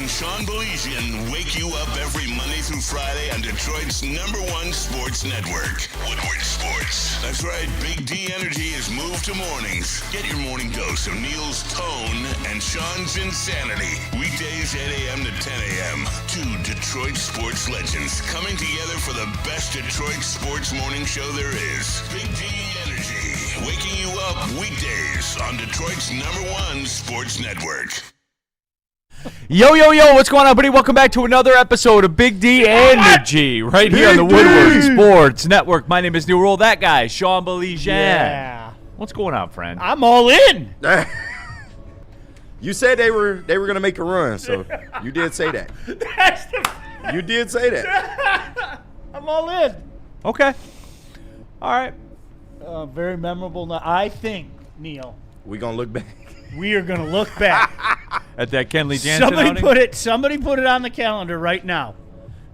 and Sean Belizean wake you up every Monday through Friday on Detroit's #1 sports network, Woodward Sports. That's right, Big D Energy has moved to mornings. Get your morning dose of Neil's tone and Sean's insanity. Weekdays 8 a.m. to 10 a.m. Two Detroit sports legends coming together for the best Detroit sports morning show there is. Big D Energy, waking you up weekdays on Detroit's #1 sports network. Yo, what's going on, buddy? Welcome back to another episode of Big D Energy right here on the Woodward Sports Network. My name is Neil Roll. That guy, Sean Belizean. Yeah. What's going on, friend? I'm all in. You said they were going to make a run, so you did say that. You did say that. I'm all in. Okay. All right. Very memorable night. I think, Neil, We going to look back. we are going to look back. At that Kenley Jansen outing? Somebody put it on the calendar right now.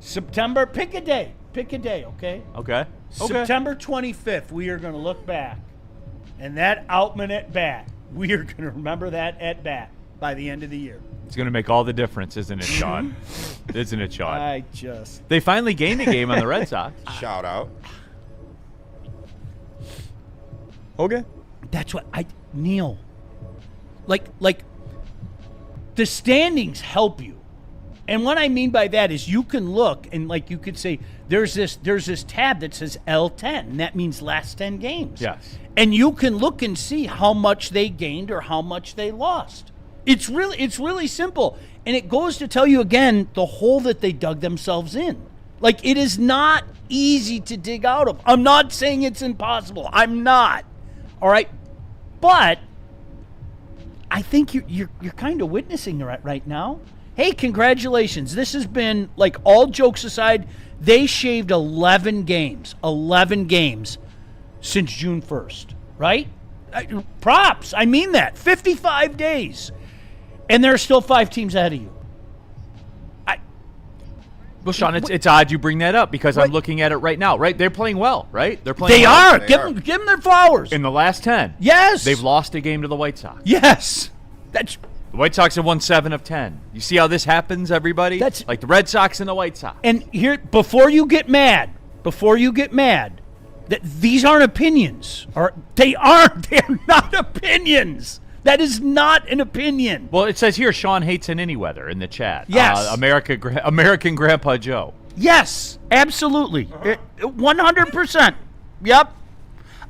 September, pick a day, okay? Okay. September 25th, we are going to look back. And that Outman at bat, we are going to remember that at bat by the end of the year. It's going to make all the difference, isn't it, Sean? Isn't it, Sean? They finally gained a game on the Red Sox. Shout out. Okay. That's what Neil. Like the standings help you. And what I mean by that is you can look and you could say there's this tab that says L10, and that means last 10 games. Yes. And you can look and see how much they gained or how much they lost. It's really simple. And it goes to tell you again the hole that they dug themselves in. It is not easy to dig out of. I'm not saying it's impossible. I'm not. All right? But I think you're kind of witnessing it right now. Hey, congratulations. This has been, all jokes aside, they shaved 11 games since June 1st, right? Props. I mean that. 55 days. And there are still 5 teams ahead of you. Well, Sean, it's odd you bring that up because I'm looking at it right now, right? They're playing well, right? They're playing They well. are. Give them their flowers. In the last 10. Yes. They've lost a game to the White Sox. Yes. The White Sox have won 7 of 10. You see how this happens, everybody? That's like the Red Sox and the White Sox. And here, before you get mad, that these aren't opinions. They aren't. They're not opinions. That is not an opinion. Well, it says here Sean hates in any weather in the chat. Yes. American Grandpa Joe. Yes, absolutely. 100%. Yep.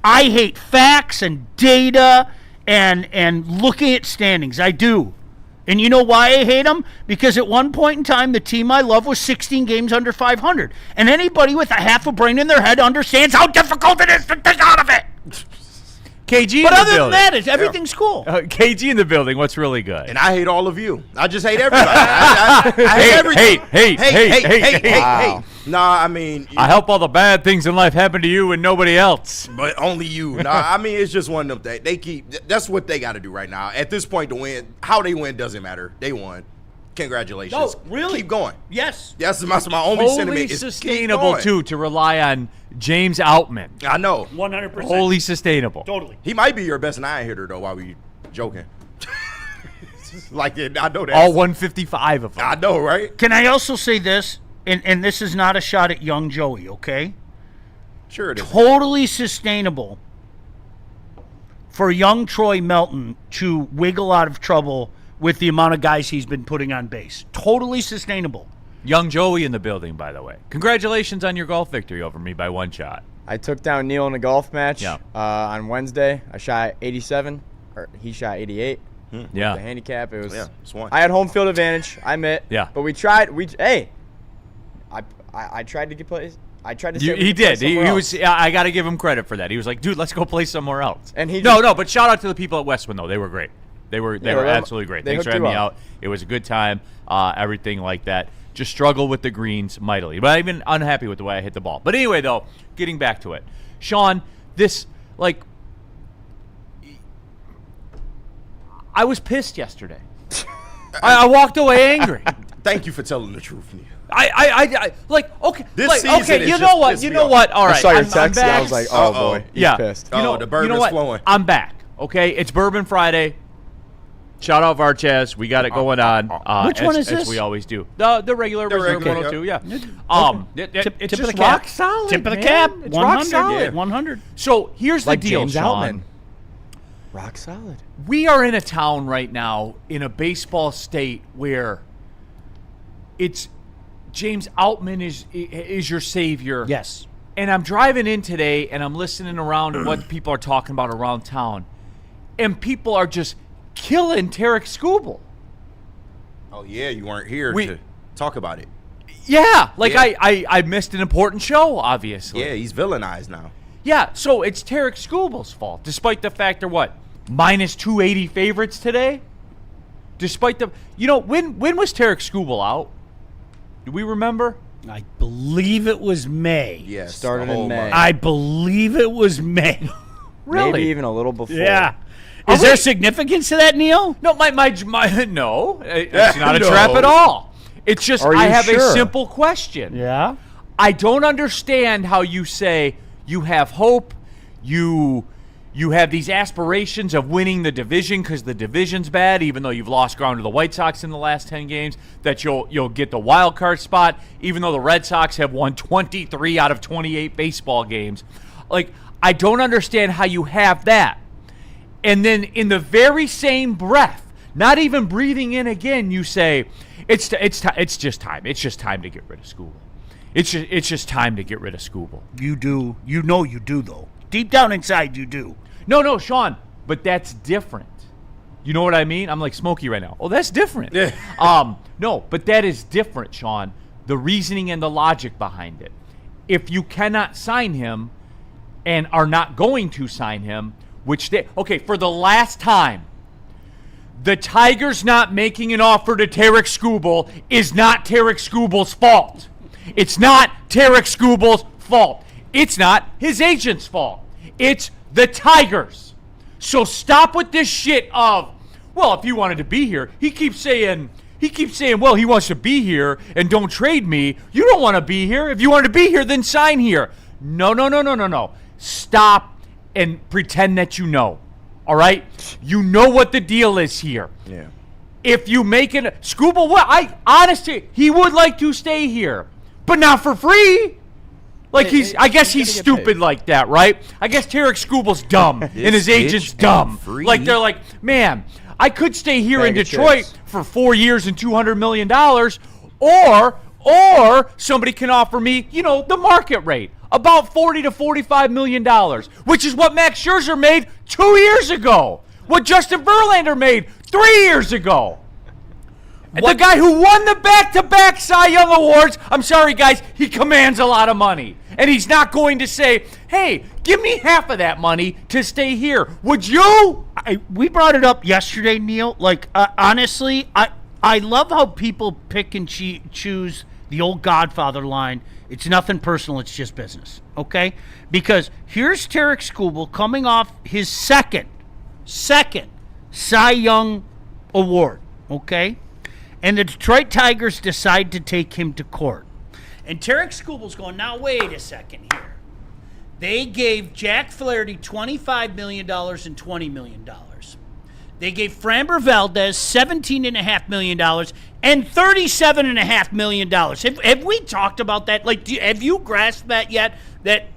I hate facts and data and looking at standings. I do. And you know why I hate them? Because at one point in time, the team I love was 16 games under 500. And anybody with a half a brain in their head understands how difficult it is to dig out of it. KG but in the other building. than that, everything's cool. KG in the building. What's really good? And I hate all of you. I just hate everybody. I hate everything. Hate. Nah, I mean. I hope all the bad things in life happen to you and nobody else. But only you. Nah, I mean, it's just one of them things. That's what they got to do right now. At this point, to win, how they win doesn't matter. They won. Congratulations. No, really? Keep going. Yes. That's my only sentiment. Is sustainable, too, to rely on James Outman. I know. 100%. Wholly sustainable. Totally. He might be your best 9 hitter, though, while we joking. I know that. All 155 of them. I know, right? Can I also say this? And this is not a shot at young Joey, okay? Sure it is. Totally sustainable for young Troy Melton to wiggle out of trouble with the amount of guys he's been putting on base. Totally sustainable. Young Joey in the building, by the way. Congratulations on your golf victory over me by 1 shot. I took down Neil in a golf match Yeah. On Wednesday. I shot 87, or he shot 88. Yeah. The handicap, it was. Yeah, swung. I had home field advantage. I admit. Yeah. But we tried. I tried to get plays. I tried to. Say He did. He was. I got to give him credit for that. He was like, "Dude, let's go play somewhere else." And he no. But shout out to the people at Westwind though. They were great. They were absolutely great. They Thanks for hooked having you me up. out. It was a good time. Everything like that. Just struggle with the greens mightily. But I've been unhappy with the way I hit the ball. But anyway, though, getting back to it, Sean, I was pissed yesterday. I walked away angry. Thank you for telling the truth, Neil. Okay. This season okay, is you just know what? pissed You me know off. what? All right. I saw your I'm text and back. I was like, oh boy, he's Yeah. pissed. The bourbon you know is what? flowing. I'm back. Okay, it's Bourbon Friday. Shout out Varchaz. We got it going on. Which one is as this? we always do. The regular Reserve regular, 102, yeah. It's Tip of just the cap. rock solid, Tip of the man. cap. It's 100. rock solid. Yeah. 100. So here's Like the deal, James Sean. Outman. Rock solid. We are in a town right now in a baseball state where it's James Outman is your savior. Yes. And I'm driving in today and I'm listening around to what people are talking about around town. And people are just killing Tarek Skubal. Oh yeah, you weren't here We- to talk about it. Yeah, like Yeah. I missed an important show, obviously. Yeah, he's villainized now. Yeah, so it's Tarek Skubal's fault, despite the fact they're what? Minus 280 favorites today? Despite the when was Tarek Skubal out? Do we remember? I believe it was May. Yes, Started the in whole May. month. I believe it was May. Really? Maybe even a little before. Yeah. Is there significance to that, Neil? No, my no. It's not a No. trap at all. It's just Are I you have a sure? simple question. Yeah. I don't understand how you say you have hope, you have these aspirations of winning the division because the division's bad, even though you've lost ground to the White Sox in the last 10 games, that you'll get the wild card spot, even though the Red Sox have won 23 out of 28 baseball games. Like, I don't understand how you have that. And then in the very same breath, not even breathing in again, you say, it's just time. It's just time to get rid of Skubal. It's just time to get rid of Skubal. You do. You know you do, though. Deep down inside, you do. No, Sean, but that's different. You know what I mean? I'm like Smokey right now. Oh, that's different. Yeah. No, but that is different, Sean. The reasoning and the logic behind it. If you cannot sign him and are not going to sign him, for the last time, the Tigers not making an offer to Tarek Skubal is not Tarek Skubal's fault. It's not Tarek Skubal's fault. It's not his agent's fault. It's the Tigers. So stop with this shit of, well, if he wanted to be here, he keeps saying, well, he wants to be here and don't trade me. You don't want to be here. If you want to be here, then sign here. No. Stop and pretend that you know. All right? You know what the deal is here. Yeah. If you make it, Skubal, honestly, he would like to stay here, but not for free. Like I guess he's gonna get stupid paid. like that, right? I guess Tarek Skubal's dumb and his bitch agent's ain't dumb. free. Like they're like, man, I could stay here in Bag of Detroit chips. for 4 years and $200 million, or somebody can offer me, the market rate, about $40 to $45 million, which is what Max Scherzer made 2 years ago, what Justin Verlander made 3 years ago. And the guy who won the back-to-back Cy Young Awards, I'm sorry, guys, he commands a lot of money. And he's not going to say, hey, give me half of that money to stay here. Would you? We brought it up yesterday, Neil. Like, honestly, I love how people pick and choose the old Godfather line. It's nothing personal. It's just business. Okay? Because here's Tarek Skubal coming off his second Cy Young Award. Okay? And the Detroit Tigers decide to take him to court. And Tarek Skubal's going, now wait a second here. They gave Jack Flaherty $25 million and $20 million. They gave Framber Valdez $17.5 million and $37.5 million. Have we talked about that? Like, have you grasped that yet? That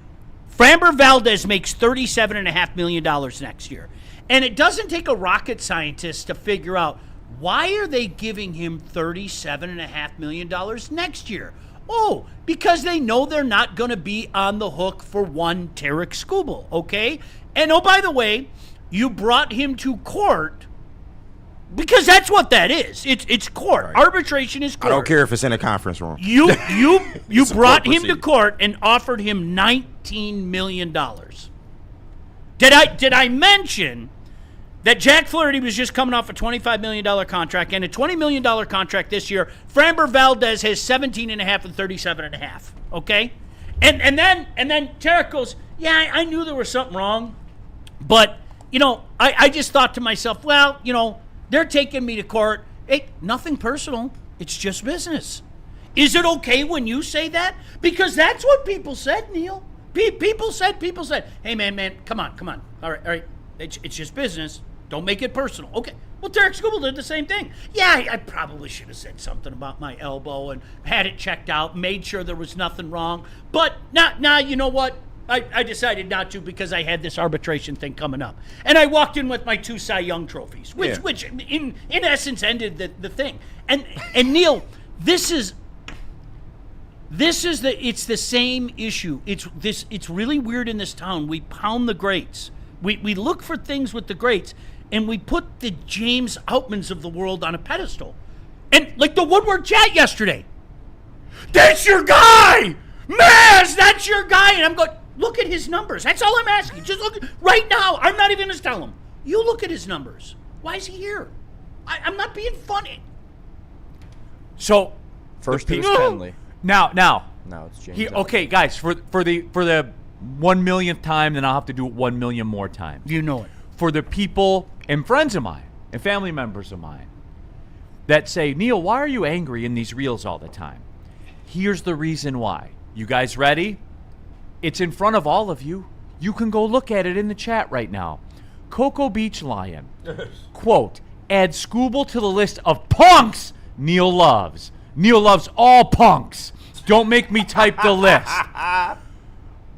Framber Valdez makes $37.5 million next year. And it doesn't take a rocket scientist to figure out, why are they giving him $37.5 million next year? Oh, because they know they're not going to be on the hook for one Tarek Skubal, okay? And oh, by the way, you brought him to court because that's what that is. It's court. Right. Arbitration is I court. don't care if it's in a conference room. You It's a brought court him to proceeding. court and offered him $19 million. Did I mention that Jack Flaherty was just coming off a $25 million contract and a $20 million contract this year? Framber Valdez has 17.5 and 37.5. Okay, and then Tarek goes, yeah, I knew there was something wrong, but I just thought to myself, well, they're taking me to court. Hey, nothing personal. It's just business. Is it okay when you say that? Because that's what people said, Neil. People said, hey, man, come on. All right. It's just business. Don't make it personal. Okay. Well, Derek Skubal did the same thing. Yeah, I probably should have said something about my elbow and had it checked out, made sure there was nothing wrong. But now, you know what? I decided not to because I had this arbitration thing coming up. And I walked in with my 2 Cy Young trophies, which in essence ended the thing. And Neil, it's the same issue. It's really weird in this town. We pound the greats. We look for things with the greats, and we put the James Outmans of the world on a pedestal. And like the Woodward chat yesterday. That's your guy! Maz, that's your guy! And I'm going, look at his numbers. That's all I'm asking. Just look right now. I'm not even going to tell him. You look at his numbers. Why is he here? I'm not being funny. So, First he was Penley. Now Now it's James. okay, guys, for the 1 millionth time, then I'll have to do it 1 million more times. You know it. For the people and friends of mine and family members of mine that say, Neil, why are you angry in these reels all the time? Here's the reason why. You guys ready? It's in front of all of you. You can go look at it in the chat right now. Cocoa Beach Lion, quote, add Skubal to the list of punks Neil loves. Neil loves all punks. Don't make me type the list.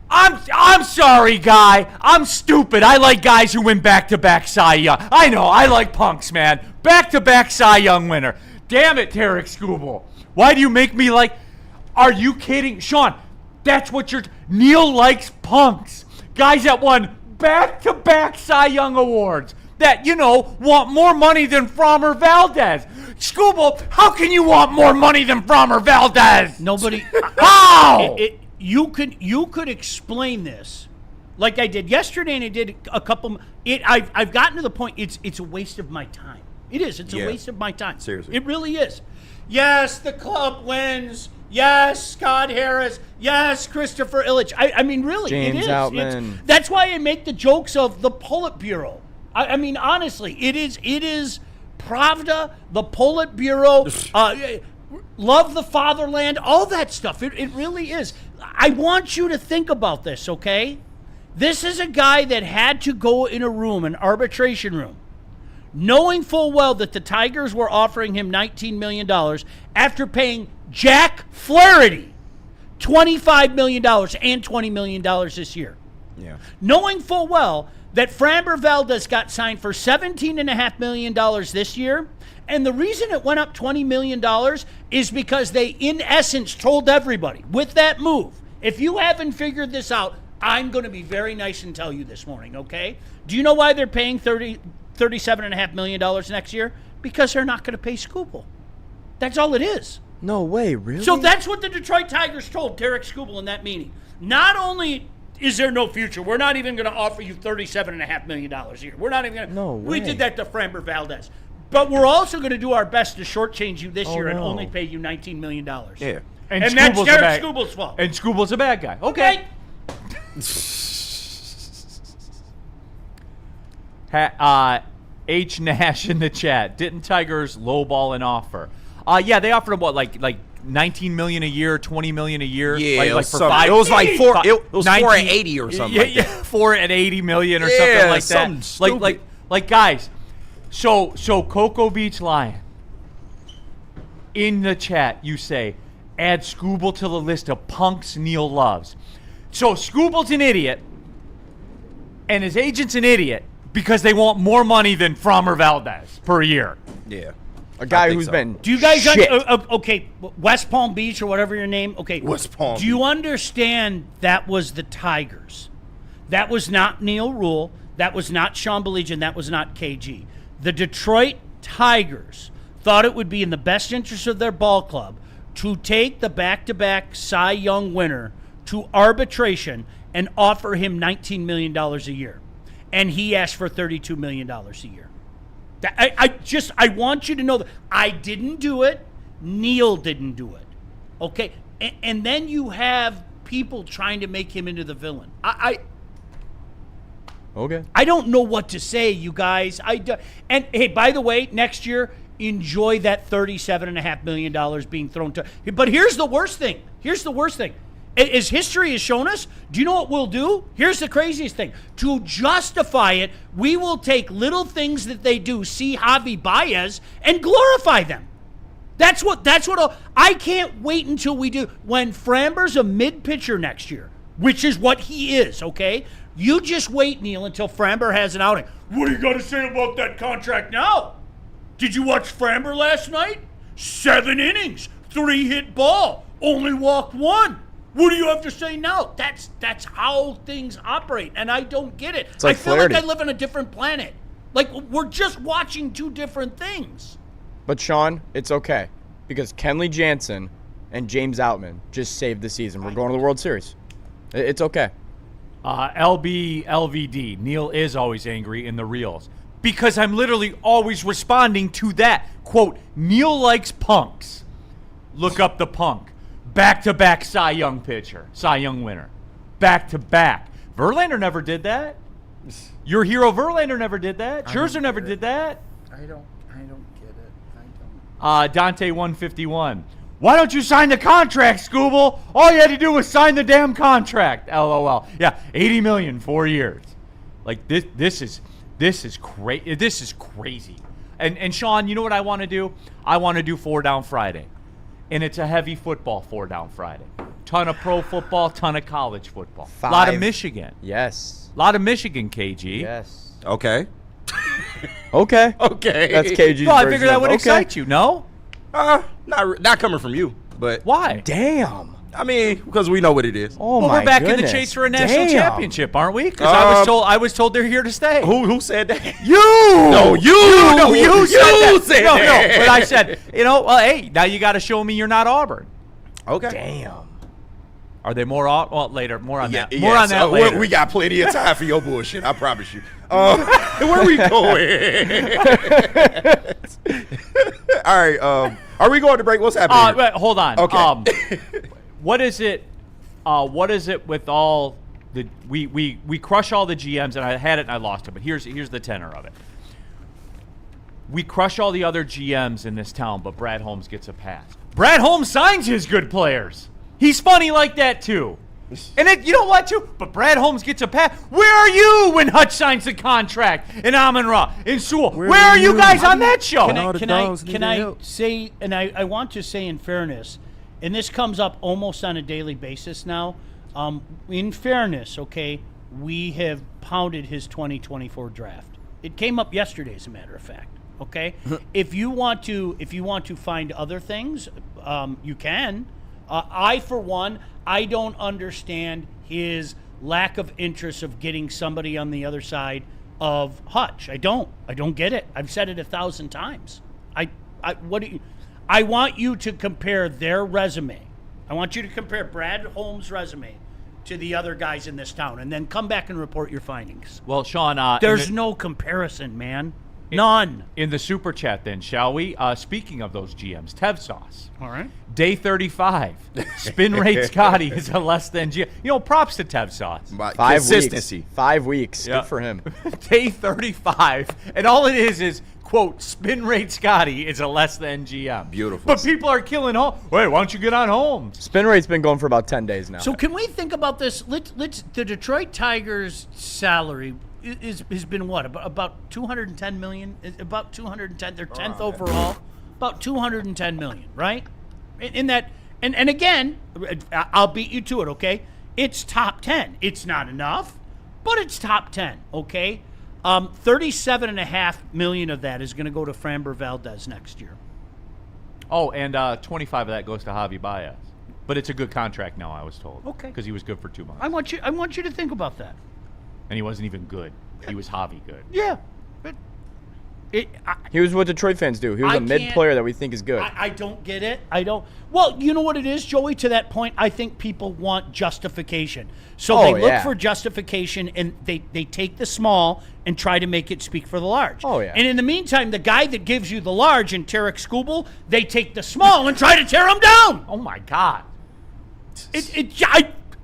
I'm sorry, guy. I'm stupid. I like guys who win back-to-back Cy Young. I know. I like punks, man. Back-to-back Cy Young winner. Damn it, Derek Skubal. Why do you make me like... Are you kidding? Sean, that's what you're... Neil likes punks. Guys that won back-to-back Cy Young awards. That, want more money than Framber Valdez. Skubal, how can you want more money than Framber Valdez? Nobody... How? You could explain this like I did yesterday, and I did a couple. I've gotten to the point. It's a waste of my time. It is. It's a waste of my time. Seriously, it really is. Yes, the club wins. Yes, Scott Harris. Yes, Christopher Illich. I mean, really, James it is. Outman. That's why I make the jokes of the Politburo. I mean, honestly, it is Pravda, the Politburo. Love the fatherland, all that stuff. It really is. I want you to think about this, okay? This is a guy that had to go in a room, an arbitration room, knowing full well that the Tigers were offering him $19 million after paying Jack Flaherty $25 million and $20 million this year. Yeah. Knowing full well that Framber Valdez got signed for $17.5 million this year. And the reason it went up $20 million is because they, in essence, told everybody with that move, if you haven't figured this out, I'm going to be very nice and tell you this morning, okay? Do you know why they're paying $37.5 million next year? Because they're not going to pay Skubal. That's all it is. No way, really? So that's what the Detroit Tigers told Derek Skubal in that meeting. Not only is there no future, we're not even going to offer you $37.5 million a year. We're not even going to. No We way. did that to Framber Valdez. But we're also going to do our best to shortchange you this year and only pay you $19 million. Yeah. And that's Derek Skubal's fault. And Skubal's a bad guy. Okay. H Nash in the chat. Didn't Tigers lowball an offer? Yeah, they offered him what, like $19 million a year, $20 million a year. Yeah, like, it was for something. five. It was like four. It was 19 4 at 80 or something. Yeah, like yeah, that. 4 at 80 million or Yeah, something like something that. stupid. Like guys. So Cocoa Beach Lion. In the chat, you say, add Skubal to the list of punks Neil loves. So Skubal's an idiot, and his agent's an idiot because they want more money than Framber Valdez per year. Yeah. A guy I think who's so. been Do you guys shit. okay, West Palm Beach or whatever your name? Okay. West Palm Do you understand that was the Tigers? That was not Neil Rule, that was not Sean Baligian, that was not KG. The Detroit Tigers thought it would be in the best interest of their ball club to take the back-to-back Cy Young winner to arbitration and offer him $19 million a year. And he asked for $32 million a year. I want you to know that I didn't do it. Neil didn't do it. Okay? And then you have people trying to make him into the villain. Okay. I don't know what to say, you guys. And hey, by the way, next year, enjoy that $37.5 million being thrown to. But here's the worst thing. As history has shown us, do you know what we'll do? Here's the craziest thing. To justify it, we will take little things that they do, see Javi Baez, and glorify them. That's what I can't wait until we do. When Framber's a mid-pitcher next year, which is what he is, okay? You just wait, Neil, until Framber has an outing. What do you got to say about that contract now? Did you watch Framber last night? 7 innings, 3-hit ball, only walked 1. What do you have to say now? That's how things operate, and I don't get it. Like I feel Flaherty. like I live on a different planet. Like, we're just watching 2 different things. But Sean, it's okay because Kenley Jansen and James Outman just saved the season. We're going to the World Series. It's okay. LVD. Neil is always angry in the reels because I'm literally always responding to that. Quote, Neil likes punks. Look up the punk. Back-to-back Cy Young pitcher. Cy Young winner. Back-to-back. Verlander never did that. Your hero Verlander never did that. Scherzer never did that. I don't get it. I don't. Dante 151. Why don't you sign the contract, Scooble? All you had to do was sign the damn contract. LOL. Yeah, $80 million, 4 years. Like this is crazy. This is crazy. And Sean, you know what I want to do? I want to do 4 Down Friday. And it's a heavy football 4 Down Friday. Ton of pro football, ton of college football. A lot of Michigan. Yes. A lot of Michigan, KG. Yes. Okay. Okay. Okay. That's KG's No, I version figured that of would okay. excite you, no? Not coming from you, but Why? Damn. I mean, because we know what it is. Oh Well, my we're back goodness. in the chase for a national Damn. championship, aren't we? Because I was told they're here to stay. Who said that? You? No, you. No, you said that. said no, that. No, but I said, well, hey, now you got to show me you're not Auburn. Okay. Damn. Are they more well, later? More on that. Yeah, More on that later. We got plenty of time for your bullshit. I promise you. Where we going? All right. Are we going to break? What's happening? here? Wait, hold on. Okay. What is it? What is it with all the we crush all the GMs, and I had it and I lost it. But here's the tenor of it. We crush all the other GMs in this town, but Brad Holmes gets a pass. Brad Holmes signs his good players. He's funny like that too. And you know what too? But Brad Holmes gets a pass. Where are you when Hutch signs the contract? And Amon-Ra and Sewell. Where are you guys on that show? Can I say, and I want to say in fairness, and this comes up almost on a daily basis now, in fairness, okay, we have pounded his 2024 draft. It came up yesterday, as a matter of fact. Okay, if you want to find other things, you can. I, for one, I don't understand his lack of interest of getting somebody on the other side of Hutch. I don't get it. I've said it 1,000 times. I want you to compare their resume. I want you to compare Brad Holmes' resume to the other guys in this town, and then come back and report your findings. Well, Sean, There's no comparison, man. None. In the super chat, then, shall we? Speaking of those GMs, Tev Sauce. All right. Day 35. Spin rate Scotty is a less than GM. Props to Tev Sauce. About 5 consistency. weeks. 5 weeks. Yeah. Good for him. Day 35. And all it is, quote, spin rate Scotty is a less than GM. Beautiful. But people are killing Holmes. Wait, why don't you get on Holmes? Spin rate's been going for about 10 days now. So can we think about this? Let's the Detroit Tigers' salary has been what, about $210 million? About 210. They're 10th overall. About 210 million, right? In that, and again, I'll beat you to it. Okay, it's top 10. It's not enough, but it's top 10. Okay, 37.5 million of that is going to go to Framber Valdez next year. Oh, and 25 of that goes to Javi Baez. But it's a good contract now, I was told. Okay. Because he was good for 2 months. I want you to think about that. And he wasn't even good. He was Javi good. Yeah, but He was what Detroit fans do. He was I a mid can't- player that we think is good. I don't get it. I don't. Well, you know what it is, Joey? To that point, I think people want justification. So they look yeah. for justification, and they take the small and try to make it speak for the large. Oh, yeah. And in the meantime, the guy that gives you the large in Tarek Skubal, they take the small and try to tear him down. Oh, my God.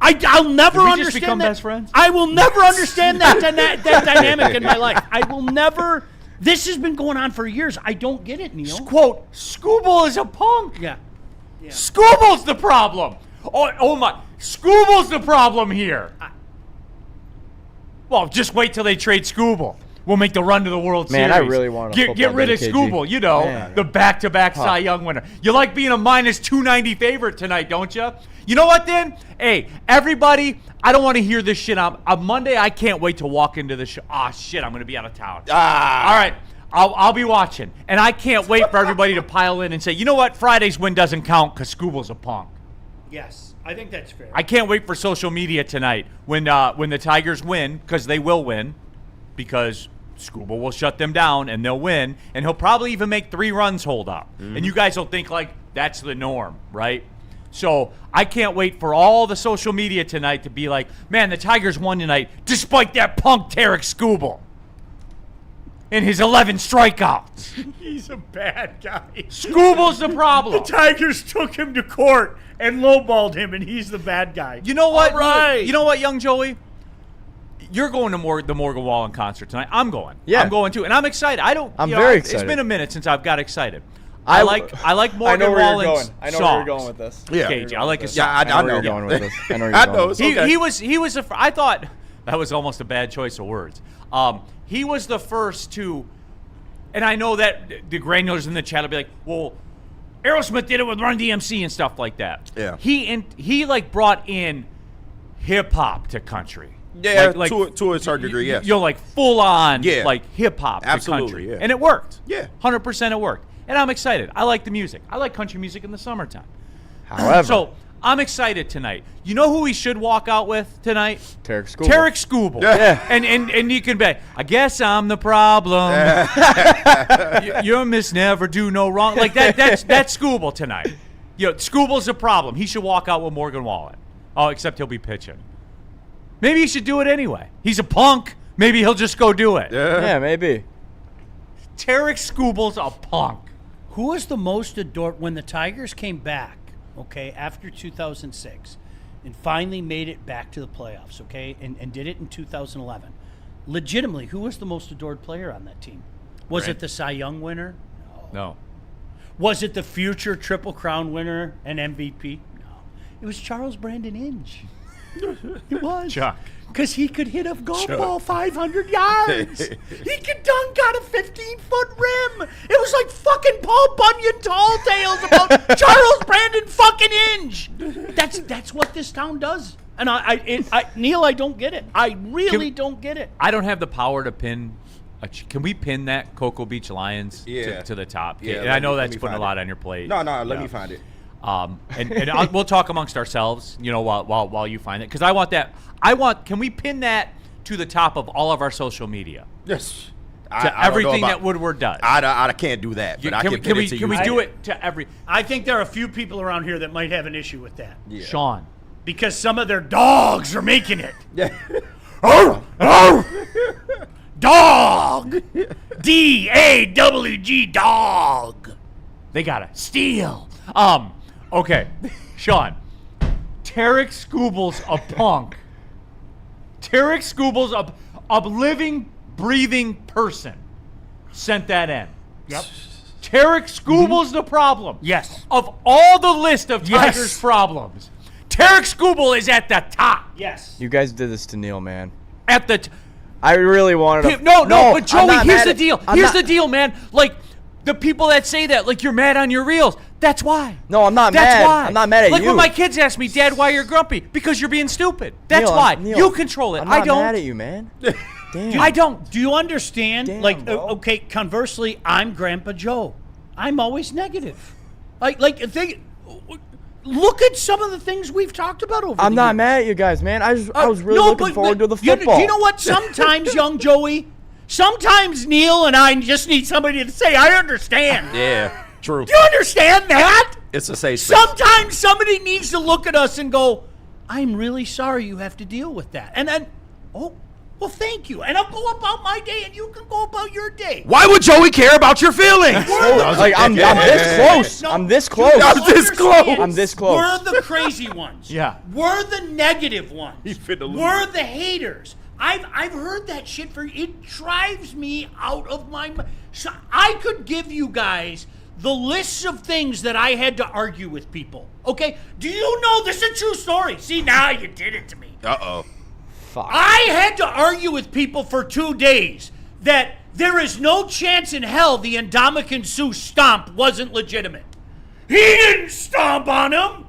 I'll never Did we understand just become that. best friends? I will never understand that dynamic in my life. I will never. This has been going on for years. I don't get it, Neil. Quote, Scooble is a punk. Yeah. Scooble's the problem. Oh my. Scooble's the problem here. Well, just wait till they trade Scooble. We'll make the run to the World Series. Man, I really want to get rid of Scooble. You know, the back-to-back Cy Young winner. You like being a minus 290 favorite tonight, don't you? You know what, then? Hey, everybody, I don't want to hear this shit. On Monday, I can't wait to walk into the show. Ah, shit, I'm going to be out of town. All right, I'll be watching. And I can't wait for everybody to pile in and say, you know what? Friday's win doesn't count because Scooble's a punk. Yes, I think that's fair. I can't wait for social media tonight when the Tigers win, because they will win, because Scooble will shut them down and they'll win, and he'll probably even make 3 runs hold up. And you guys will think like that's the norm, right? So I can't wait for all the social media tonight to be like, man, the Tigers won tonight despite that punk Tarek Scooble and his 11 strikeouts. He's a bad guy. Scooble's the problem. The Tigers took him to court and lowballed him, and he's the bad guy. You know what? All right. You know what, young Joey? You're going to the Morgan Wallen concert tonight. I'm going. Yeah. I'm going too, and I'm excited. I'm very excited. It's been a minute since I've got excited. I like Morgan Wallen's I know songs. where you're going with this. Yeah. KJ, I like his Yeah, songs. I know where you're going with this. I know where I you're know. going. It's okay. He was I thought that was almost a bad choice of words. He was the first to, and I know that the granulars in the chat will be like, well, Aerosmith did it with Run DMC and stuff like that. Yeah. He like brought in hip hop to country. Yeah, like, to a certain degree, yes. You know, like full on, Yeah. like hip hop to Absolutely, country, yeah. and it worked. Yeah. 100% it worked, and I'm excited. I like the music. I like country music in the summertime. However, So I'm excited tonight. You know who we should walk out with tonight? Tarek Scooble. Tarek Scooble. Yeah. And you can bet. I guess I'm the problem. You're Miss Never Do No Wrong. Like that's Scooble tonight. You know, Scooble's the problem. He should walk out with Morgan Wallen. Oh, except he'll be pitching. Maybe he should do it anyway. He's a punk. Maybe he'll just go do it. Yeah, maybe. Tarek Scooble's a punk. Who was the most adored when the Tigers came back, okay, after 2006 and finally made it back to the playoffs, okay, and did it in 2011? Legitimately, who was the most adored player on that team? Was it the Cy Young winner? No. Was it the future Triple Crown winner and MVP? No. It was Charles Brandon Inge. It was. Chuck. Because he could hit a golf ball 500 yards. He could dunk on a 15-foot rim. It was like fucking Paul Bunyan tall tales about Charles Brandon fucking Inge. That's what this town does. And Neil, I don't get it. I really don't get it. I don't have the power to pin. Can we pin that Cocoa Beach Lions Yeah. to the top? Yeah, and I know let that's me putting a find lot it. on your plate. No, let me find it. We'll talk amongst ourselves, you know, while you find it, because I want that. Can we pin that to the top of all of our social media? Yes. To everything that Woodward does. I can't do that, but I can pin it to you. Can we do it to every? I think there are a few people around here that might have an issue with that. Yeah. Sean. Because some of their dogs are making it. Yeah. Dog! D-A-W-G, dog! They gotta steal. Okay, Sean. Tarek Scooble's a punk. Tarek Scooble's a living, breathing person. Sent that in. Yep. Tarek Scooble's the problem. Yes. Of all the list of Yes. Tigers' problems, Tarek Scooble is at the top. Yes. You guys did this to Neil, man. At the I really wanted to. No, but Joey, I'm not here's mad the at- deal. I'm Here's not- the deal, man. Like, the people that say that, like, you're mad on your reels. That's why. No, I'm not That's mad. why. I'm not mad at like you. when my kids ask me, Dad, why you're grumpy? Because you're being stupid. That's Neil, why. Neil, You control it. I'm not I don't. mad at you, man. Damn. I don't. Do you understand? Damn, like, bro. okay, conversely, I'm Grandpa Joe. I'm always negative. Look at some of the things we've talked about over I'm the not years. mad at you guys, man. I was really No, looking forward to the you- football. You know what? Sometimes, young Joey, sometimes Neil and I just need somebody to say, I understand. Yeah. True. Do you understand that? It's a safe space. Sometimes somebody needs to look at us and go, I'm really sorry you have to deal with that. And then, oh, well, thank you. And I'll go about my day and you can go about your day. Why would Joey care about your feelings? Like, I'm this close. No, I'm this you close. don't I'm this close. understand. I'm this close. We're the crazy ones. Yeah. We're the negative ones. finna lose We're it. the haters. I've heard that shit it drives me out of my mind. So I could give you guys the lists of things that I had to argue with people. Okay? Do you know this is a true story? See, now you did it to me. Uh-oh. Fuck. I had to argue with people for 2 days that there is no chance in hell the Ndamukong Suh stomp wasn't legitimate. He didn't stomp on him.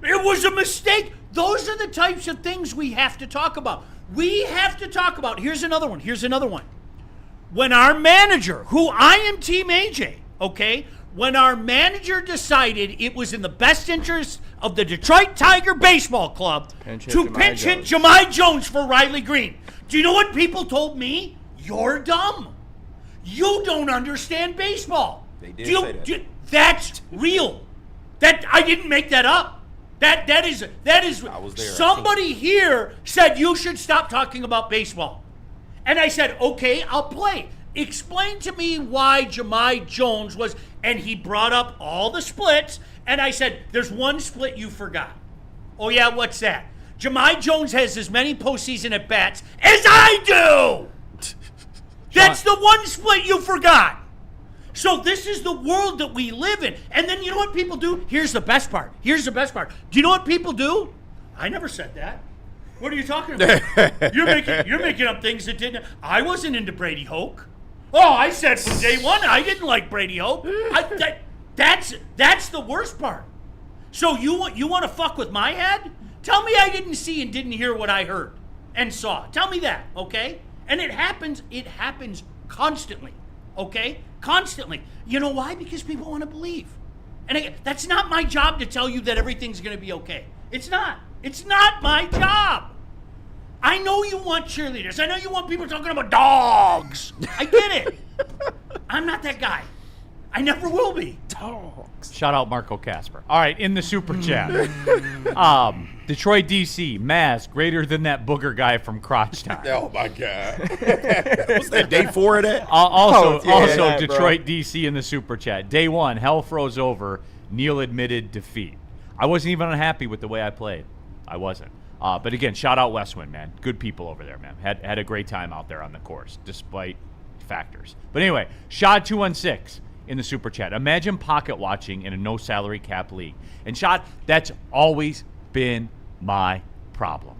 It was a mistake. Those are the types of things we have to talk about. We have to talk about. Here's another one. When our manager, who I am Team AJ, okay, when our manager decided it was in the best interest of the Detroit Tiger Baseball Club to pinch hit Jahmai Jones for Riley Green, do you know what people told me? You're dumb. You don't understand baseball. They did say that. That's real. That I didn't make that up. That is. I was there. Somebody here said you should stop talking about baseball, and I said, okay, I'll play. Explain to me why Jahmai Jones was, and he brought up all the splits, and I said, there's one split you forgot. Oh yeah, what's that? Jahmai Jones has as many postseason at bats as I do. That's the one split you forgot. So this is the world that we live in. And then you know what people do? Here's the best part. Do you know what people do? I never said that. What are you talking about? You're making up things that didn't. I wasn't into Brady Hoke. Oh, I said from day one I didn't like Brady Hoke. That's the worst part. So you want to fuck with my head? Tell me I didn't see and didn't hear what I heard and saw. Tell me that, okay? And it happens constantly, okay? Constantly. You know why? Because people want to believe. And again, that's not my job to tell you that everything's going to be okay. It's not. It's not my job. I know you want cheerleaders. I know you want people talking about dogs. I get it. I'm not that guy. I never will be. Dogs. Shout out Marco Casper. All right, in the super chat. Detroit DC, Maz, greater than that booger guy from Crotch Time. Oh my God. Was that day 4 of that? Also, that, Detroit DC in the super chat. Day 1, hell froze over. Neil admitted defeat. I wasn't even unhappy with the way I played. I wasn't. But again, shout out Westwind, man. Good people over there, man. Had a great time out there on the course, despite factors. But anyway, Shad 216 in the super chat. Imagine pocket watching in a no salary cap league. And Shad, that's always been my problem.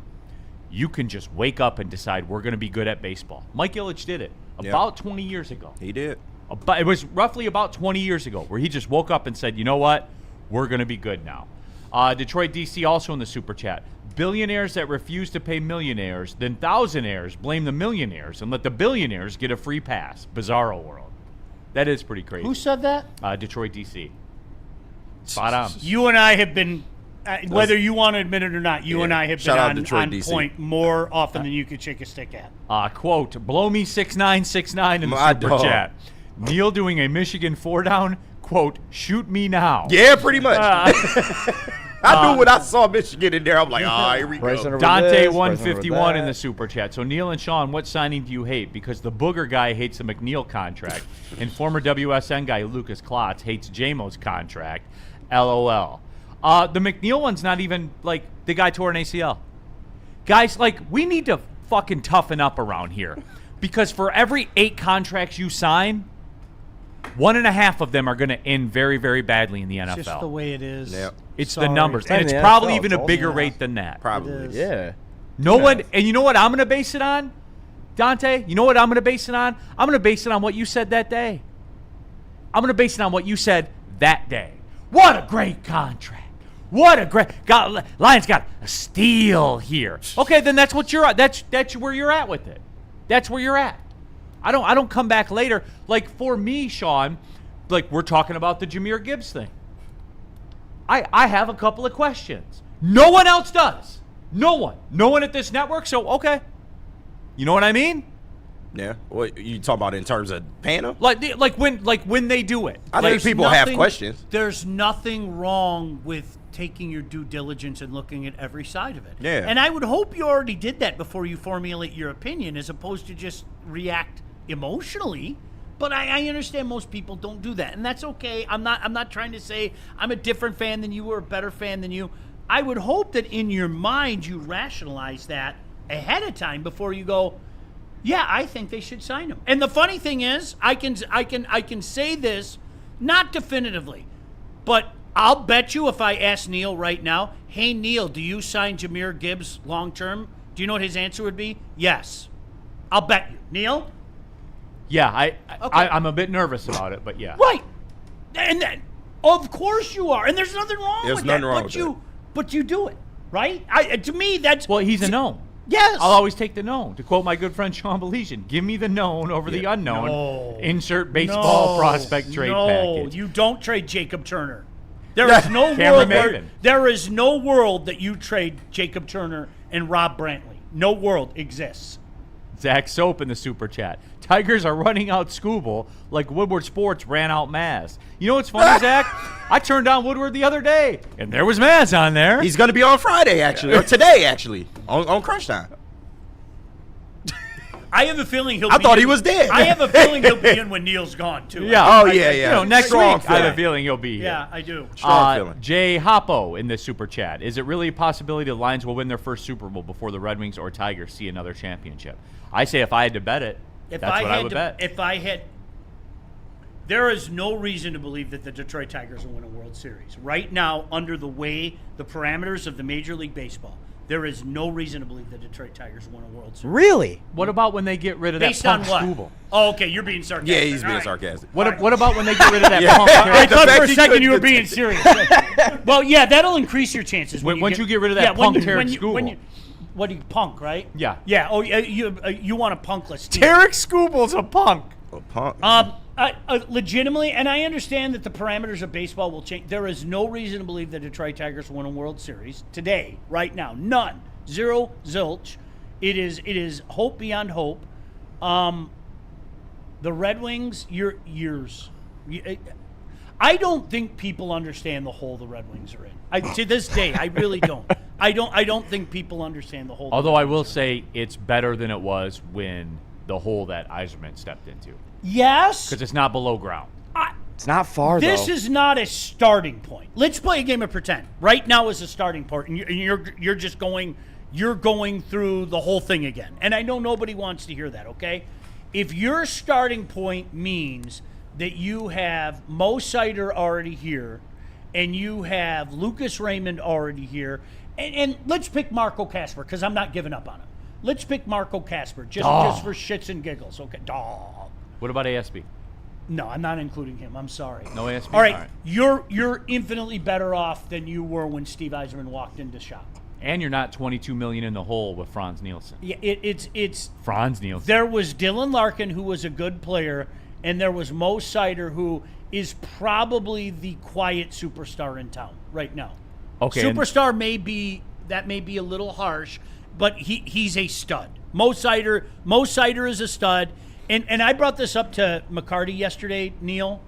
You can just wake up and decide we're going to be good at baseball. Mike Ilitch did it about 20 years ago. He did. It was roughly about 20 years ago where he just woke up and said, you know what? We're going to be good now. Detroit DC also in the super chat. Billionaires that refuse to pay millionaires, then thousandaires blame the millionaires and let the billionaires get a free pass. Bizarro world. That is pretty crazy. Who said that? Detroit DC. Spot on. You and I have been, whether you want to admit it or not, you and I have Shout out been Detroit, on DC. point more often than you could shake a stick at. Quote, blow me 6969 in the My super dog. chat. Neil doing a Michigan 4-down, quote, shoot me now. Yeah, pretty much. I knew when I saw Michigan in there, I'm like, here we Bryson go. over Dante this, Bryson 151 over in the that. super chat. So Neil and Sean, what signing do you hate? Because the booger guy hates the McNeil contract, and former WSN guy Lucas Klotz hates JMO's contract. LOL. The McNeil one's not even like the guy tore an ACL. Guys, like we need to fucking toughen up around here, because for every 8 contracts you sign, 1.5 of them are going to end very, very badly in the NFL. Just the way it is. Yep. It's Sorry. the numbers, and in it's the probably NFL, even a it's bigger also- rate than that. Probably. It is. Yeah. No one, and you know what I'm going to base it on, Dante? You know what I'm going to base it on? I'm going to base it on what you said that day. I'm going to base it on what you said that day. What a great contract. What a great Lions got a steal here. Okay, then that's what you're at. That's where you're at with it. That's where you're at. I don't come back later. Like for me, Sean, like we're talking about the Jahmyr Gibbs thing. I have a couple of questions. No one else does. No one at this network. So okay, you know what I mean? Yeah. What you talking about in terms of paying them? Like when they do it. I think There's people have nothing- questions. There's nothing wrong with taking your due diligence and looking at every side of it. Yeah. And I would hope you already did that before you formulate your opinion, as opposed to just react emotionally. But I understand most people don't do that, and that's okay. I'm not trying to say I'm a different fan than you or a better fan than you. I would hope that in your mind you rationalize that ahead of time before you go, yeah, I think they should sign him. And the funny thing is, I can say this Not definitively. But I'll bet you if I ask Neil right now, hey, Neil, do you sign Jahmyr Gibbs long term? Do you know what his answer would be? Yes. I'll bet you. Neil? Yeah, I'm a bit nervous about it, but yeah. Right. And then, of course you are. And there's nothing wrong with that. There's nothing wrong with that. But you do it, right? To me, that's... Well, he's a known. Yes. I'll always take the known. To quote my good friend Sean Belesian, give me the known over the unknown. No. Insert baseball prospect trade package. No, you don't trade Jacob Turner. There is no world. There is no world that you trade Jacob Turner and Rob Brantley. No world exists. Zach Soap in the super chat. Tigers are running out Scooble like Woodward Sports ran out Maz. You know what's funny, Zach? I turned on Woodward the other day, and there was Maz on there. He's going to be on Friday, actually, or today, actually, on Crunch Time. I have a feeling he'll. I thought he was dead. I have a feeling he'll be in when Neil's gone too. Yeah. Oh yeah. You know, next Strong week I have feeling. a feeling he'll be here. Yeah, I do. Strong feeling. Jay Hoppo in the super chat. Is it really a possibility the Lions will win their first Super Bowl before the Red Wings or Tigers see another championship? I say if I had to bet it, that's what I would bet. If I had, there is no reason to believe that the Detroit Tigers will win a World Series right now. Under the parameters of the Major League Baseball, there is no reason to believe the Detroit Tigers will win a World Series. Really? What about when they get rid of Based that on punk what? Scooble? Oh, okay, you're being sarcastic. Yeah, he's being All right. sarcastic. What about when they get rid of that punk I character? thought fact for a he second you were couldn't being serious. Well, yeah, that'll increase your chances. Once you get rid of that punk Tarek Scooble. What do you punk, right? Yeah. Yeah. Oh, you want a punkless team. Tarek Scooble's a punk. Legitimately, and I understand that the parameters of baseball will change. There is no reason to believe the Detroit Tigers will win a World Series today, right now. None. Zero, zilch. It is hope beyond hope. The Red Wings, years. I don't think people understand the hole the Red Wings are in. To this day, I really don't. I don't think people understand the hole. Although I will say it's better than it was when the hole that Yzerman stepped into. Yes. Because it's not below ground. It's not far, though. This is not a starting point. Let's play a game of pretend. Right now is a starting point, and you're just going. You're going through the whole thing again. And I know nobody wants to hear that, okay? If your starting point means that you have Mo Sider already here and you have Lucas Raymond already here, and let's pick Marco Casper because I'm not giving up on him. Let's pick Marco Casper just for shits and giggles, okay? Dog. What about ASB? No, I'm not including him. I'm sorry. No ASB? All right. All right. You're infinitely better off than you were when Steve Yzerman walked into shop. And you're not $22 million in the hole with Franz Nielsen. Yeah, it's Franz Nielsen. There was Dylan Larkin, who was a good player, and there was Mo Sider, who is probably the quiet superstar in town right now. Okay. Superstar may be a little harsh, but he's a stud. Mo Sider is a stud. And I brought this up to McCarty yesterday, Neil.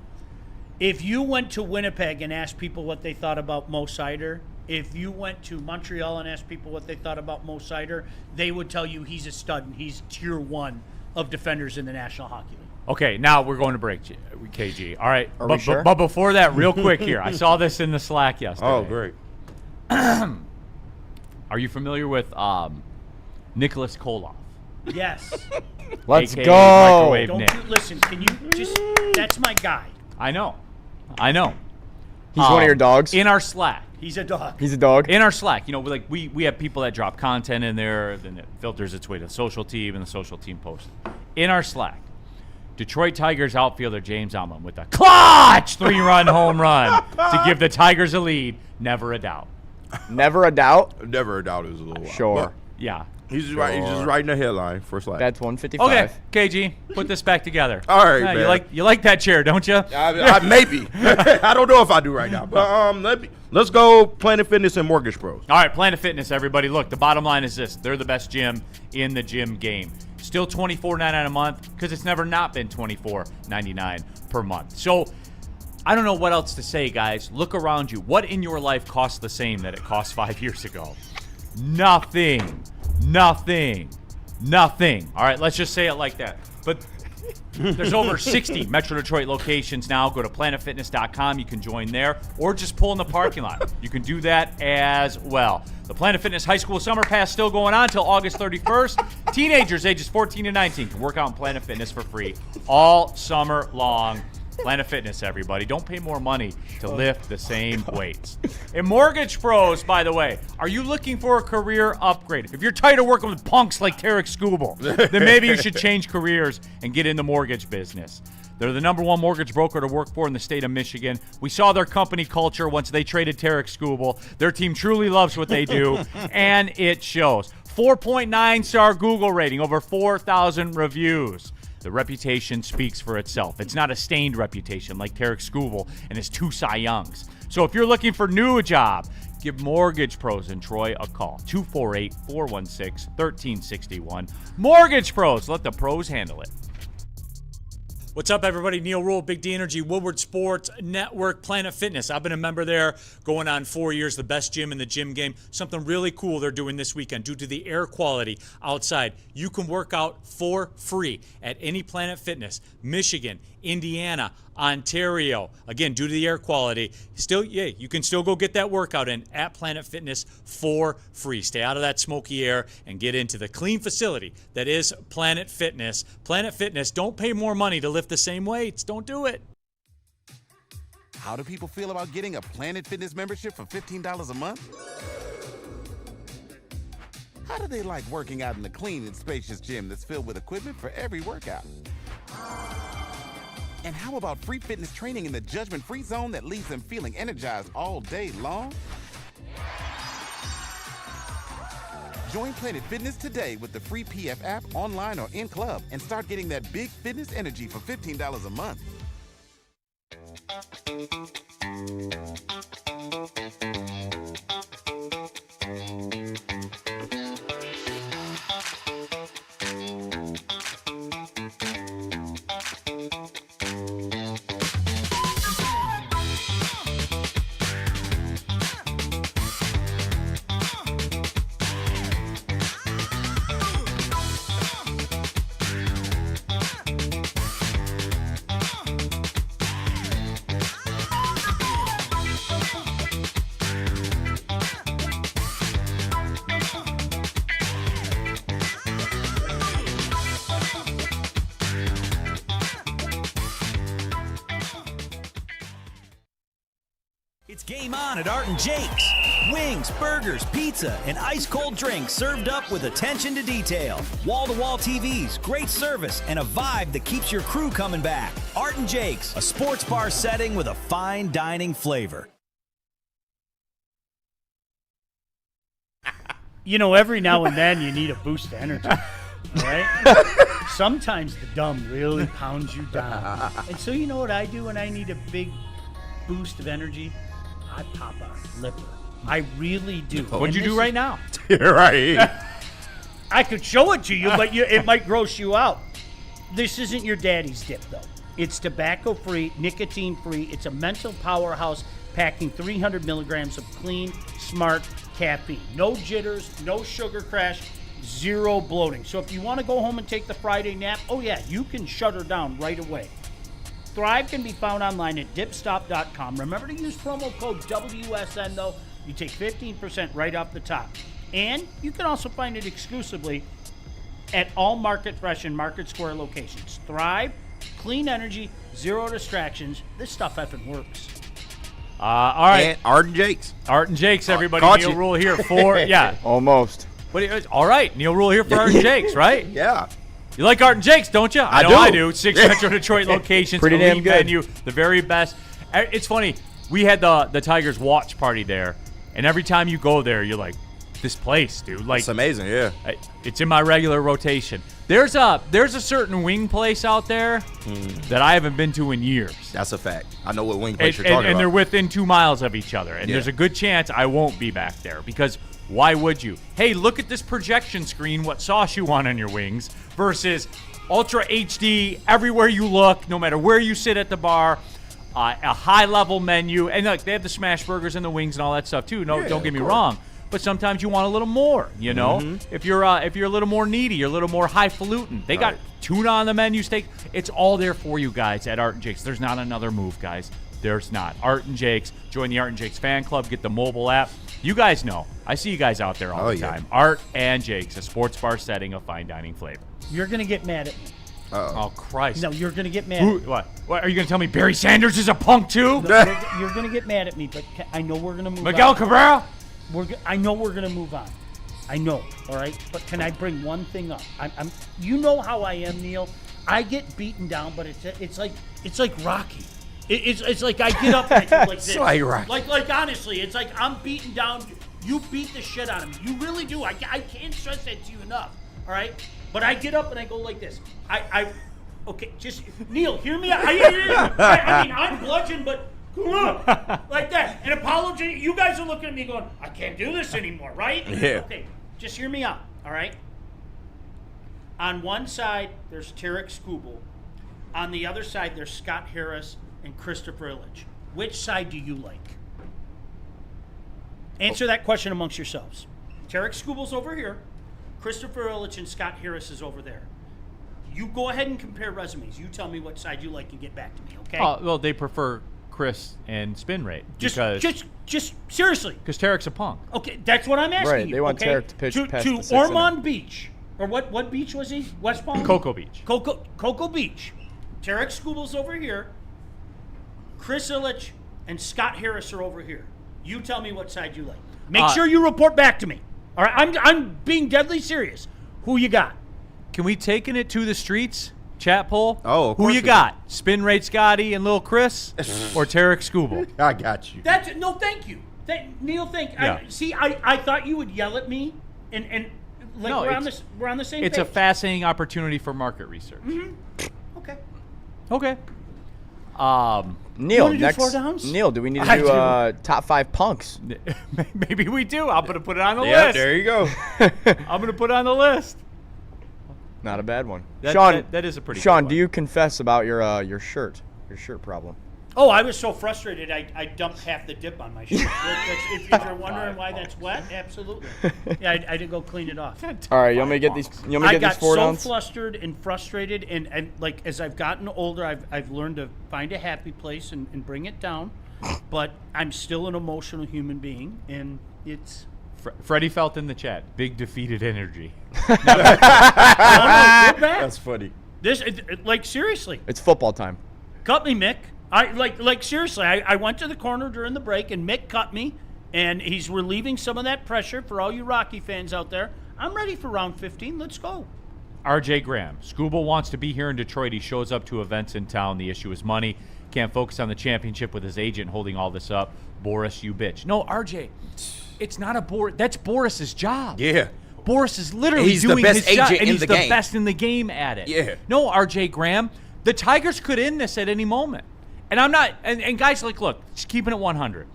If you went to Winnipeg and asked people what they thought about Mo Sider, if you went to Montreal and asked people what they thought about Mo Sider, they would tell you he's a stud and he's tier 1 of defenders in the National Hockey League. Okay, now we're going to break, KG. All right. Are we sure? But before that, real quick here. I saw this in the Slack yesterday. Oh, great. Are you familiar with Nicholas Koloff? Yes. Let's AKA go. Microwave Don't Nick. you listen? Can you just? That's my guy. I know. He's one of your dogs? In our Slack. He's a dog. He's a dog? In our Slack, we have people that drop content in there, then it filters its way to the social team, and the social team posts it. In our Slack, Detroit Tigers outfielder James Allen with a clutch 3-run home run to give the Tigers a lead. Never a doubt. Never a doubt? Never a doubt it was a little wild. Sure. Yeah. He's just writing a headline for Slack. That's 155. Okay, KG, put this back together. All right, Yeah, man. you like that chair, don't you? I maybe. I don't know if I do right now. But let's go Planet Fitness and Mortgage Pros. All right, Planet Fitness, everybody. Look, the bottom line is this. They're the best gym in the gym game. Still $24.99 a month because it's never not been $24.99 per month. So I don't know what else to say, guys. Look around you. What in your life costs the same that it cost 5 years ago? Nothing. All right, let's just say it like that. But there's over 60 Metro Detroit locations now. Go to planetfitness.com. You can join there or just pull in the parking lot. You can do that as well. The Planet Fitness High School Summer Pass still going on until August 31st. Teenagers ages 14 to 19 can work out in Planet Fitness for free all summer long. Planet Fitness, everybody. Don't pay more money to lift the same weights. And Mortgage Pros, by the way, are you looking for a career upgrade? If you're tired of working with punks like Tarek Skubal, then maybe you should change careers and get in the mortgage business. They're the #1 mortgage broker to work for in the state of Michigan. We saw their company culture once they traded Tarek Skubal. Their team truly loves what they do, and it shows. 4.9-star Google rating, over 4,000 reviews. The reputation speaks for itself. It's not a stained reputation like Tarek Skubal and his 2 Cy Youngs. So if you're looking for a new job, give Mortgage Pros in Troy a call. 248-416-1361. Mortgage Pros. Let the pros handle it. What's up, everybody? Neil Rule, Big D Energy, Woodward Sports Network, Planet Fitness. I've been a member there going on 4 years, the best gym in the gym game. Something really cool they're doing this weekend due to the air quality outside. You can work out for free at any Planet Fitness, Michigan, Indiana, Ontario. Again, due to the air quality, you can still go get that workout in at Planet Fitness for free. Stay out of that smoky air and get into the clean facility that is Planet Fitness. Planet Fitness, don't pay more money to lift the same weights. Don't do it. How do people feel about getting a Planet Fitness membership for $15 a month? How do they like working out in a clean and spacious gym that's filled with equipment for every workout? And how about free fitness training in the judgment-free zone that leaves them feeling energized all day long? Join Planet Fitness today with the free PF app, online or in club, and start getting that big fitness energy for $15 a month. It's game on at Art and Jake's. Wings, burgers, pizza, and ice-cold drinks served up with attention to detail. Wall-to-wall TVs, great service, and a vibe that keeps your crew coming back. Art and Jake's, a sports bar setting with a fine dining flavor. You know, every now and then you need a boost of energy, right? Sometimes the dumb really pounds you down. And so you know what I do when I need a big boost of energy? I pop a lipper. I really do. What'd you do right now? You're right. I could show it to you, but it might gross you out. This isn't your daddy's dip, though. It's tobacco-free, nicotine-free. It's a mental powerhouse packing 300 milligrams of clean, smart caffeine. No jitters, no sugar crash, zero bloating. So if you want to go home and take the Friday nap, oh yeah, you can shut her down right away. Thrive can be found online at dipstop.com. Remember to use promo code WSN, though. You take 15% right off the top. And you can also find it exclusively at all Market Fresh and Market Square locations. Thrive, clean energy, zero distractions. This stuff effing works. All right. And Art and Jake's. Art and Jake's, everybody. Caught Neil you. Rule here for, yeah. Almost. All right. Neil Rule here for Art and Jake's, right? Yeah. You like Art and Jake's, don't you? I know do. I do. 6 Metro Detroit locations. Pretty elite damn good. Venue, the very best. It's funny. We had the Tigers watch party there, and every time you go there, you're like, this place, dude. Like, It's amazing, yeah. it's in my regular rotation. There's a certain wing place out there that I haven't been to in years. That's a fact. I know what wing place you're talking And about. they're within 2 miles of each other. And Yeah. there's a good chance I won't be back there because why would you? Hey, look at this projection screen, what sauce you want on your wings versus Ultra HD everywhere you look, no matter where you sit at the bar, a high-level menu. And look, they have the smash burgers and the wings and all that stuff too. No, Yeah, don't get of me course. wrong. But sometimes you want a little more, you know? If you're a little more needy, you're a little more highfalutin. They got Right. tuna on the menu, steak. It's all there for you guys at Art and Jake's. There's not another move, guys. There's not. Art and Jake's. Join the Art and Jake's fan club. Get the mobile app. You guys know. I see you guys out there all the yeah. time. Art and Jake's, a sports bar setting of fine dining flavor. You're going to get mad at me. Oh, Christ. No, you're going to get mad. What? Are you going to tell me Barry Sanders is a punk too? You're going to get mad at me, but I know we're going to move Miguel on. Cabrera? I know we're going to move on. I know, all right? But can I bring one thing up? You know how I am, Neil. I get beaten down, but it's like Rocky. It's like I get up and I do like this. like Rocky. Like honestly, it's like I'm beaten down. You beat the shit out of me. You really do. I can't stress that to you enough. All right? But I get up and I go like this. Okay, just Neil, hear me out. I mean, I'm bludgeoned, but like that. And Apollo, you guys are looking at me going, I can't do this anymore, right? Yeah. Okay, just hear me out. All right? On one side, there's Tarek Skubal. On the other side, there's Scott Harris and Christopher Illich. Which side do you like? Answer that question amongst yourselves. Tarek Skubal's over here. Christopher Illich and Scott Harris is over there. You go ahead and compare resumes. You tell me what side you like and get back to me, okay? Well, they prefer Chris and spin rate. Just seriously. Because Tarek's a punk. Okay, that's what I'm asking Right, you. they want okay? Tarek to pitch past the to sixth inning. Ormond Beach. Or what beach was he? West Palm? Cocoa Beach. Cocoa Beach. Tarek Skubal's over here. Chris Illich and Scott Harris are over here. You tell me what side you like. Make sure you report back to me. All right, I'm being deadly serious. Who you got? Can we taking it to the streets? Chat poll? Oh, of Who course you we got? Spin Rate Scotty and Lil Chris? Or Tarek Skubal? I got you. No, thank you. Neil, thank you. Yeah. I thought you would yell at me and like No, we're on the same It's page. a fascinating opportunity for market research. Okay. Okay. Neil, wanna do next. four downs? Neil, do we need to I do do. top 5 punks? Maybe we do. I'm going to put it on the Yeah, list. there you go. I'm going to put it on the list. Not a bad one. That- Sean, that is a pretty Sean, good do one. you confess about your shirt problem? Oh, I was so frustrated. I dumped half the dip on my shirt. If you're wondering why that's wet, absolutely. Yeah, I did go clean it off. All right, you want me to get these? You want me to I get got these 4 so downs? flustered and frustrated, and like as I've gotten older, I've learned to find a happy place and bring it down. But I'm still an emotional human being, and it's. Freddie felt in the chat. Big defeated energy. No, we're back. That's funny. This, like seriously, It's football time. cut me, Mick. I like seriously. I went to the corner during the break, and Mick cut me, and he's relieving some of that pressure for all you Rocky fans out there. I'm ready for round 15. Let's go. RJ Graham. Skubal wants to be here in Detroit. He shows up to events in town. The issue is money. Can't focus on the championship with his agent holding all this up. Boris, you bitch. No, RJ, it's not a Boris. That's Boris's job. Yeah. Boris is literally He's the doing best his job, agent and in he's the the game. best in the game at it. Yeah. No, RJ Graham. The Tigers could end this at any moment. And I'm not, and guys, like, look, just keeping it 100.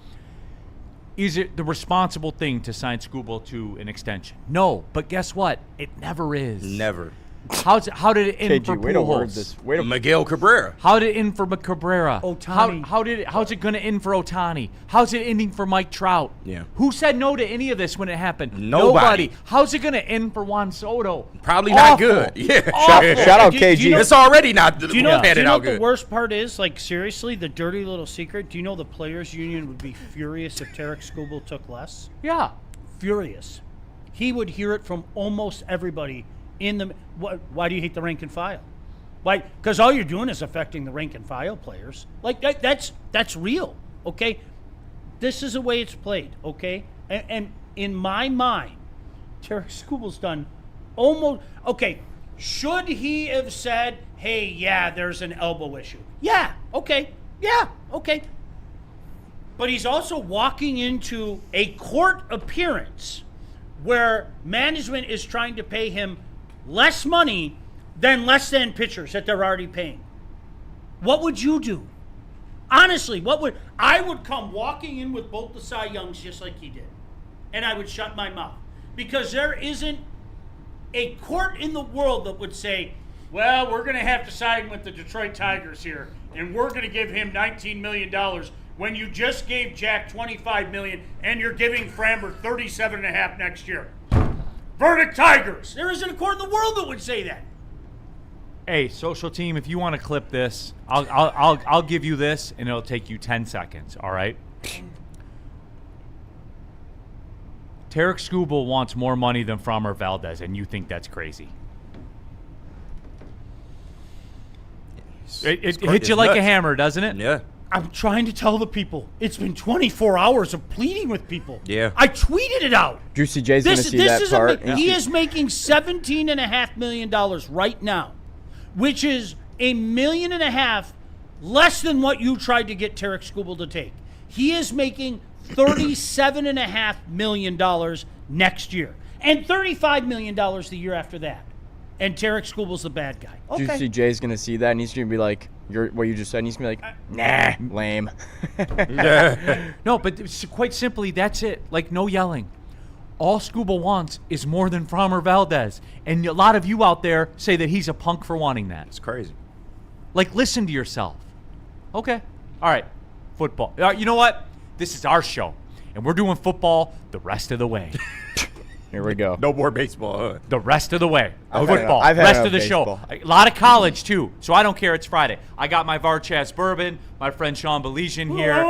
Is it the responsible thing to sign Skubal to an extension? No, but guess what? It never is. Never. How did it end for KG, way to word Pujols? this. Way to Miguel Cabrera. How did it end for Cabrera? Ohtani. How's it going to end for Ohtani? How's it ending for Mike Trout? Yeah. Who said no to any of this when it happened? Nobody. How's it going to end for Juan Soto? Probably not Awful. good. Yeah. Awful. Shout out Do KG. you know- It's already not Do you know headed out what the good. worst part is? Like, seriously, the dirty little secret? Do you know the Players Union would be furious if Tarek Skubal took less? Yeah. Furious. He would hear it from almost everybody in the. Why do you hate the rank and file? Why? Because all you're doing is affecting the rank and file players. Like, that's real, okay? This is the way it's played, okay? And in my mind, Tarek Skubal's done almost. Okay, should he have said, hey, yeah, there's an elbow issue? Yeah, okay. But he's also walking into a court appearance where management is trying to pay him less money than less than pitchers that they're already paying. What would you do? Honestly, I would come walking in with both the Cy Youngs just like he did. And I would shut my mouth. Because there isn't a court in the world that would say, well, we're going to have to side with the Detroit Tigers here, and we're going to give him $19 million when you just gave Jack $25 million and you're giving Framber $37.5 next year. Verdict Tigers. There isn't a court in the world that would say that. Hey, social team, if you want to clip this, I'll give you this, and it'll take you 10 seconds. All right. Tarek Skubal wants more money than Framber Valdez, and you think that's crazy? It hits you like a hammer, doesn't it? Yeah. I'm trying to tell the people. It's been 24 hours of pleading with people. Yeah. I tweeted it out. Juicy J's going to see that part. He is making $17.5 million right now, which is $1.5 million less than what you tried to get Tarek Skubal to take. He is making $37.5 million next year and $35 million the year after that. And Tarek Skubal's the bad guy. Okay. Juicy J's going to see that, and he's going to be like, what you just said, and he's going to be like, nah, lame. No, but quite simply, that's it. Like, no yelling. All Skubal wants is more than Framber Valdez. And a lot of you out there say that he's a punk for wanting that. It's crazy. Like, listen to yourself. Okay. All right. Football. You know what? This is our show, and we're doing football the rest of the way. Here we go. No more baseball, huh? The rest of the way. I've had Football. I've had rest enough of the baseball. show. A lot of college, too. So I don't care. It's Friday. I got my Varchas bourbon, my friend Sean Belesian here,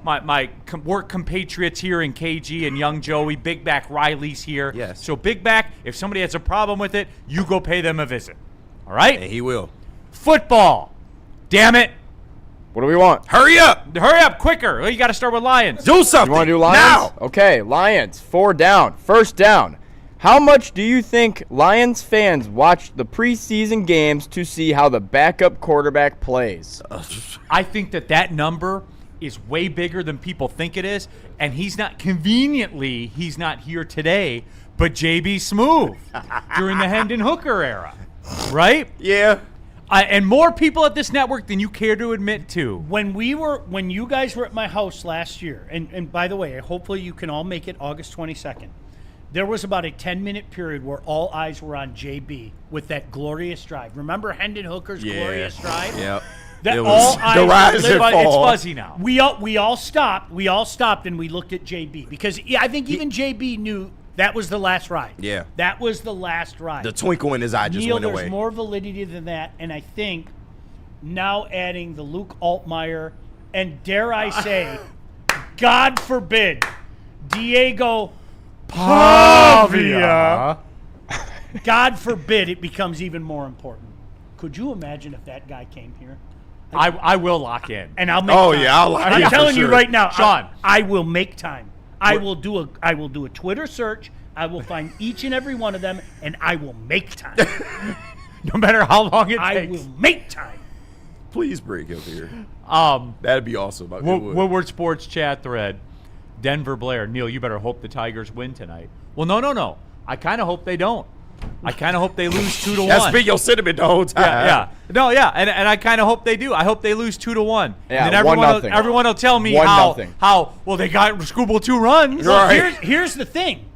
my work compatriots here in KG and Young Joey. Big Back Riley's here. Yes. So Big Back, if somebody has a problem with it, you go pay them a visit. All right? And he will. Football. Damn it. What do we want? Hurry up! Hurry up, quicker. You got to start with Lions. Do something. You want to do Lions? Now! Okay, Lions, 4 down. First down. How much do you think Lions fans watch the preseason games to see how the backup quarterback plays? I think that number is way bigger than people think it is, and he's not here today, but JB Smooth during the Hendon Hooker era, right? Yeah. And more people at this network than you care to admit to. When you guys were at my house last year, and by the way, hopefully you can all make it August 22nd, there was about a 10-minute period where all eyes were on JB with that glorious drive. Remember Hendon Hooker's glorious drive? Yep. That It all was eyes the rise and It's fall. fuzzy now. We all stopped. We all stopped and we looked at JB because I think even JB knew that was the last ride. Yeah. That was the last ride. The twinkle in his eye just Neil, went away. there's more validity than that, and I think now adding the Luke Altmaier and dare I say, God forbid, Diego Pavia. God forbid it becomes even more important. Could you imagine if that guy came here? I will lock in. And I'll make Oh, time. yeah, I'll lock I'm in for telling you sure. right now, Sean. I will make time. I will do a Twitter search. I will find each and every one of them, and I will make time. No matter how long it I takes. will make time. Please bring him here. Um, That'd be awesome. It would. Woodward Sports chat thread. Denver Blair. Neil, you better hope the Tigers win tonight. Well, no. I kind of hope they don't. I kind of hope they lose 2-1. That's been your sentiment the whole time. Yeah. And I kind of hope they do. I hope they lose 2-1. Yeah, and then 1-0. everyone will tell me 1-0. how well they got Skubal 2 runs. Right. Here's the thing.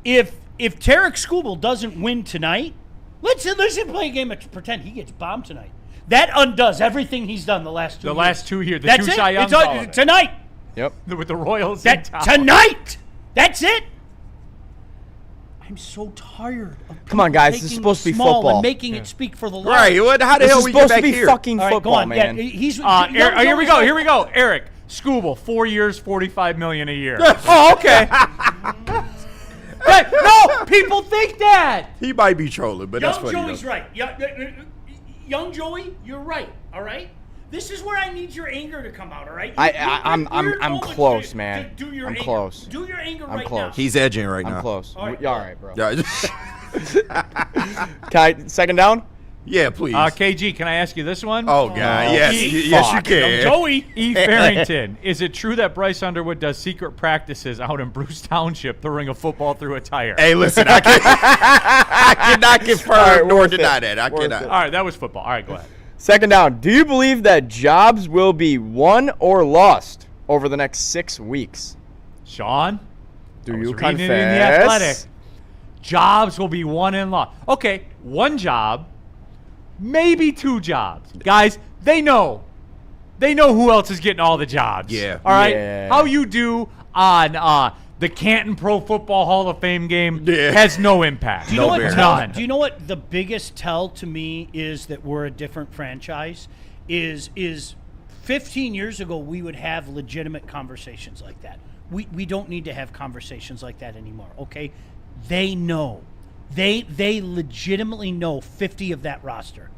If Tarek Skubal doesn't win tonight, let's play a game of pretend he gets bombed tonight. That undoes everything he's done the last 2 years. The last 2 years. The That's two it. Cy Young It's all- holidays. tonight. Yep. With the Royals That in town. tonight. That's it. I'm so tired of Come on, people guys. This is taking supposed to be small football. and making it speak for the Lord. Right. What? How the This hell is we get supposed to back be here? fucking All right, football, go on. man. Yeah, he's Here we go. Eric Skubal, 4 years, $45 million a year. Oh, okay. No, people think that. He might be trolling, but that's Young funny. Joey's though. right. Young Joey, you're right. All right. This is where I need your anger to come out. All right. I'm Weird I'm moment close, to man. do your I'm anger. close. Do your anger I'm right close. now. He's edging right now. I'm close. All right. All right, bro. Yeah. Can I, second down? Yeah, please. KG, can I ask you this one? Oh, God. Yes. Yes, you fuck. can. Joey. E. Farrington, is it true that Bryce Underwood does secret practices out in Bruce Township throwing a football through a tire? Hey, listen, I cannot confirm right, nor worth deny it. that. I Worth cannot. it. All right, that was football. All right, go ahead. Second down. Do you believe that jobs will be won or lost over the next 6 weeks? Sean? Do I was you reading it confess? in The Athletic. Jobs will be won and lost. Okay, 1 job, maybe 2 jobs. Guys, they know. They know who else is getting all the jobs. Yeah. All right? Yeah. How you do on the Canton Pro Football Hall of Fame game has no impact. Do you know what? bear. None. Do you know what the biggest tell to me is that we're a different franchise? Is 15 years ago we would have legitimate conversations like that. We don't need to have conversations like that anymore. Okay, they know, they legitimately know 50 of that roster.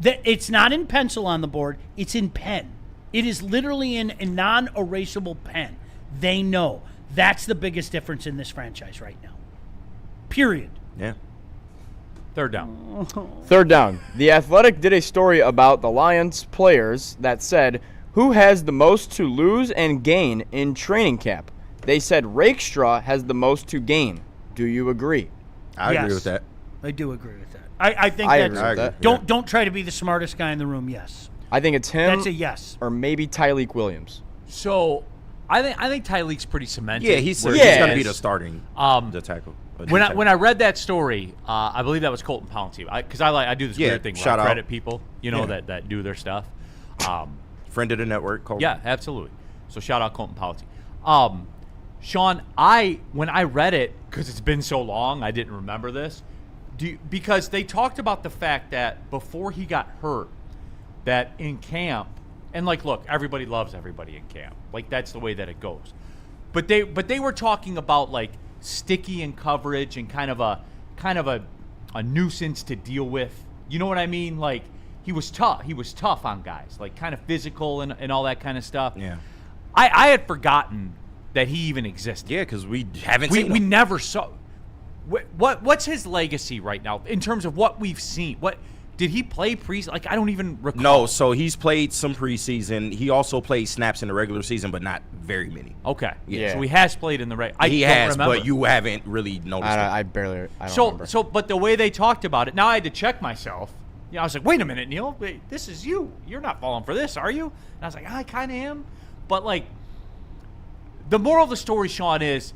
It's not in pencil on the board. It's in pen. It is literally in a non-erasable pen. They know. That's the biggest difference in this franchise right now. Period. Yeah. Third down. Third down. The Athletic did a story about the Lions players that said, who has the most to lose and gain in training camp? They said Rakestraw has the most to gain. Do you agree? I agree with that. I do agree with that. I think I that's agree with that. Don't try to be the smartest guy in the room. Yes. I think it's him. That's a yes. Or maybe Tyleek Williams. So I think Tyleek's pretty cemented. Yeah, he's where going he to be is. the starting the tackle. When I read that story, I believe that was Colton Pouncey, because I do this weird thing where shout I out. credit people, that do their stuff. Friend of the network, Colton. Yeah, absolutely. So shout out Colton Pouncey. Sean, when I read it, because it's been so long, I didn't remember this. Because they talked about the fact that before he got hurt, that in camp, and look, everybody loves everybody in camp. That's the way that it goes. But they were talking about sticky in coverage and kind of a nuisance to deal with. You know what I mean? He was tough. He was tough on guys, kind of physical and all that kind of stuff. Yeah. I had forgotten that he even existed. Yeah, because we haven't seen him. We never saw. What's his legacy right now in terms of what we've seen? What did he play preseason? I don't even recall. No, so he's played some preseason. He also played snaps in the regular season, but not very many. Okay. Yeah. So he has played in the regular. He has, but you haven't really noticed. I don't remember. So, but the way they talked about it, now I had to check myself. I was like, wait a minute, Neil. Wait, this is you. You're not falling for this, are you? And I was like, I kind of am. But the moral of the story, Sean, is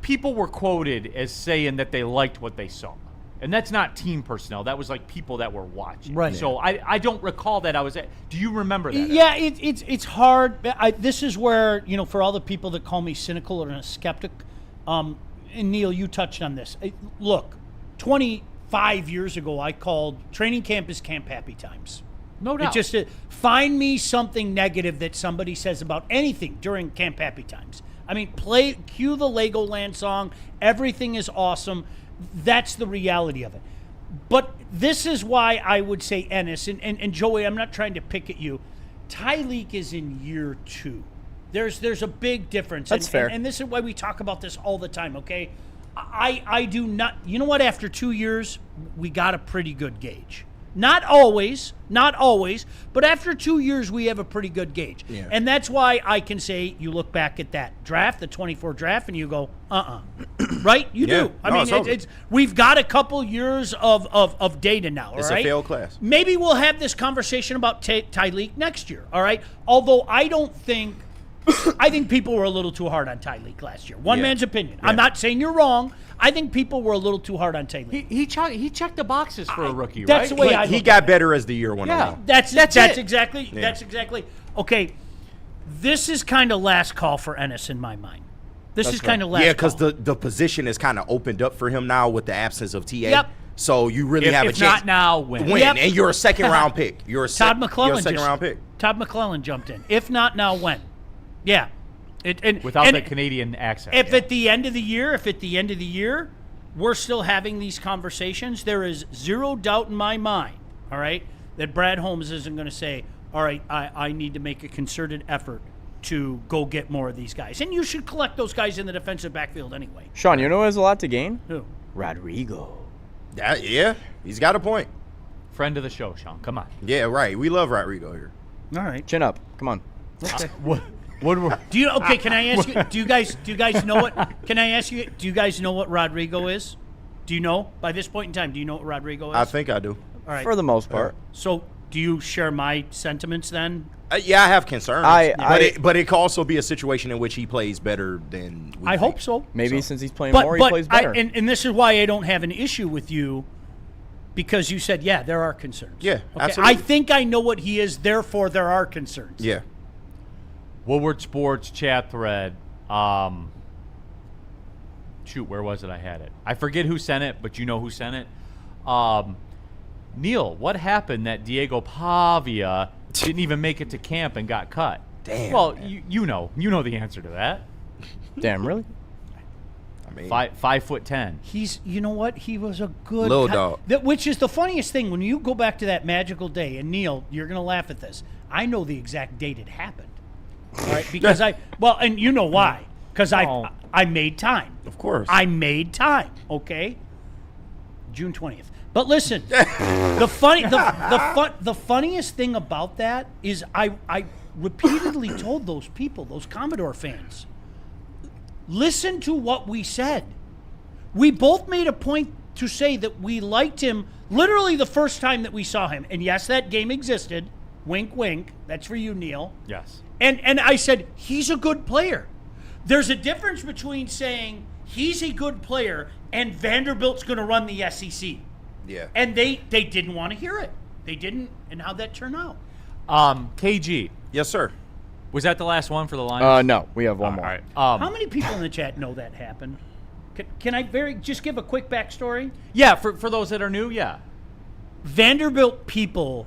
people were quoted as saying that they liked what they saw. And that's not team personnel. That was people that were watching. Right. So I don't recall that I was at. Do you remember that? Yeah, it's hard. This is where, for all the people that call me cynical or a skeptic, and Neil, you touched on this. Look, 25 years ago, I called training camp is camp happy times. No doubt. It just find me something negative that somebody says about anything during camp happy times. I mean, cue the Legoland song. Everything is awesome. That's the reality of it. But this is why I would say Ennis, and Joey, I'm not trying to pick at you. Tyleek is in year 2. There's a big difference. That's fair. And this is why we talk about this all the time, okay? I do not, you know what, after 2 years, we got a pretty good gauge. Not always, but after 2 years, we have a pretty good gauge. Yeah. And that's why I can say you look back at that draft, the 24 draft, and you go, right? You do. I mean, it's we've got a couple years of data now, all right? It's a failed class. Maybe we'll have this conversation about Tyleek next year, all right? Although I think people were a little too hard on Tyleek last year. One man's opinion. Yeah. I'm not saying you're wrong. I think people were a little too hard on Tyleek. He checked the boxes for a rookie, that's right? the way He got better as the year went Yeah. on. That's it. exactly. Yeah. That's exactly. Okay, this is kind of last call for Ennis in my mind. This is kind of last. Yeah, because call. the position is kind of opened up for him now with the absence of TA. Yep. So you really have a If chance. not now, when? Yep. And you're a second round pick. You're a Todd McClellan. You're a second round pick. Todd McClellan jumped in. If not now, when? Yeah. Without the Canadian accent. If at the end of the year, we're still having these conversations, there is zero doubt in my mind, all right, that Brad Holmes isn't going to say, all right, I need to make a concerted effort to go get more of these guys. And you should collect those guys in the defensive backfield anyway. Sean, you know who has a lot to gain? Who? Rodrigo. Yeah, he's got a point. Friend of the show, Sean. Come on. Yeah, right. We love Rodrigo here. All right. Chin up. Come on. Woodward. Can I ask you, do you guys know what, can I ask you, do you guys know what Rodrigo is? Do you know, by this point in time, do you know what Rodrigo is? I think I do. All right. For the most part. So do you share my sentiments then? Yeah, I have concerns. But it could also be a situation in which he plays better than we I think. hope so. Maybe since he's playing more, he plays better. And this is why I don't have an issue with you, because you said, yeah, there are concerns. Yeah, okay? absolutely. I think I know what he is, therefore there are concerns. Yeah. Woodward Sports chat thread. Shoot, where was it? I had it. I forget who sent it, but you know who sent it. Neil, what happened that Diego Pavia didn't even make it to camp and got cut? Damn. Well, you know the answer to that. Damn, really? mean, 5'10". He's, you know what? He was a good Little dog. Which is the funniest thing when you go back to that magical day. And Neil, you're gonna laugh at this. I know the exact date it happened. All right, because and you know why? Because I made time. Of course, I made time. Okay, June 20th. But listen, the funniest thing about that is I repeatedly told those people, those Commodore fans, listen to what we said. We both made a point to say that we liked him literally the first time that we saw him. And yes, that game existed. Wink, wink. That's for you, Neil. Yes. And I said, he's a good player. There's a difference between saying he's a good player and Vanderbilt's going to run the SEC. Yeah. And they didn't want to hear it. They didn't. And how'd that turn out? KG. Yes, sir. Was that the last one for the Lions? No, we have one more. All right. How many people in the chat know that happened? Can I just give a quick backstory? Yeah, for those that are new, yeah. Vanderbilt people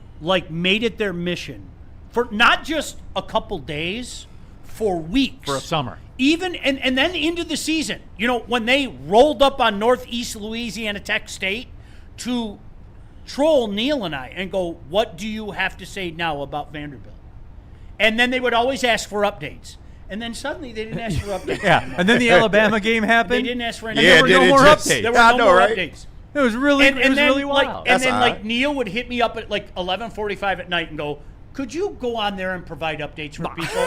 made it their mission for not just a couple days, for weeks. For a summer. Even and then into the season. You know, when they rolled up on Northeast Louisiana Tech State to troll Neil and I and go, what do you have to say now about Vanderbilt? And then they would always ask for updates. And then suddenly they didn't ask for updates anymore. And then the Alabama game happened. They didn't ask for any there were no more updates. There were no more updates. It was really, really wild. And then Neil would hit me up at 11:45 at night and go, could you go on there and provide updates for people?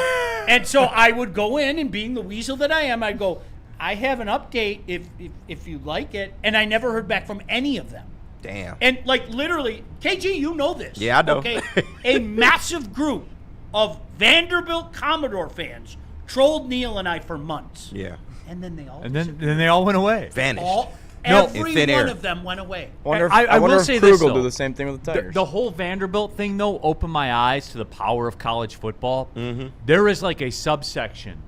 And so I would go in, and being the weasel that I am, I'd go, I have an update if you like it. And I never heard back from any of them. Damn. And literally, KG, you know this. Yeah, I know. Okay, a massive group of Vanderbilt Commodore fans trolled Neil and I for months. Yeah. And then they all then they all went away. Vanished. Every in thin one air. of them went away. I wonder will if say Krug this, will though. do the same thing with the Tigers. The whole Vanderbilt thing, though, opened my eyes to the power of college football. Mm-hmm. There is a subsection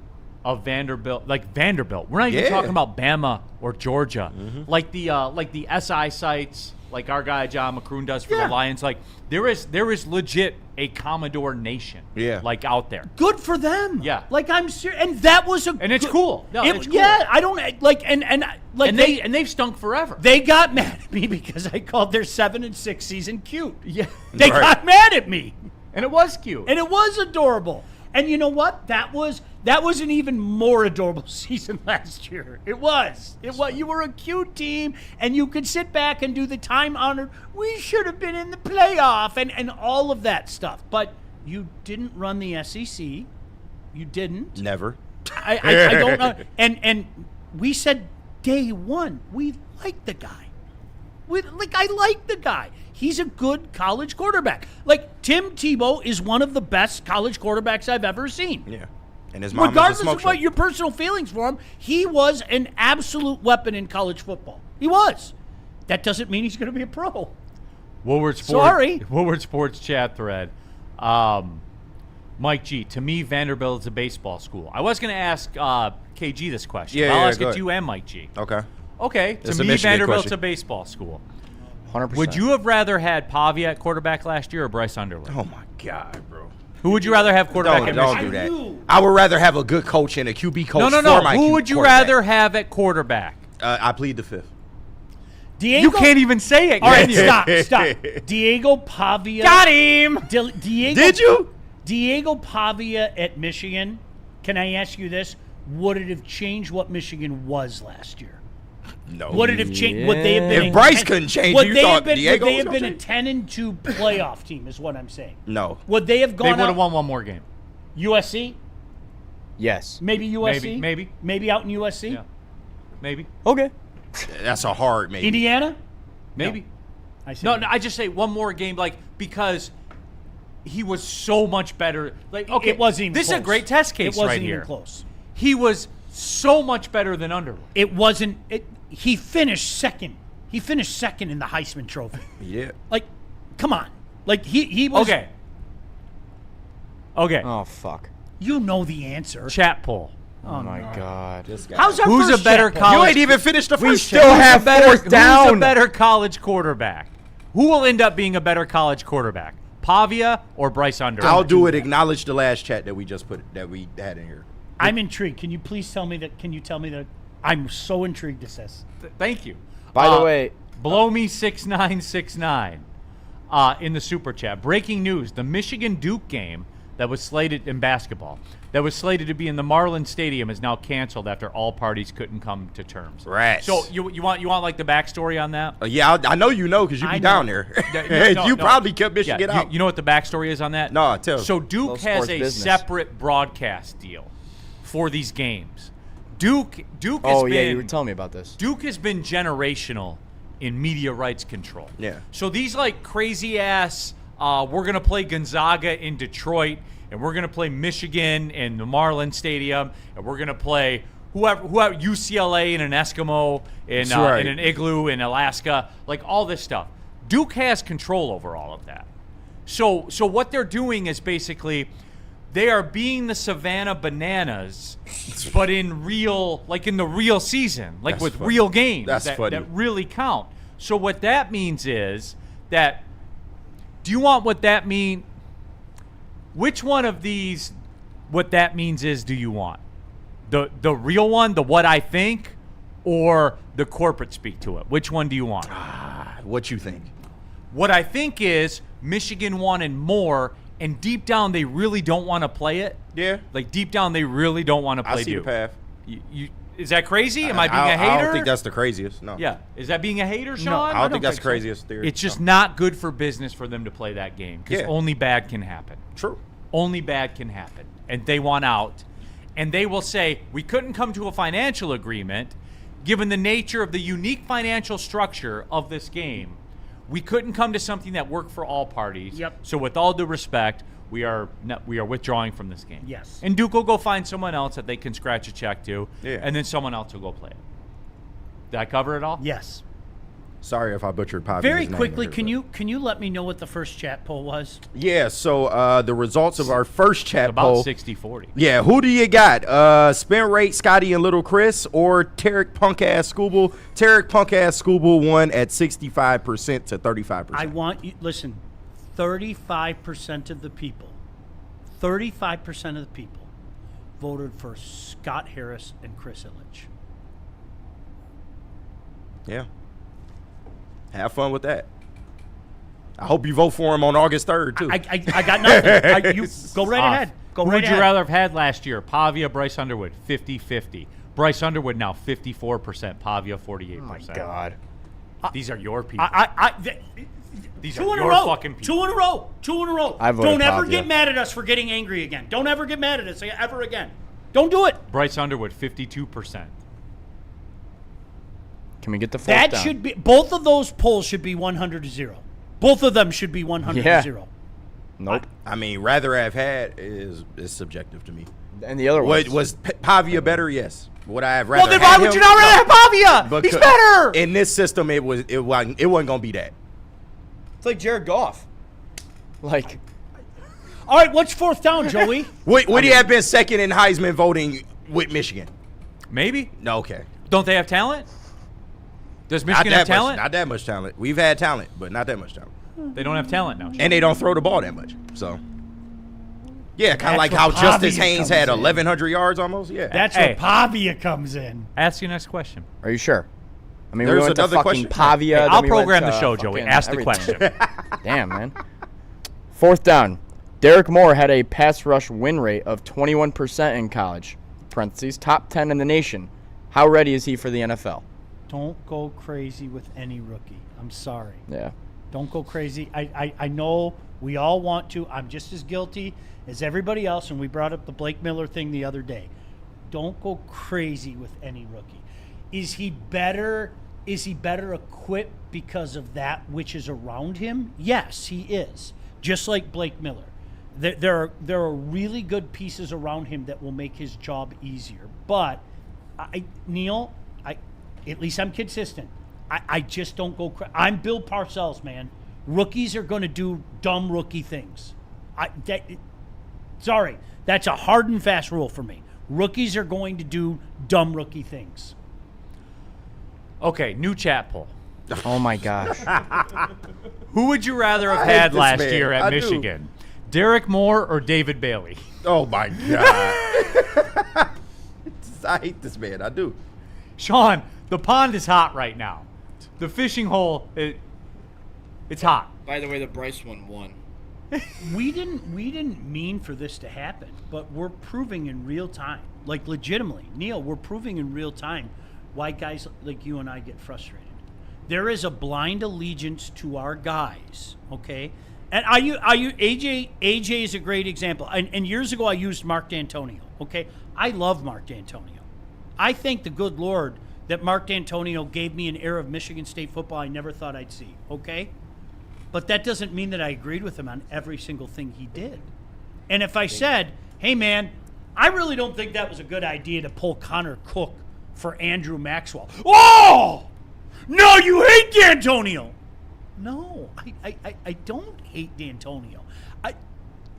of Vanderbilt, Vanderbilt. We're not even talking about Bama or Georgia. Mm-hmm. Like the SI sites, like our guy John McCroon does for the Lions. There is legit a Commodore nation. Yeah. Out there. Good for them. Yeah. I'm serious, and that was And it's cool. No, it's cool. Yeah, I don't And they've stunk forever. They got mad at me because I called their 7-6 season cute. Yeah. They got mad at me. And it was cute. And it was adorable. And you know what? That was an even more adorable season last year. It was. You were a cute team, and you could sit back and do the time-honored, we should have been in the playoff, and all of that stuff. But you didn't run the SEC. You didn't. Never. I don't know. And we said day one, we like the guy. I like the guy. He's a good college quarterback. Tim Tebow is one of the best college quarterbacks I've ever seen. Yeah. And his mom regardless is a smoke of what show. your personal feelings for him, he was an absolute weapon in college football. He was. That doesn't mean he's going to be a pro. Woodward Sports chat thread. Mike G. To me, Vanderbilt is a baseball school. I was going to ask KG this question. Yeah, I'll ask go it ahead. to you and Mike G. Okay. To me, Vanderbilt's a baseball school. 100%. Would you have rather had Pavia at quarterback last year or Bryce Underwood? Oh my God, bro. Who would you rather have quarterback at Don't Michigan? do that. I would rather have a good coach and a QB coach. No. For my Who would you quarterback. rather have at quarterback? I plead the fifth. Diego, You can't even say it. All right, can you? stop. Diego Pavia. Got him. Diego, Did you? Diego Pavia at Michigan. Can I ask you this? Would it have changed what Michigan was last year? No. Would it have changed? Would they have been? If Bryce couldn't change, would you they thought have been? Diego Would they was have gonna been a change? 10-2 playoff team? Is what I'm saying. No. Would they have They gone? would have out, won one more game. USC? Yes. Maybe USC. Maybe out in USC. Yeah. Maybe. Okay. That's a hard maybe. Indiana. Maybe. No. No, I just say one more game, because he was so much better. Okay, it wasn't even this close. is a great test case It wasn't right even here. close. He was so much better than Underwood. It wasn't. He finished second. He finished second in the Heisman Trophy. Yeah. Come on. He was. Okay. Oh, fuck. You know the answer. Chat poll. Oh, my God. How's our Who's first a better chat poll? You college? ain't even finished the first still chat. have fourth Who's down. a better college quarterback? Who will end up being a better college quarterback? Pavia or Bryce Underwood? I'll do it. Acknowledge the last chat that we had in here. I'm intrigued. Can you please tell me that? Can you tell me the I'm so intrigued to this. Thank you. By the way, Blow me 6969 in the super chat. Breaking news: the Michigan Duke game that was slated in basketball, that was slated to be in the Marlin Stadium, is now canceled after all parties couldn't come to terms. Rats. So you want like the backstory on that? Yeah, I know you know because you be down there. You probably kept Michigan out. You know what the backstory is on that? No, tell me. So Duke has a separate broadcast deal for these games. Duke has been, you were telling me about this. Duke has been generational in media rights control. Yeah. So these like crazy ass, we're gonna play Gonzaga in Detroit, and we're gonna play Michigan in the Marlin Stadium, and we're gonna play whoever UCLA in an Eskimo in an igloo in Alaska, like all this stuff. Duke has control over all of that. So what they're doing is basically they are being the Savannah Bananas, but in the real season, like That's with funny. real games That's funny. that really count. So what that means is that, do you want what that mean? Which one of these, what that means is, do you want? The real one, the what I think, or the corporate speak to it? Which one do you want? What you think? What I think is Michigan wanted more, and deep down they really don't want to play it. Yeah. Like deep down they really don't want to play I see Duke. the path. Is that crazy? Am I being a hater? I don't think that's the craziest. No. Yeah. Is that being a hater, Sean? No, I don't think that's the craziest theory. It's just not good for business for them to play that game because only bad can happen. True. Only bad can happen. And they want out. And they will say, we couldn't come to a financial agreement given the nature of the unique financial structure of this game. We couldn't come to something that worked for all parties. Yep. So with all due respect, we are withdrawing from this game. Yes. And Duke will go find someone else that they can scratch a check to, Yeah. and then someone else will go play it. Did I cover it all? Yes. Sorry if I butchered Pavi's Very name quickly, there, can you let me know what the first chat poll was? Yeah, so the results of our first chat About poll. 60-40. Yeah, who do you got? Spin Rate, Scotty and Little Chris, or Tarek Punk-Ass Scooble? Tarek Punk-Ass Scooble won at 65% to 35%. I want you, listen, 35% of the people, 35% of the people voted for Scott Harris and Chris Ilitch. Yeah. Have fun with that. I hope you vote for him on August 3rd, too. I got nothing. You go right ahead. Go Who right would ahead. you rather have had last year? Pavia, Bryce Underwood, 50-50. Bryce Underwood now 54%, Pavia 48%. Oh my God. These are your people. These are Two in a your row. fucking people. 2 in a row. 2 in a row. I voted Don't ever Pavia. get mad at us for getting angry again. Don't ever get mad at us ever again. Don't do it. Bryce Underwood, 52%. Can we get the fourth That down? should be, both of those polls should be 100-0. Both of them should be 100-0. Nope. I mean, rather have had is subjective to me. And the other one Was Pavia better? Yes. Would I have rather Well, then had why would him? you not rather have Pavia? Because He's better. In this system, it wasn't going to be that. It's like Jared Goff. Like, All right, what's fourth down, Joey? Would he have been second in Heisman voting with Michigan? Maybe. No, okay. Don't they have talent? Does Not Michigan that have talent? Much, not that much talent. We've had talent, but not that much talent. They don't have talent now. And they don't throw the ball that much. So, yeah, kind of like where how Justice Pavia Haynes comes had in. 1,100 yards almost. Yeah. That's Hey. where Pavia comes in. Ask your next question. are you sure? I mean, There's we went to another fucking question? Pavia. Hey, then I'll we went program to the show, Joey. fucking Ask the everything. question. Damn, man. Fourth down. Derek Moore had a pass rush win rate of 21% in college. Parentheses, top 10 in the nation. How ready is he for the NFL? Don't go crazy with any rookie. I'm sorry. Yeah. Don't go crazy. I know we all want to. I'm just as guilty as everybody else, and we brought up the Blake Miller thing the other day. Don't go crazy with any rookie. Is he better equipped because of that which is around him? Yes, he is. Just like Blake Miller. There are really good pieces around him that will make his job easier. But, Neil, at least I'm consistent. I just don't go I'm Bill Parcells, man. Rookies are going to do dumb rookie things. Sorry, that's a hard and fast rule for me. Rookies are going to do dumb rookie things. Okay, new chat poll. Oh, my gosh. Who would you rather have hate had this last man. year at I do. Michigan? Derek Moore or David Bailey? Oh, my God. I hate this man. I do. Sean, the pond is hot right now. The fishing hole, it's hot. By the way, the Bryce one won. We didn't mean for this to happen, but we're proving in real time, like legitimately, Neil, we're proving in real time why guys like you and I get frustrated. There is a blind allegiance to our guys, okay? And AJ is a great example. And years ago I used Mark D'Antonio, okay? I love Mark D'Antonio. I thank the good Lord that Mark D'Antonio gave me an era of Michigan State football I never thought I'd see, okay? But that doesn't mean that I agreed with him on every single thing he did. And if I said, hey, man, I really don't think that was a good idea to pull Connor Cook for Andrew Maxwell. Oh! No, you hate D'Antonio! No, I don't hate D'Antonio.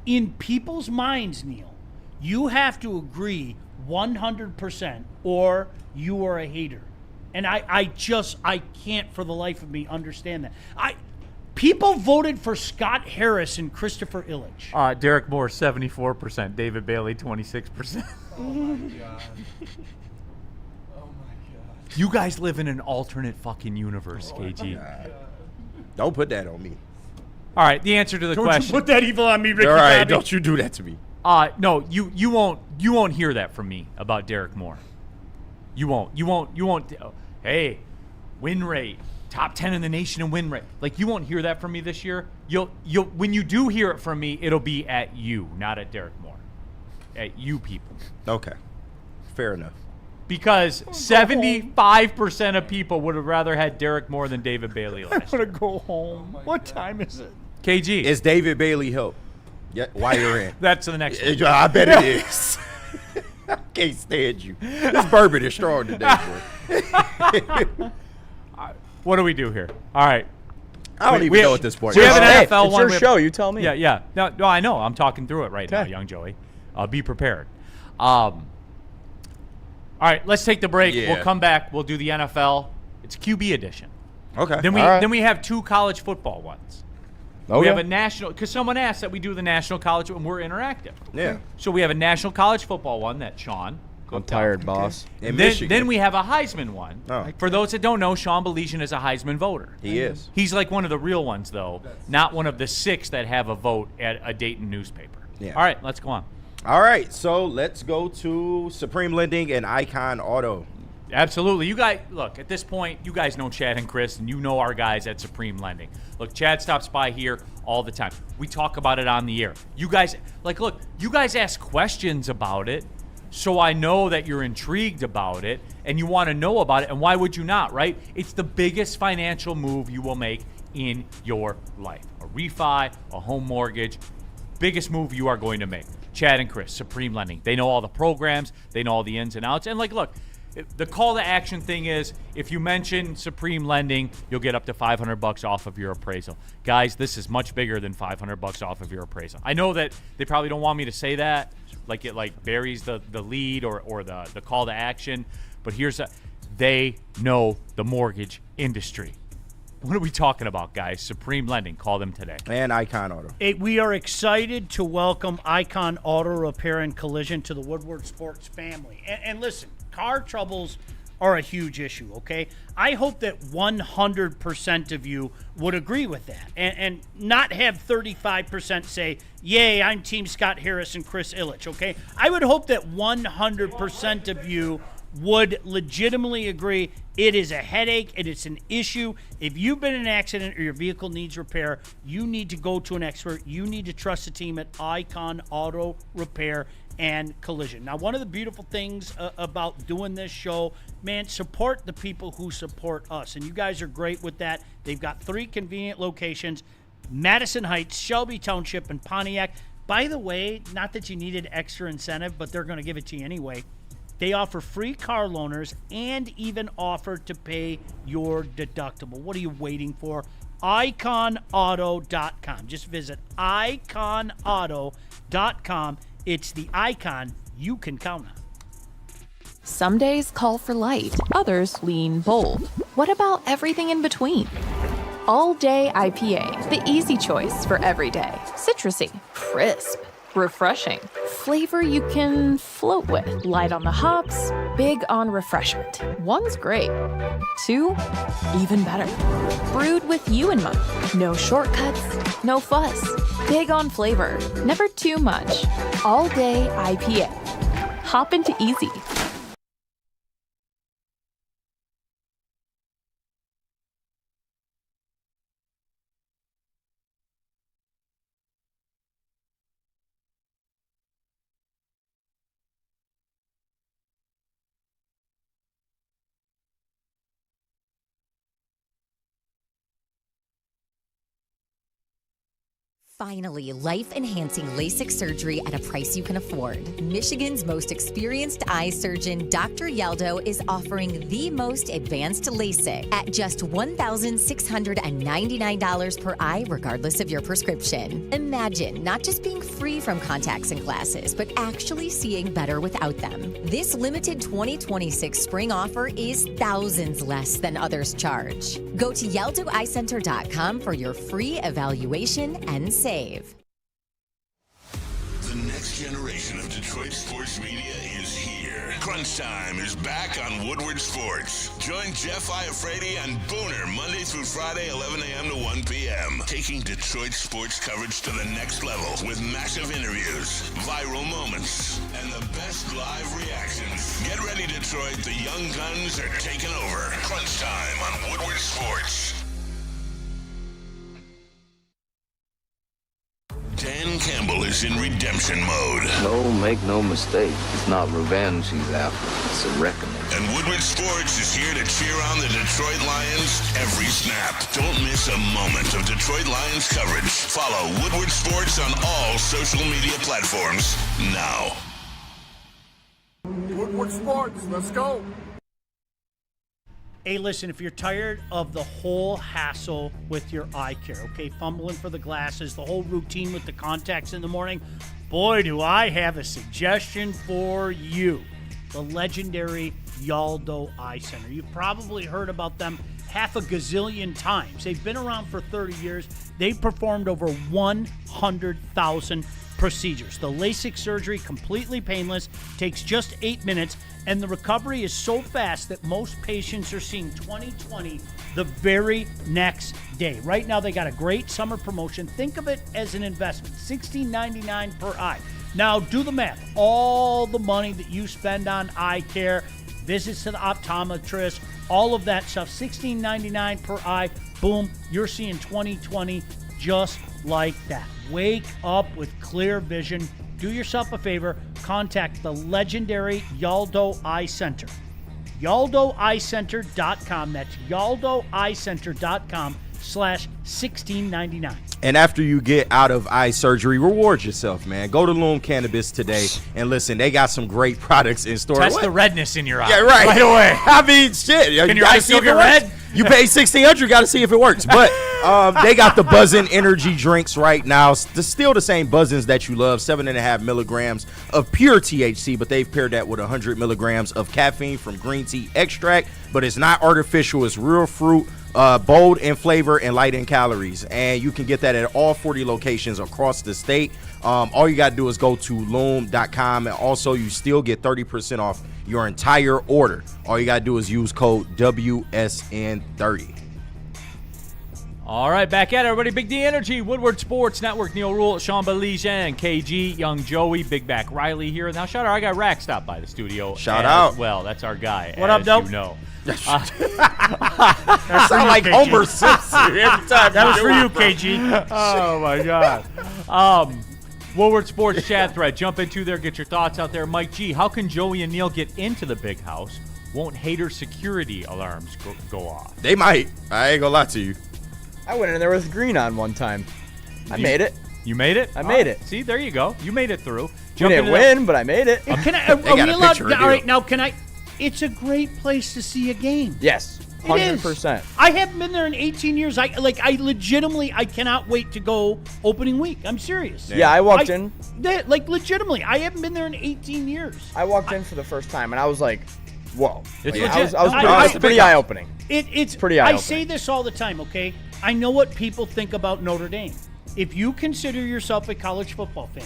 In people's minds, Neil, you have to agree 100% or you are a hater. And I can't for the life of me understand that. People voted for Scott Harris and Christopher Illich. Derek Moore, 74%. David Bailey, 26%. Oh, my God. You guys live in an alternate fucking universe, KG. Don't put that on me. All right, the answer to the question. Don't you put that evil on me, Ricky. All right, Bobby. don't you do that to me. No, you won't hear that from me about Derek Moore. You won't. Hey, win rate, top 10 in the nation in win rate. Like, you won't hear that from me this year. You'll when you do hear it from me, it'll be at you, not at Derek Moore. At you people. Okay, fair enough. Because 75% of people would have rather had Derek Moore than David Bailey last year. I'm going to go home. What time is it? KG. Is David Bailey help? Yeah, while you're in. That's the next one. I bet it is. I can't stand you. This bourbon is strong today, boy. What do we do here? All right. I don't even know at this point. We have an NFL it's one. your show. You tell me. Yeah. No, I know. I'm talking through it right now, Okay. young Joey. Be prepared. All right, let's take the break. Yeah. We'll come back. We'll do the NFL. It's QB edition. Okay. Then we have two college football ones. Okay. We have a national, because someone asked that we do the national college, and we're interactive. Yeah. So we have a national college football one that Sean. I'm tired, boss. In Then, Michigan. then we have a Heisman one. Oh. For those that don't know, Sean Belichian is a Heisman voter. He is. He's like one of the real ones, though, not one of the 6 that have a vote at a Dayton newspaper. Yeah. All right, let's go on. All right, so let's go to Supreme Lending and Icon Auto. Absolutely. You guys, look, at this point, you guys know Chad and Chris, and you know our guys at Supreme Lending. Look, Chad stops by here all the time. We talk about it on the air. You guys, look, you guys ask questions about it, so I know that you're intrigued about it, and you want to know about it, and why would you not, right? It's the biggest financial move you will make in your life. A refi, a home mortgage, biggest move you are going to make. Chad and Chris, Supreme Lending. They know all the programs. They know all the ins and outs. And, look, the call to action thing is if you mention Supreme Lending, you'll get up to $500 off of your appraisal. Guys, this is much bigger than $500 off of your appraisal. I know that they probably don't want me to say that, like it buries the lead or the call to action, but they know the mortgage industry. What are we talking about, guys? Supreme Lending. Call them today. And Icon Auto. We are excited to welcome Icon Auto Repair and Collision to the Woodward Sports family. And listen, car troubles are a huge issue, okay? I hope that 100% of you would agree with that and not have 35% say, yay, I'm Team Scott Harris and Chris Illich, okay? I would hope that 100% of you would legitimately agree it is a headache and it's an issue. If you've been in an accident or your vehicle needs repair, you need to go to an expert. You need to trust the team at Icon Auto Repair and Collision. Now, one of the beautiful things about doing this show, man, support the people who support us. And you guys are great with that. They've got 3 convenient locations, Madison Heights, Shelby Township, and Pontiac. By the way, not that you needed extra incentive, but they're going to give it to you anyway. They offer free car loaners and even offer to pay your deductible. What are you waiting for? IconAuto.com. Just visit IconAuto.com. It's the icon you can count on. Some days call for light, others lean bold. What about everything in between? All Day IPA, the easy choice for every day. Citrusy, crisp, refreshing. Flavor you can float with. Light on the hops, big on refreshment. 1's great. 2, even better. Brewed with you in mind. No shortcuts, no fuss. Big on flavor, never too much. All day IPA. Hop into easy. Finally, life-enhancing LASIK surgery at a price you can afford. Michigan's most experienced eye surgeon, Dr. Yaldo, is offering the most advanced LASIK at just $1,699 per eye, regardless of your prescription. Imagine not just being free from contacts and glasses, but actually seeing better without them. This limited 2026 spring offer is thousands less than others charge. Go to YaldoEyeCenter.com for your free evaluation and save. The next generation of Detroit sports media is here. Crunch Time is back on Woodward Sports. Join Jeff Iafrate and Booner Monday through Friday, 11 a.m. to 1 p.m. Taking Detroit sports coverage to the next level with massive interviews, viral moments, and the best live reactions. Get ready, Detroit. The young guns are taking over. Crunch Time on Woodward Sports. Dan Campbell is in redemption mode. No, make no mistake. It's not revenge he's after. It's a reckoning. And Woodward Sports is here to cheer on the Detroit Lions every snap. Don't miss a moment of Detroit Lions coverage. Follow Woodward Sports on all social media platforms now. Woodward Sports, let's go. Hey, listen, if you're tired of the whole hassle with your eye care, okay, fumbling for the glasses, the whole routine with the contacts in the morning, boy, do I have a suggestion for you. The legendary Yaldo Eye Center. You've probably heard about them half a gazillion times. They've been around for 30 years. They've performed over 100,000 procedures. The LASIK surgery, completely painless, takes just 8 minutes, and the recovery is so fast that most patients are seeing 20/20 the very next day. Right now, they got a great summer promotion. Think of it as an investment, $16.99 per eye. Now, do the math. All the money that you spend on eye care, visits to the optometrist, all of that stuff, $16.99 per eye, boom, you're seeing 20/20 just like that. Wake up with clear vision. Do yourself a favor. Contact the legendary Yaldo Eye Center. YaldoEyeCenter.com. That's YaldoEyeCenter.com/1699. And after you get out of eye surgery, reward yourself, man. Go to Loom Cannabis today and listen, they got some great products in store. Test the redness in your eye. Yeah, right. Right away. I mean, shit. Can your eyes still get red? You pay $1,600, you got to see if it works. But they got the Buzzin' energy drinks right now. Still the same Buzzins that you love, 7.5 milligrams of pure THC, but they've paired that with 100 milligrams of caffeine from green tea extract. But it's not artificial. It's real fruit. Bold in flavor and light in calories, and you can get that at all 40 locations across the state. All you got to do is go to loom.com, and also you still get 30% off your entire order. All you got to do is use code WSN30. All right, back at it, everybody. Big D Energy, Woodward Sports Network, Neil Rule, Sean Belize, and KG, Young Joey, Big Back Riley here. Now, shout out, our guy Rack stopped by the studio. Shout out. Well, that's our guy. What up, dope? You know. That sound like Homer Simpson every time. That was for you, KG. Oh, my God. Woodward Sports chat thread. Jump into there. Get your thoughts out there. Mike G, how can Joey and Neil get into the big house? Won't hater security alarms go off? They might. I ain't gonna lie to you. I went in there with green on one time. I made it. You made it? I made it. See, there you go. You made it through. We didn't win, but I made it. Can I? Are we allowed? All right, now can I? It's a great place to see a game. Yes, 100%. I haven't been there in 18 years. I legitimately, I cannot wait to go opening week. I'm serious. Yeah, I walked in. Legitimately, I haven't been there in 18 years. I walked in for the first time, and I was like, "Whoa!" It's like, legit. I was pretty eye-opening. It's pretty eye-opening. I say this all the time. Okay, I know what people think about Notre Dame. If you consider yourself a college football fan,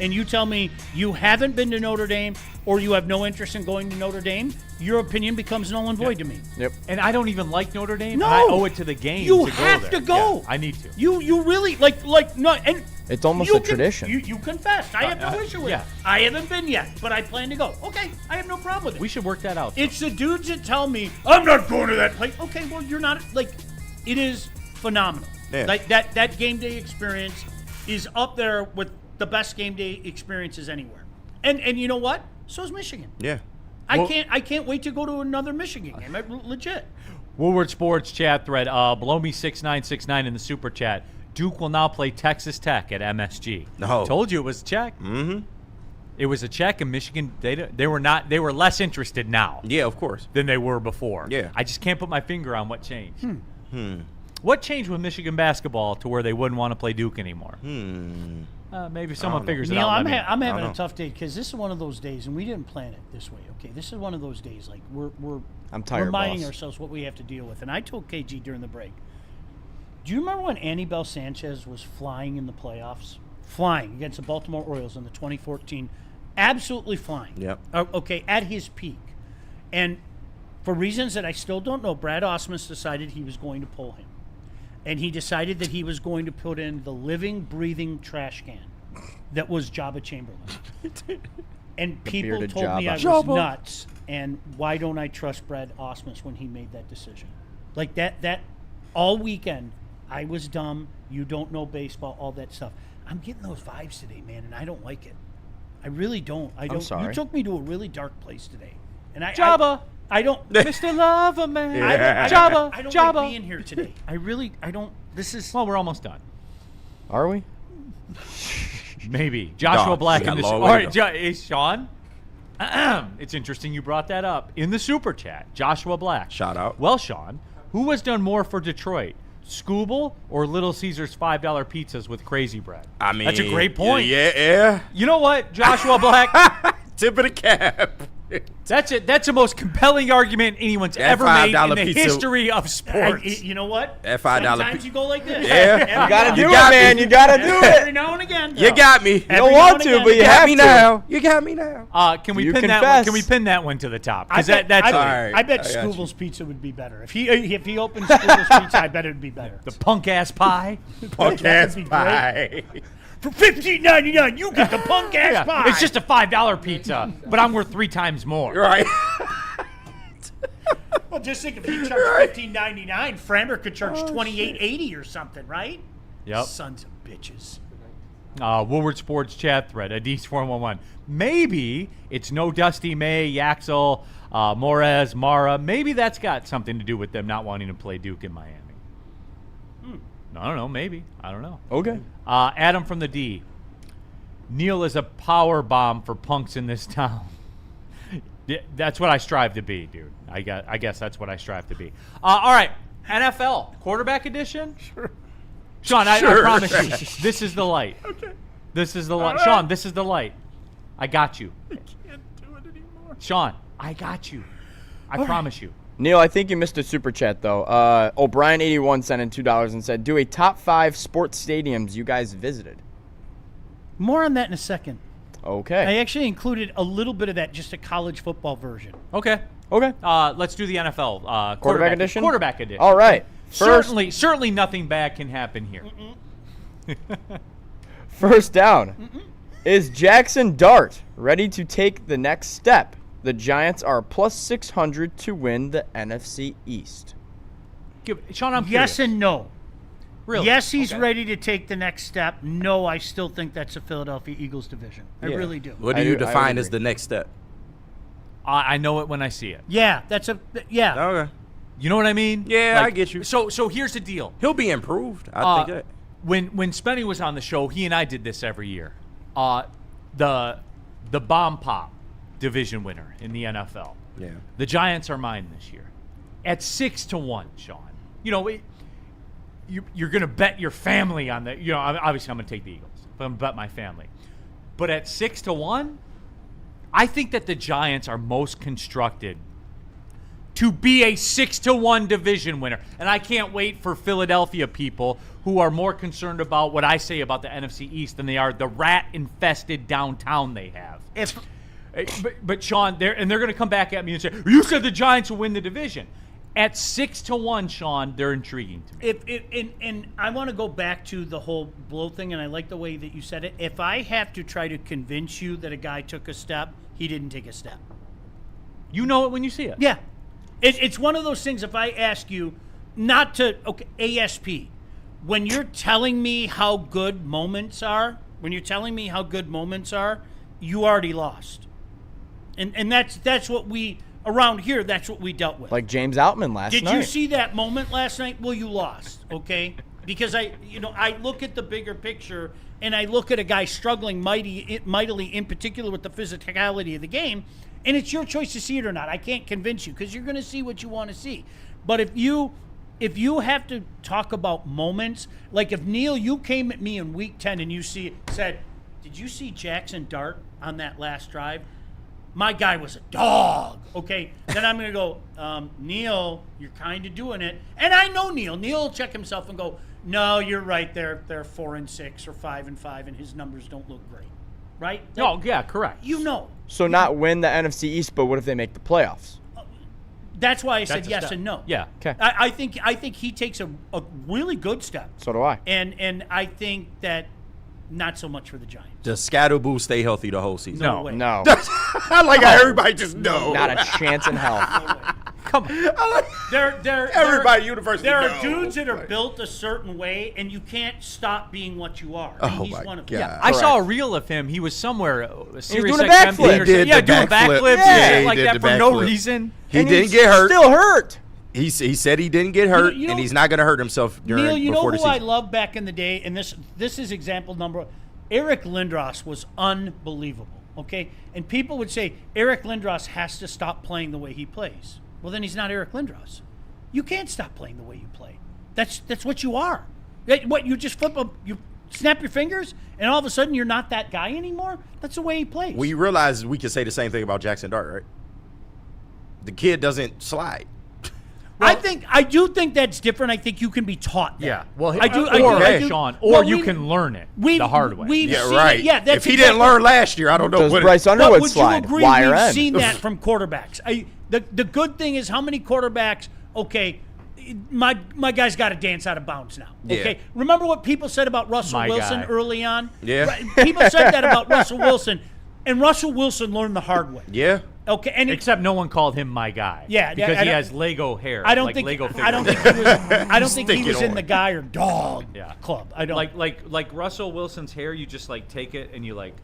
and you tell me you haven't been to Notre Dame or you have no interest in going to Notre Dame, your opinion becomes null and void to me. Yep. And I don't even like Notre Dame. No. And I owe it to the game. You to have go to there. go. Yeah, I need to. You really like no, and It's almost you a tradition. You confessed. I have no issue with it. I haven't been yet, but I plan to go. Okay, I have no problem with it. We should work that out. It's the dudes that tell me I'm not going to that place. Okay, well you're not. Like, it is phenomenal. Yeah. Like that game day experience is up there with the best game day experiences anywhere. And you know what? So is Michigan. Yeah. I can't wait to go to another Michigan game. Legit. Woodward Sports chat thread. Below me 6969 in the super chat. Duke will now play Texas Tech at MSG. No. Told you it was a check. Mm-hmm. It was a check, and Michigan they were less interested now. Yeah, of course. Than they were before. Yeah. I just can't put my finger on what changed. What changed with Michigan basketball to where they wouldn't want to play Duke anymore? Maybe someone figures it Neil, out. I'm having a tough day because this is one of those days, and we didn't plan it this way. Okay, this is one of those days like we're reminding ourselves what we have to deal with. And I told KG during the break. Do you remember when Anibal Sanchez was flying in the playoffs? Flying against the Baltimore Orioles in the 2014. Absolutely flying. Yep. Okay, at his peak. And for reasons that I still don't know, Brad Osmus decided he was going to pull him. And he decided that he was going to put in the living, breathing trash can that was Jabba Chamberlain. And people told me I was nuts. And why don't I trust Brad Osmus when he made that decision? Like that all weekend, I was dumb, you don't know baseball, all that stuff. I'm getting those vibes today, man, and I don't like it. I really don't. I'm sorry. You took me to a really dark place today. And Jabba. I don't. Mr. Lover Man. I Jabba. don't Jabba. like being here today. I don't. This is. Well, we're almost done. Are we? Maybe. Joshua No, Black we got in the a long All way to right, go. hey, Sean. It's interesting you brought that up. In the super chat, Joshua Black. Shout out. Well, Sean, who has done more for Detroit? Scooble or Little Caesars $5 pizzas with crazy bread? I mean, that's a great point. Yeah. You know what, Joshua Black? Tip of the cap. That's it. That's the most compelling argument anyone's That ever made in $5 the pizza- history of sports. You know what? That $5 Sometimes you go like this. Yeah. You gotta do it, got me. man. You gotta do Every it. now and again. You got me. You don't want to, but you got have me to. now. You got me now. Can we You pin that one? confess. Can we pin that one to the top? I Because bet, that's I, all bet- right. right. I bet I got you. Scooble's Pizza would be better. If he opened Scooble's Pizza, I bet it would be better. The punk ass pie. Punk That ass would be pie. For $15.99, you get the punk ass pie. It's just a $5 pizza, but I'm worth 3 times more. Right. Well, just think if he charged $15.99, Framber could charge $28.80 or something, right? Yep. Sons of bitches. Woodward Sports chat thread, Adis 411. Maybe it's no Dusty May, Yaxel, Morez, Mara. Maybe that's got something to do with them not wanting to play Duke in Miami. I don't know. Maybe. I don't know. Okay. Adam from the D. Neil is a power bomb for punks in this town. Yeah, that's what I strive to be, dude. I guess that's what I strive to be. All right, NFL quarterback edition. Sure. Sean, I promise you, this is the light. Okay. This is the light. Right. Sean, this is the light. I got you. I can't do it anymore. Sean, I got you. I promise you. Neil, I think you missed a super chat though. O'Brien81 sent in $2 and said, "Do a top 5 sports stadiums you guys visited." More on that in a second. Okay. I actually included a little bit of that, just a college football version. Okay. Let's do the NFL quarterback edition. Quarterback edition. All right. Certainly, nothing bad can happen here. First down. Is Jackson Dart ready to take the next step? The Giants are plus 600 to win the NFC East. Sean, I'm yes curious. and no. Really? Yes, he's ready to take the next step. No, I still think that's a Philadelphia Eagles division. I really do. What do you define as the next step? I know it when I see it. Yeah, that's a Okay. You know what I mean? Yeah, I get you. So here's the deal. He'll be improved. I think that. When Spenny was on the show, he and I did this every year. The Bomb Pop division winner in the NFL. Yeah. The Giants are mine this year. At 6-1, Sean. You know, you're going to bet your family on that. You know, obviously I'm going to take the Eagles. But I'm going to bet my family. But at 6-1, I think that the Giants are most constructed to be a 6-1 division winner. And I can't wait for Philadelphia people who are more concerned about what I say about the NFC East than they are the rat-infested downtown they have. But Sean, they're going to come back at me and say, you said the Giants will win the division. At 6-1, Sean, they're intriguing to me. And I want to go back to the whole blow thing, and I like the way that you said it. If I have to try to convince you that a guy took a step, he didn't take a step. You know it when you see it. Yeah. It's one of those things, if I ask you not to, ASP, when you're telling me how good moments are, you already lost. And that's what we, around here, that's what we dealt with. Like James Outman last night. Did you see that moment last night? Well, you lost, okay? Because I look at the bigger picture, and I look at a guy struggling mightily, in particular with the physicality of the game, and it's your choice to see it or not. I can't convince you because you're going to see what you want to see. But if you have to talk about moments, like if Neil, you came at me in week 10 and said, did you see Jackson Dart on that last drive? My guy was a dog, okay? Then I'm going to go, Neil, you're kind of doing it. And I know Neil. Neil will check himself and go, no, you're right. They're 4-6 or 5-5, and his numbers don't look great, right? No, yeah, correct. You know. So not win the NFC East, but what if they make the playoffs? That's why I said That's a yes step. and no. Yeah. Okay. I think he takes a really good step. So do I. And I think that not so much for the Giants. Does Scatterboo stay healthy the whole season? No way. No. I like how everybody just know. Not a chance in hell. Come on. Everybody university There are knows. dudes that are built a certain way, and you can't stop being what you are. And Oh, he's my one of God. them. I saw a reel of him. He was somewhere, a Sirius doing a XM backflip. thing or He did something. Yeah, the doing backflip. backflips Yeah, and shit he like did that the for no backflip. reason. He And didn't he's get hurt. Still hurt. He said he didn't get hurt, You know- and he's not going to hurt himself Neil, you know before the who I season. loved back in the day, and this is example number one. Eric Lindros was unbelievable, okay? And people would say, Eric Lindros has to stop playing the way he plays. Well, then he's not Eric Lindros. You can't stop playing the way you play. That's what you are. What, you just you snap your fingers, and all of a sudden you're not that guy anymore? That's the way he plays. We realize we can say the same thing about Jackson Dart, right? The kid doesn't slide. I do think that's different. I think you can be taught that. Yeah. Well, I do. Sean, Well, or you can learn it the hard way. We've Yeah, seen right. It. Yeah, that's if he didn't learn last year, I don't know Does what. Bryce But Underwood would slide? you agree Wire we've end. seen that from quarterbacks? The good thing is how many quarterbacks, okay, my guy's got to dance out of bounds now. Okay. Yeah. Remember what people said about Russell My Wilson guy. early on? Yeah. Right, people said that about Russell Wilson, and Russell Wilson learned the hard way. Yeah. Okay, and Except no one called him my guy. Yeah, because I he don't- has Lego hair. I don't like think Lego I don't think figures. he was. I don't think he Stick was it in on. the guy or dog Yeah. club. I don't like Russell Wilson's hair. You just like take it and you like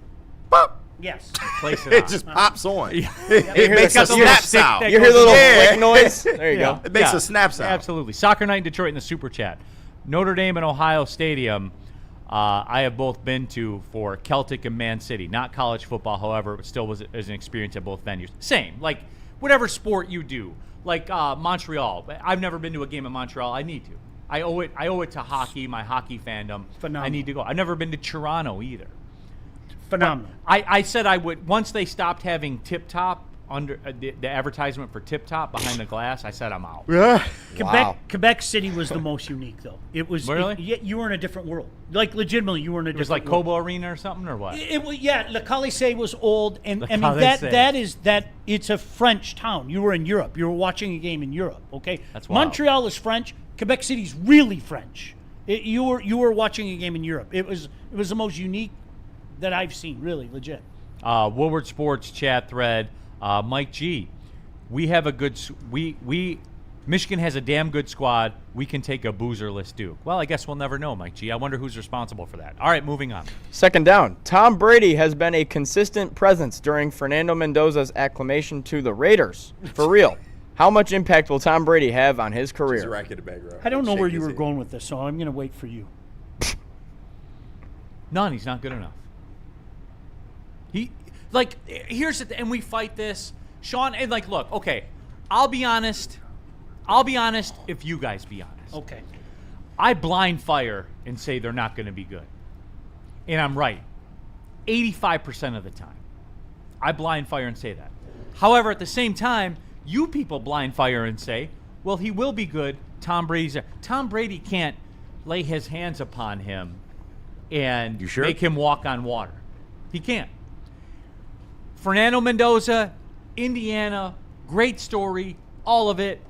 Yes. place it. It on. just pops on. Yeah. It makes a got the little snap stick sound. that You hear the little Yeah. click noise? There you Yeah. go. It makes Yeah. a snap sound. Absolutely. Soccer night in Detroit in the Super Chat. Notre Dame and Ohio Stadium. I have both been to for Celtic and Man City. Not college football, however, but still was an experience at both venues. Same, like whatever sport you do. Like Montreal. I've never been to a game in Montreal. I need to. I owe it to hockey, my hockey fandom. Phenomenal. I need to go. I've never been to Toronto either. Phenomenal. I said I would once they stopped having Tip Top under the advertisement for Tip Top behind the glass. I said I'm out. Yeah. Quebec City was the most unique, though. It was Really? you were in a different world. Like legitimately, you were in a It different was like world. Cobo Arena or something, or what? It was, yeah, Le Colisée was old, and Le I mean Colisée. that it's a French town. You were in Europe. You were watching a game in Europe. Okay, That's wild. Montreal is French. Quebec City's really French. You were watching a game in Europe. It was the most unique that I've seen. Really, legit. Woodward Sports chat thread. Mike G, we have a good. Michigan has a damn good squad. We can take a boozerless Duke. Well, I guess we'll never know, Mike G. I wonder who's responsible for that. All right, moving on. Second down. Tom Brady has been a consistent presence during Fernando Mendoza's acclamation to the Raiders. For real. How much impact will Tom Brady have on his Just career? rack it back, bro. I don't know Shake where his you were head. going with this, so I'm going to wait for you. None. He's not good enough. Here's the and we fight this, Sean. And look, okay, I'll be honest. If you guys be honest, Okay. I blind fire and say they're not going to be good, and I'm right. 85% of the time, I blind fire and say that. However, at the same time, You people blind fire and say, well, he will be good. Tom Brady can't lay his hands upon him and make him walk on water. He can't. Fernando Mendoza, Indiana, great story, all of it.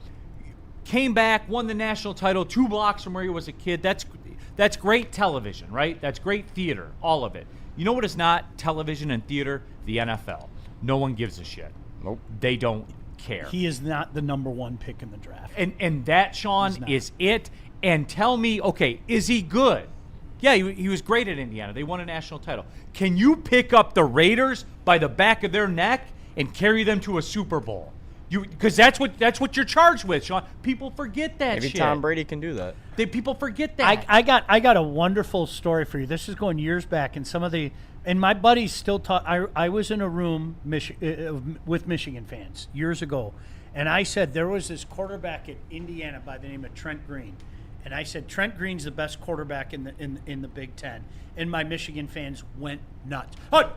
Came back, won the national title 2 blocks from where he was a kid. That's great television, right? That's great theater, all of it. You know what is not television and theater? The NFL. No one gives a shit. Nope. They don't care. He is not the number 1 pick in the draft. And that, Sean, is it. And tell me, okay, is he good? Yeah, he was great at Indiana. They won a national title. Can you pick up the Raiders by the back of their neck and carry them to a Super Bowl? Because that's what you're charged with, Sean. People forget that Maybe shit. Tom Brady can do that. People forget that. I got a wonderful story for you. This is going years back, and my buddies still talk. I was in a room with Michigan fans years ago, and I said there was this quarterback at Indiana by the name of Trent Green, and I said Trent Green's the best quarterback in the Big Ten, and my Michigan fans went nuts. Oh,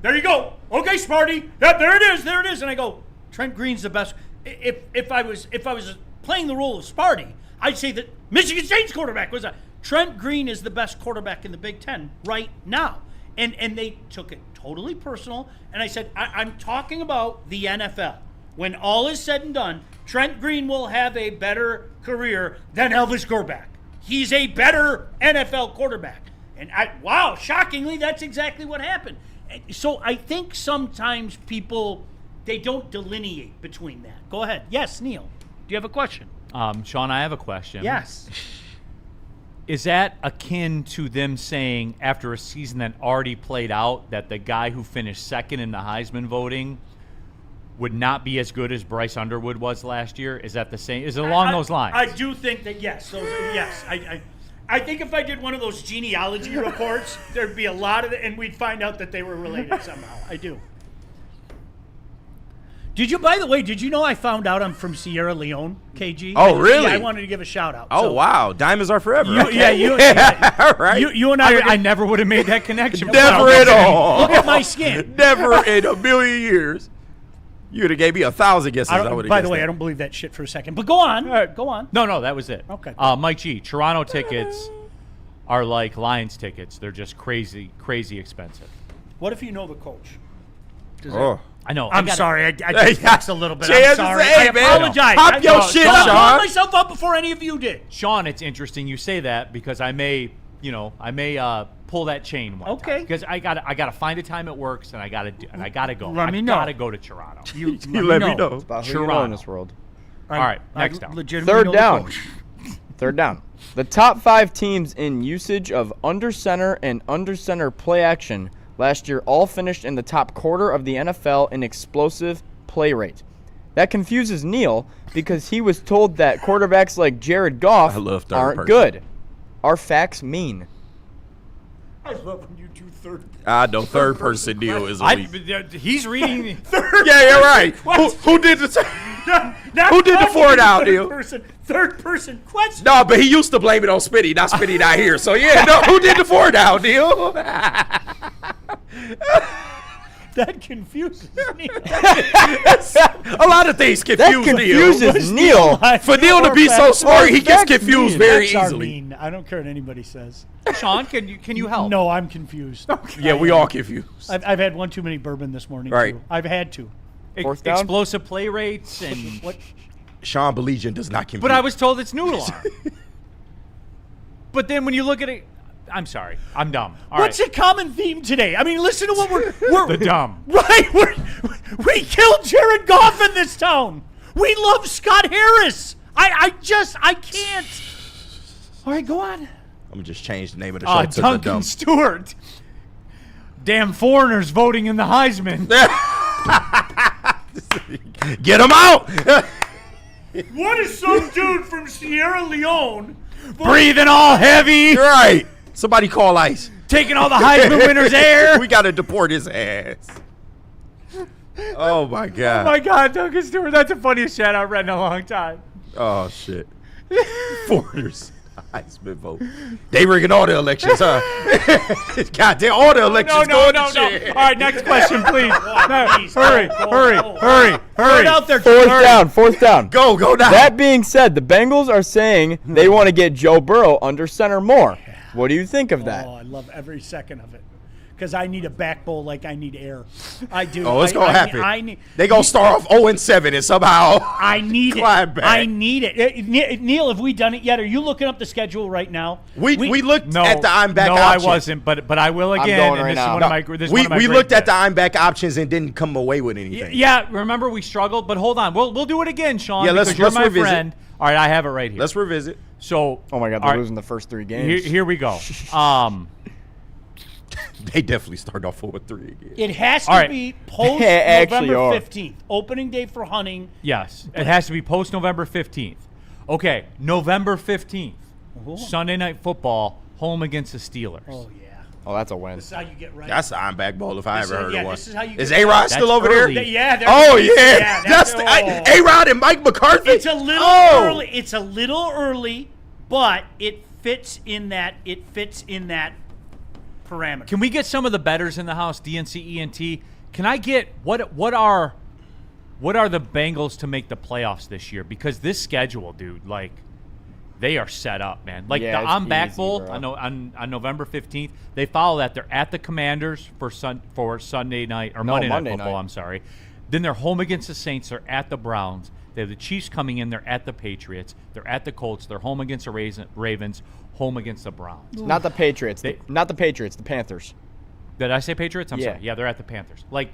there you go. Okay, Smarty. Yeah, there it is. And I go, Trent Green's the best. If I was playing the role of Sparty, I'd say that Michigan State's quarterback was Trent Green is the best quarterback in the Big Ten right now. And they took it totally personal. And I said, I'm talking about the NFL. When all is said and done, Trent Green will have a better career than Elvis Grbac. He's a better NFL quarterback. And shockingly, that's exactly what happened. So I think sometimes people, they don't delineate between that. Go ahead. Yes, Neil. Do you have a question? Sean, I have a question. Yes. Is that akin to them saying after a season that already played out that the guy who finished second in the Heisman voting would not be as good as Bryce Underwood was last year? Is that the same? Is it along those lines? I do think that, yes. Yes. I think if I did one of those genealogy reports, there'd be a lot of it, and we'd find out that they were related somehow. I do. By the way, did you know I found out I'm from Sierra Leone, KG? Oh, really? Yeah, I wanted to give a shout out. Oh, wow. Diamonds are forever. You right. You and I never would have made that connection. Never at all. Look at my skin. Never in a million years. You would have gave me 1,000 guesses. By the way, I don't believe that shit for a second. But go on. Go on. No, that was it. Okay. Mike G, Toronto tickets are like Lions tickets. They're just crazy, crazy expensive. What if you know the coach? I know. I'm sorry. I just flexed a little bit. I'm Chance, sorry. hey, I man, apologize. pop your shit, I Sean. brought myself up before any of you did. Sean, it's interesting you say that because I may pull that chain one time. Because I gotta find a time it works and I gotta go. Let me know. I gotta go to Toronto. You let me know. It's about who you Toronto. know in this world. All right, next down. Third down. Third down. The top 5 teams in usage of under center and under center play action last year all finished in the top quarter of the NFL in explosive play rate. That confuses Neil because he was told that quarterbacks like Jared Goff aren't good. Are facts mean? I love when you do third. I know third person deal is elite. He's reading. Yeah, you're right. Who did the who did the 4 down deal? Third person question. No, but he used to blame it on Spitty. Not Spitty not here. So yeah, no, who did the 4 down deal? That confuses me. A lot of things confuse That confuses Neil. For Neil to be so smart, he gets confused very easily. Mean. I don't care what anybody says. Sean, can you help? No, I'm confused. Yeah, we all confused. I've had one too many bourbon this morning. Right. Too. I've had to. Fourth down? Explosive play rates and What? Sean Belegian does not confuse. But I was told it's noodle arm. But then when you look at it, I'm sorry, I'm dumb. What's a common theme today? I mean, listen to what we're the dumb. Right, we killed Jared Goff in this town. We love Scott Harris. I can't. All right, go on. I'm gonna just change the name of the show to the Duncan dumb. Stewart. Damn foreigners voting in the Heisman. Get him out! What is some dude from Sierra Leone breathing all heavy? Right. Somebody call ICE. Taking all the Heisman winners' air. We gotta deport his ass. Oh my god. Oh my God, Duncan Stewart. That's the funniest chat I've read in a long time. Oh shit. Foreigners. Heisman vote. They rigging all the elections, huh? God damn, all the elections going to shit. All right, next question, please. Hurry. Throw it out there. Fourth down. Go now. That being said, the Bengals are saying they want to get Joe Burrow under center more. What do you think of that? Oh, I love every second of it. Because I need a back bowl like I need air. I do. Oh, it's going to happen. They going to start off 0-7 and somehow I need it. Back. I need it. Neil, have we done it yet? Are you looking up the schedule right now? We looked at the I'm back no, options. I wasn't, but I will again. I'm going and right this now. is one of my this is one of my we great looked at the bets. I'm back options and didn't come away with anything. Yeah, remember we struggled, but hold on. We'll do it again, Sean. Yeah, because let's you're my revisit. friend. All right, I have it right here. Let's revisit. So, Oh my God, they're losing the first 3 games. Here we go. They definitely start off 4-3 again. It has to All right. be post Actually November are. 15th. Opening day for hunting. Yes, it has to be post November 15th. Okay, November 15th, Sunday Night Football, home against the Steelers. Oh, yeah. Oh, that's a win. This is how you get right. That's the I'm back bowl if I ever heard of one. This is how you Is get A-Rod right. still That's over early. there? Yeah. Oh, yeah. That's oh. A-Rod and Mike McCarthy? It's a little early. It's a little early, but it fits in that parameter. Can we get some of the bettors in the house? DNC, ENT. Can I get what are the Bengals to make the playoffs this year? Because this schedule, dude, like they are set up, man. Like Yeah, the it's I'm back easy, bowl bro. on November 15th. They follow that. They're at the Commanders for Sunday night or Monday Monday Night Football. night. I'm sorry. Then they're home against the Saints. They're at the Browns. They have the Chiefs coming in. They're at the Patriots. They're at the Colts. They're home against the Ravens. Home against the Browns. Not the Patriots. Not the Patriots. The Panthers. Did I say Patriots? I'm Yeah. sorry. Yeah, they're at the Panthers. Like,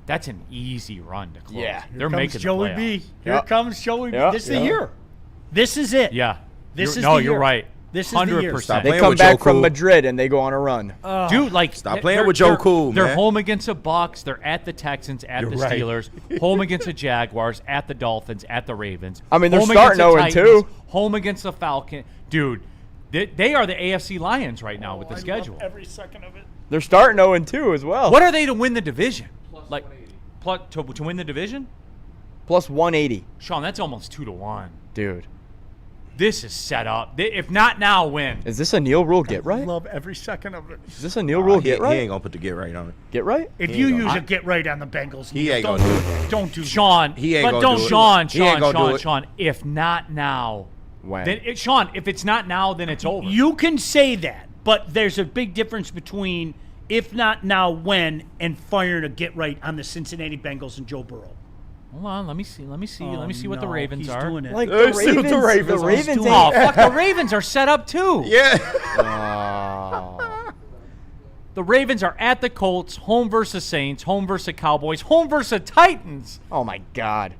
that's an easy run to close. Yeah. They're Here making comes Joey the B. playoffs. Here Yep. comes Joey B. Yep. This is the year. This is it. Yeah. This You're is the year. right. This is the year. 100%. Stop They playing come with back Joe from Cool. Madrid and they go on a run. Dude, like Stop playing with Joe they're- Cool, They're man. home against the Bucks. They're at the Texans, at You're the right. Steelers, home against the Jaguars, at the Dolphins, at the Ravens. I mean, they're home starting against the 0-2. Titans, home against the Falcons. Dude, they are the AFC Lions right now with the schedule. Every second of it. They're starting 0-2 as well. What are they to win the division? To win the division? Plus 180. Sean, that's almost 2-1. Dude. This is set up. If not now, when? Is this a Neil Rule get right? Love every second of it. Is this a Neil Rule He get right? ain't going to put the get right on it. Get right? If you use a get right on the Bengals, He Neil, ain't don't gonna do do it. Don't do Sean, He ain't but gonna don't do it. Sean, He ain't gonna do it. Sean. If not now, When? then Sean, if it's not now, then it's over. You can say that, but there's a big difference between if not now, when, and firing a get right on the Cincinnati Bengals and Joe Burrow. Hold on, let me see what the no, Ravens he's are. doing it. Like Let's see what the Ravens the are Ravens doing. Oh, ain't. fuck, the Ravens are set up too. Yeah. The Ravens are at the Colts, home versus Saints, home versus Cowboys, home versus Titans. Oh my God.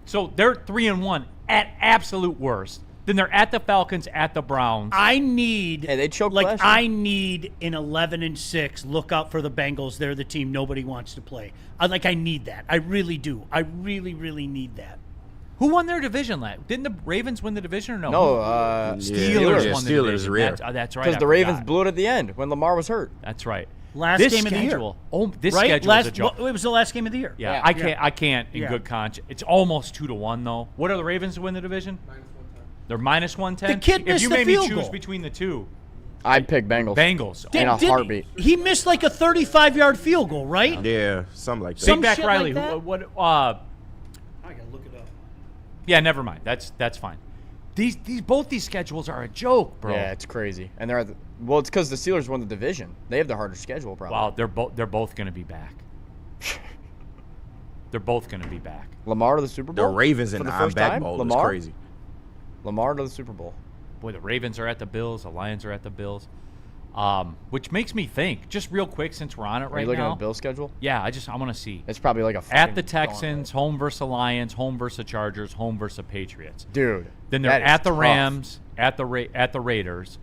So they're 3-1 at absolute worst. Then they're at the Falcons, at the Browns. I need Hey, they choked like last year. I need an 11-6. Look out for the Bengals. They're the team nobody wants to play. I need that. I really do. I really, really need that. Who won their division last? Didn't the Ravens win the division or no? No, Steelers Yeah, won the Steelers, division. yeah. That's right. because I the Ravens forgot. blew it at the end when Lamar was hurt. That's right. Last This game of the year. schedule. Oh, this Right? schedule is a joke. It was the last game of the year. Yeah, Yeah. I can't in Yeah. good conscience. It's almost 2-1 though. What are the Ravens to win the division? They're minus 110. The kid if missed you the made me field choose goal. between the two, I'd pick Bengals. Bengals. In a Didn't- heartbeat. He missed like a 35-yard field goal, right? Yeah, something like that. Some Big back shit Riley. like that? What? I gotta look it up. Yeah, never mind. That's fine. Both these schedules are a joke, bro. Yeah, it's crazy. And they're at it's because the Steelers won the division. They have the harder schedule, probably. Wow, they're both going to be back. They're both going to be back. Lamar to the Super The Bowl. Ravens for and the I'm first back time? bowl is Lamar? crazy. Lamar to the Super Bowl. Boy, the Ravens are at the Bills. The Lions are at the Bills. Which makes me think, just real quick, since we're on it Are right you looking now. at the Bills schedule? Yeah, I want to see. It's probably like a At the fucking Texans, gauntlet. home versus the Lions, home versus the Chargers, home versus the Patriots. Dude. Then they're that is at the tough. Rams, at the Raiders,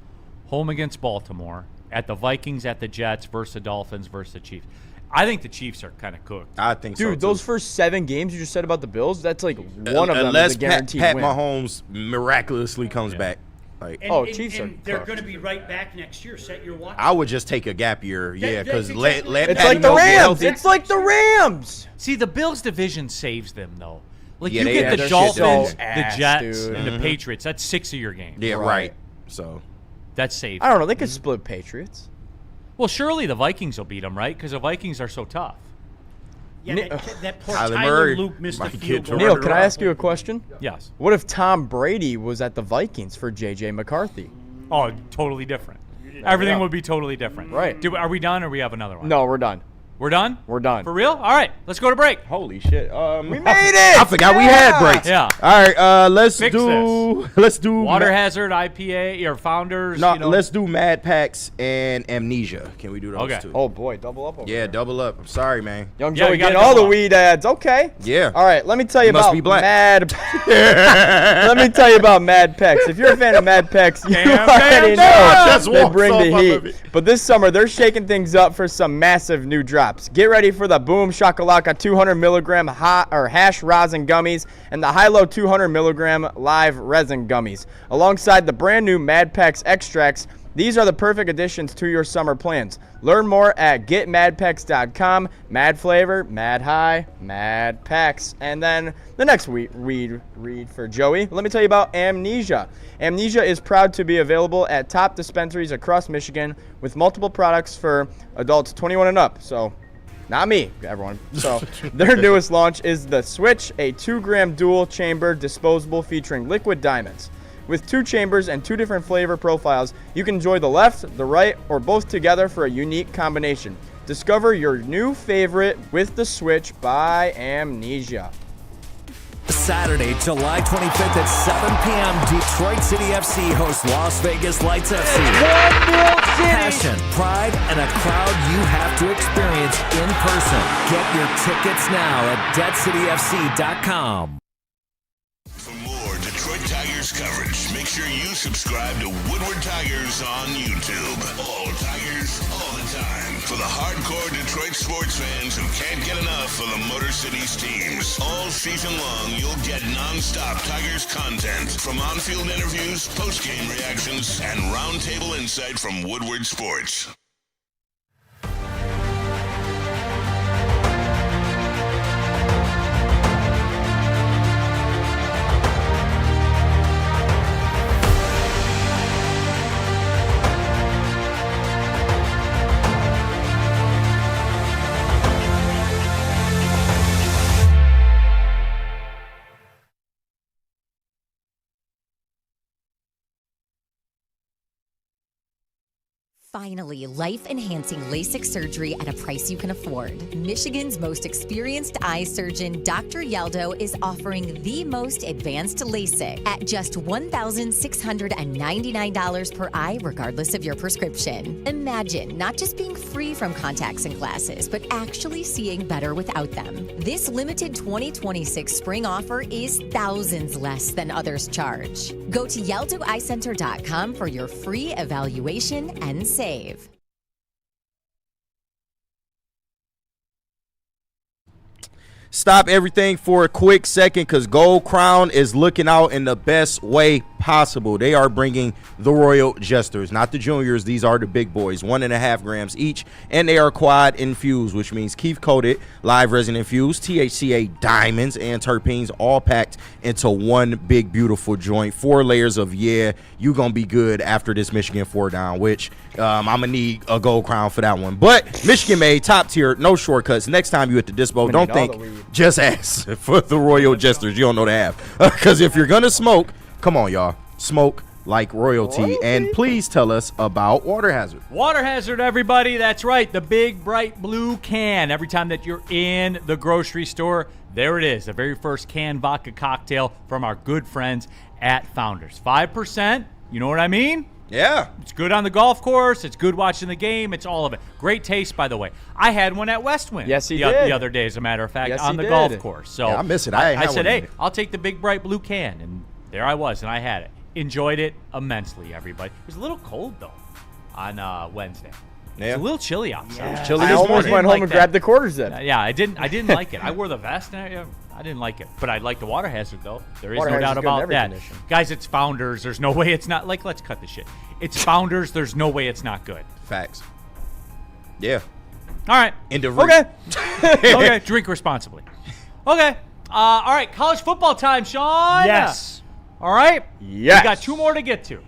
home against Baltimore, at the Vikings, at the Jets, versus the Dolphins, versus the Chiefs. I think the Chiefs are kind of cooked. I think so, Dude, those too. first 7 games you just said about the Bills, that's like one of them Unless is a guaranteed Pat win. Mahomes miraculously comes back. Like, And, Chiefs are they're cooked. going to be right back next year. Set your watch. I would just take a gap year, yeah, because that's let exactly- It's Patty like the Mahomes get Rams. healthy. It's like the Rams. See, the Bills division saves them, though. Like Yeah, you they get had the their shit Dolphins, down. the Ass, Jets, dude. and the Patriots. That's 6 of your games. Yeah, right. So That's safe. I don't know. They could split Patriots. Well, surely the Vikings will beat them, right? Because the Vikings are so tough. Yeah, that poor Kyler Tyler Murray Luke missed a might field get goal. Neil, can I ask you a question? Yes. What if Tom Brady was at the Vikings for J.J. McCarthy? Oh, totally different. Everything Yeah. would be totally different. Right. Are we done or we have another one? No, we're done. We're done? We're done. For real? All right. Let's go to break. holy shit. We made it! I forgot we had breaks. Yeah. All right, let's Fix do Water Hazard, IPA, or Founders. No, you know. let's do Mad Packs and Amnesia. Can we do those Okay. two? Oh, boy. Double up over Yeah, there. double up. I'm sorry, man. Young Yeah, Joey you gotta getting all the double up. weed ads. Okay. Yeah. All right, let me tell you Must about be black. Mad. Let me tell you about Mad Pecs. If you're a fan of Mad Pecs, you already know Just they walks bring off the of heat. it. But this summer, they're shaking things up for some massive new drops. Get ready for the Boom Shakalaka 200 milligram hot or hash rosin gummies and the Hilo 200 milligram live resin gummies, alongside the brand new Mad Pecs extracts. These are the perfect additions to your summer plans. Learn more at getmadpecs.com. Mad flavor, mad high, mad packs. And then the next read for Joey. Let me tell you about Amnesia. Amnesia is proud to be available at top dispensaries across Michigan with multiple products for adults 21 and up. So, not me, everyone. So, their newest launch is the Switch, a 2-gram dual chamber disposable featuring liquid diamonds. With 2 chambers and 2 different flavor profiles, you can enjoy the left, the right, or both together for a unique combination. Discover your new favorite with the Switch by Amnesia. Saturday, July 25th at 7 p.m., Detroit City FC hosts Las Vegas Lights FC. Passion, pride, and a crowd you have to experience in person. Get your tickets now at deadcityfc.com. For more Detroit Tigers coverage, make sure you subscribe to Woodward Tigers on YouTube. All Tigers, all the time. For the hardcore Detroit sports fans who can't get enough of the Motor City's teams. All season long, you'll get non-stop Tigers content from on-field interviews, post-game reactions, and roundtable insight from Woodward Sports. Finally, life-enhancing LASIK surgery at a price you can afford. Michigan's most experienced eye surgeon, Dr. Yaldo, is offering the most advanced LASIK at just $1,699 per eye, regardless of your prescription. Imagine not just being free from contacts and glasses, but actually seeing better without them. This limited 2026 spring offer is thousands less than others charge. Go to YaldoEyeCenter.com for your free evaluation and save. Stop everything for a quick second because Gold Crown is looking out in the best way possible. They are bringing the Royal Jesters, not the juniors. These are the big boys, 1.5 grams each, and they are quad infused, which means Keith coated, live resin infused, THCA diamonds, and terpenes all packed into one big beautiful joint. 4 layers of you gonna be good after this Michigan 4 down, which I'm gonna need a Gold Crown for that one. But Michigan made, top tier, no shortcuts. Next time you at the dispo, don't think, just ask for the Royal Jesters. You don't know to have, because if you're gonna smoke, come on, y'all. Smoke like royalty. And please tell us about Water Hazard. Water Hazard, everybody. That's right. The big, bright blue can. Every time that you're in the grocery store, there it is. The very first canned vodka cocktail from our good friends at Founders. 5%. You know what I mean? Yeah. It's good on the golf course. It's good watching the game. It's all of it. Great taste, by the way. I had one at West Wind. Yes, he the did. The other day, as a matter of fact, Yes, on he the did. golf course. So Yeah, I miss it. I ain't had said, one hey, yet. I'll take the big, bright blue can. And there I was, and I had it. Enjoyed it immensely, everybody. It was a little cold, though, on Wednesday. Yeah. It's a little chilly outside. It's chilly I this almost morning. went home like and that. grabbed the quarters then. Yeah, I didn't like it. I wore the vest, and I didn't like it. But I like the Water Hazard, though. There is Water no Hazard's doubt good in about every that. condition. Guys, it's Founders. There's no way it's not. Like, let's cut the shit. It's Founders. There's no way it's not good. Facts. Yeah. All right. End of Okay. Okay, drink responsibly. Okay, All right, college football time, Sean. Yes. All right. Yes. We got 2 more to get to.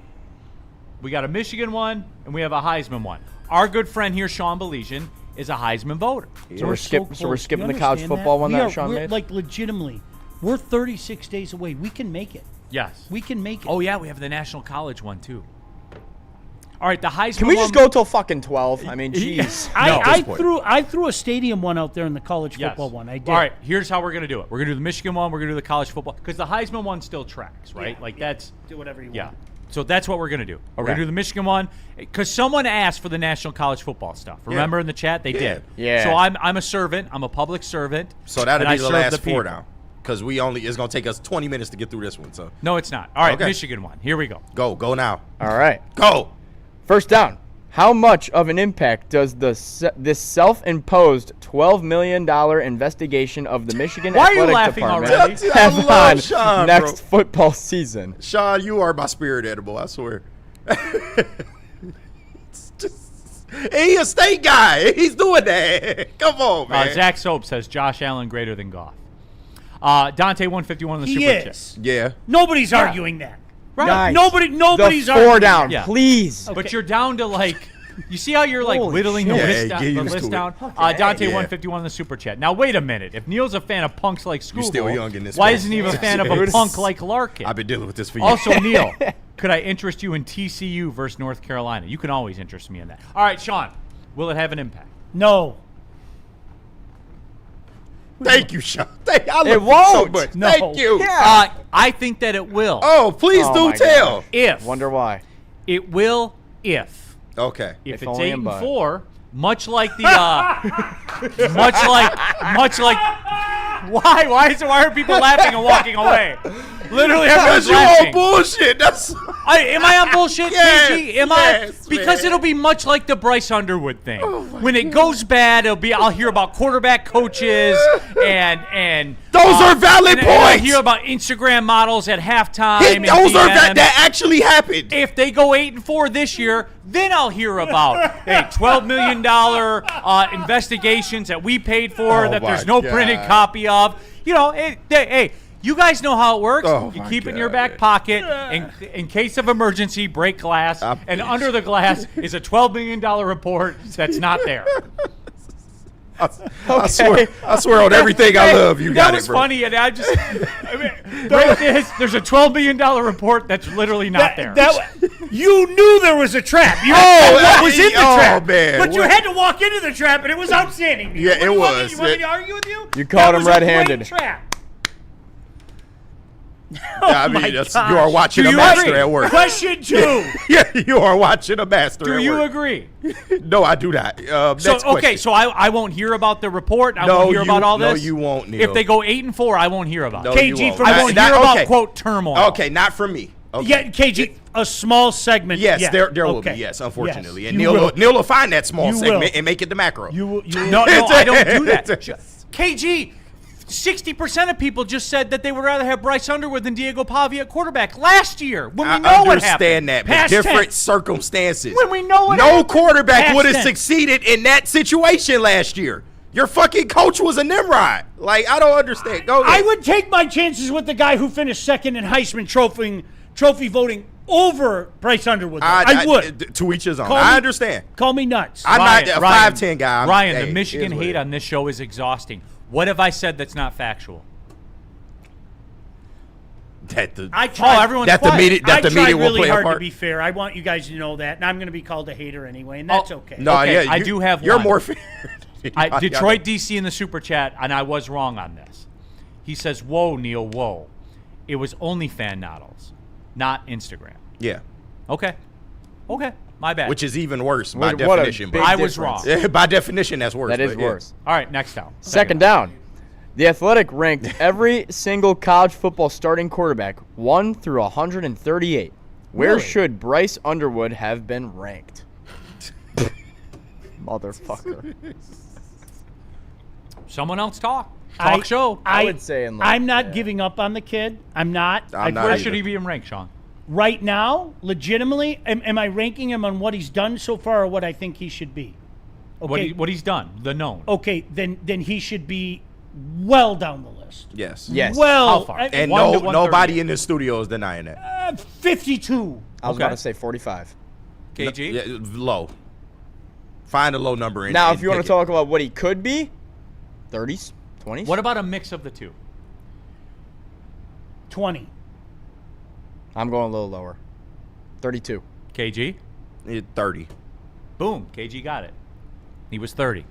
We got a Michigan one, and we have a Heisman one. Our good friend here, Sean Belizian, is a Heisman voter. So we're skipping You the college understand football one that we're, Sean made? Like, legitimately, we're 36 days away. We can make it. Yes. We can make it. Oh, yeah, we have the National College one, too. All right, the Heisman Can we one. just go till fucking 12? I mean, jeez. I threw a stadium one out there in the college football one. I did. All right, here's how we're going to do it. We're going to do the Michigan one. We're going to do the college football. Because the Heisman one still tracks, right? That's... Do whatever you Yeah. want. So that's what we're going to do. We're going to do the Michigan one. Because someone asked for the National College Football stuff. Remember in the chat? They did. Yeah. So I'm a servant. I'm a public servant. So that'll and be I the serve last 4 people. now. Because it's going to take us 20 minutes to get through this one. So No, it's not. All right, Okay. Michigan one. Here we go. Go now. All right. Go. First down. How much of an impact does this self-imposed $12 million investigation of the Michigan Why are you Athletic laughing Department already? I have love on Sean, next football season? Sean, you are my spirit animal, I swear. It's just, he's a state guy. He's doing that. Come on, man. Zach Soap says Josh Allen greater than Goff. Dante 151 in the He super is. chat. Yeah. Nobody's arguing that. Right. Guys, Nobody's the arguing 4 down, Yeah. please. But you're down to like, you see how you're like Holy whittling shit. the Yeah, list, get the used list to it. down? Okay. Dante Yeah. 151 in the super chat. Now wait a minute. If Neil's a fan of punks like Schoolboy, still young in this why place. isn't he a fan of a punk like Larkin? I've been dealing with this for years. Also, Neil, could I interest you in TCU versus North Carolina? You can always interest me in that. All right, Sean, will it have an impact? No. Thank you, Sean. I love It you so won't. much. No. Thank you. I think that it will. Oh, please Oh do my tell. gosh. If Wonder why. it will, if Okay. If If it's only 8 and and but. 4, much like the much like why are people laughing and walking away? Literally everyone's Because you laughing. on bullshit. That's Am I on bullshit, Yes, KG? Am yes, I? Because man. it'll be much like the Bryce Underwood thing. When it goes bad, I'll hear about quarterback coaches and Those are valid and I'll points. hear about Instagram models at halftime. and those are DMs. that actually happened. If they go 8 and 4 this year, then I'll hear about $12 million investigations that we paid for Oh that my there's no God. printed copy of. You know, hey, you guys know how it works. Oh You my keep it in your God, back man. pocket in case of emergency. Break glass, and under the glass is a $12 million report that's not there. I swear on everything I love, you got that it, was bro. funny, and I just there's a $12 million report that's literally not there. You knew there was a trap. You Oh, knew what was in the trap. man. But you had to walk into the trap, and it was outstanding. Yeah, it was. You want me to argue with you? You caught That him was a great red-handed. trap. I mean, my that's, gosh. you are watching Do a you master agree? at work. Question 2. Yeah, you are watching a master Do at you work. agree? No, I do not. So Next question. so I won't hear about the report. I No, won't hear you- about all no, this. you won't, Neil. If they go 8 and 4, I won't hear about No, it. you KG won't. from- I won't Not- hear about okay. quote turmoil. Okay, not from me. Okay. Yeah, KG, a small segment. Yes, yeah. there will Okay. be. Yes, unfortunately, Yes, and you Neil will find that small You segment will. and make it the macro. You will. No, I don't do that. KG, 60% of people just said that they would rather have Bryce Underwood than Diego Pavia at quarterback last year. When we I know what happened. understand that, but Past different tense. circumstances. When we know what no happened. quarterback Past would have tense. succeeded in that situation last year. Your fucking coach was a Nimrod. Like, I don't understand. Go ahead. I would take my chances with the guy who finished second in Heisman trophy voting over Bryce Underwood. though. I would. To each his own. Call I me- understand. Call me nuts. I'm Ryan, not a Ryan, 5'10" guy. Ryan, Hey, the it Michigan is what hate it is. on this show is exhausting. What have I said that's not factual? That the, I tried. everyone's that the quiet. media I that the tried media will really play a hard to part. be fair. I want you guys to know that, and I'm going to be called a hater anyway, and that's okay. No, Okay, yeah, I do have You're one. more fair. Detroit DC in the super chat, and I was wrong on this. He says, "Whoa, Neil, whoa! It was only fan models, not Instagram." Yeah, Okay, my bad. which is even worse by What a definition. big I was difference. wrong. By definition, that's worse. That is but yeah. worse. All right, next down. Second down. The Athletic ranked every single college football starting quarterback 1 through 138. Where Really? should Bryce Underwood have been ranked? Motherfucker. Someone else talk. Talk show. I would say in like- I'm not yeah. giving up on the kid. I'm not. I'm not Where either. should he be in rank, Sean? Right now, legitimately, am I ranking him on what he's done so far or what I think he should be? Okay. What he's done, the known. Okay, then he should be well down the list. Yes. Yes. Well, How far? And 1 to 138. nobody in the studio is denying that. 52. I was Okay. about to say 45. KG? Yeah, low. Find a low number. And, Now, and if you want pick to talk about what he could be, 30s, 20s. What about a mix of the two? 20. I'm going a little lower. 32. KG? 30. Boom. KG got it. He was 30.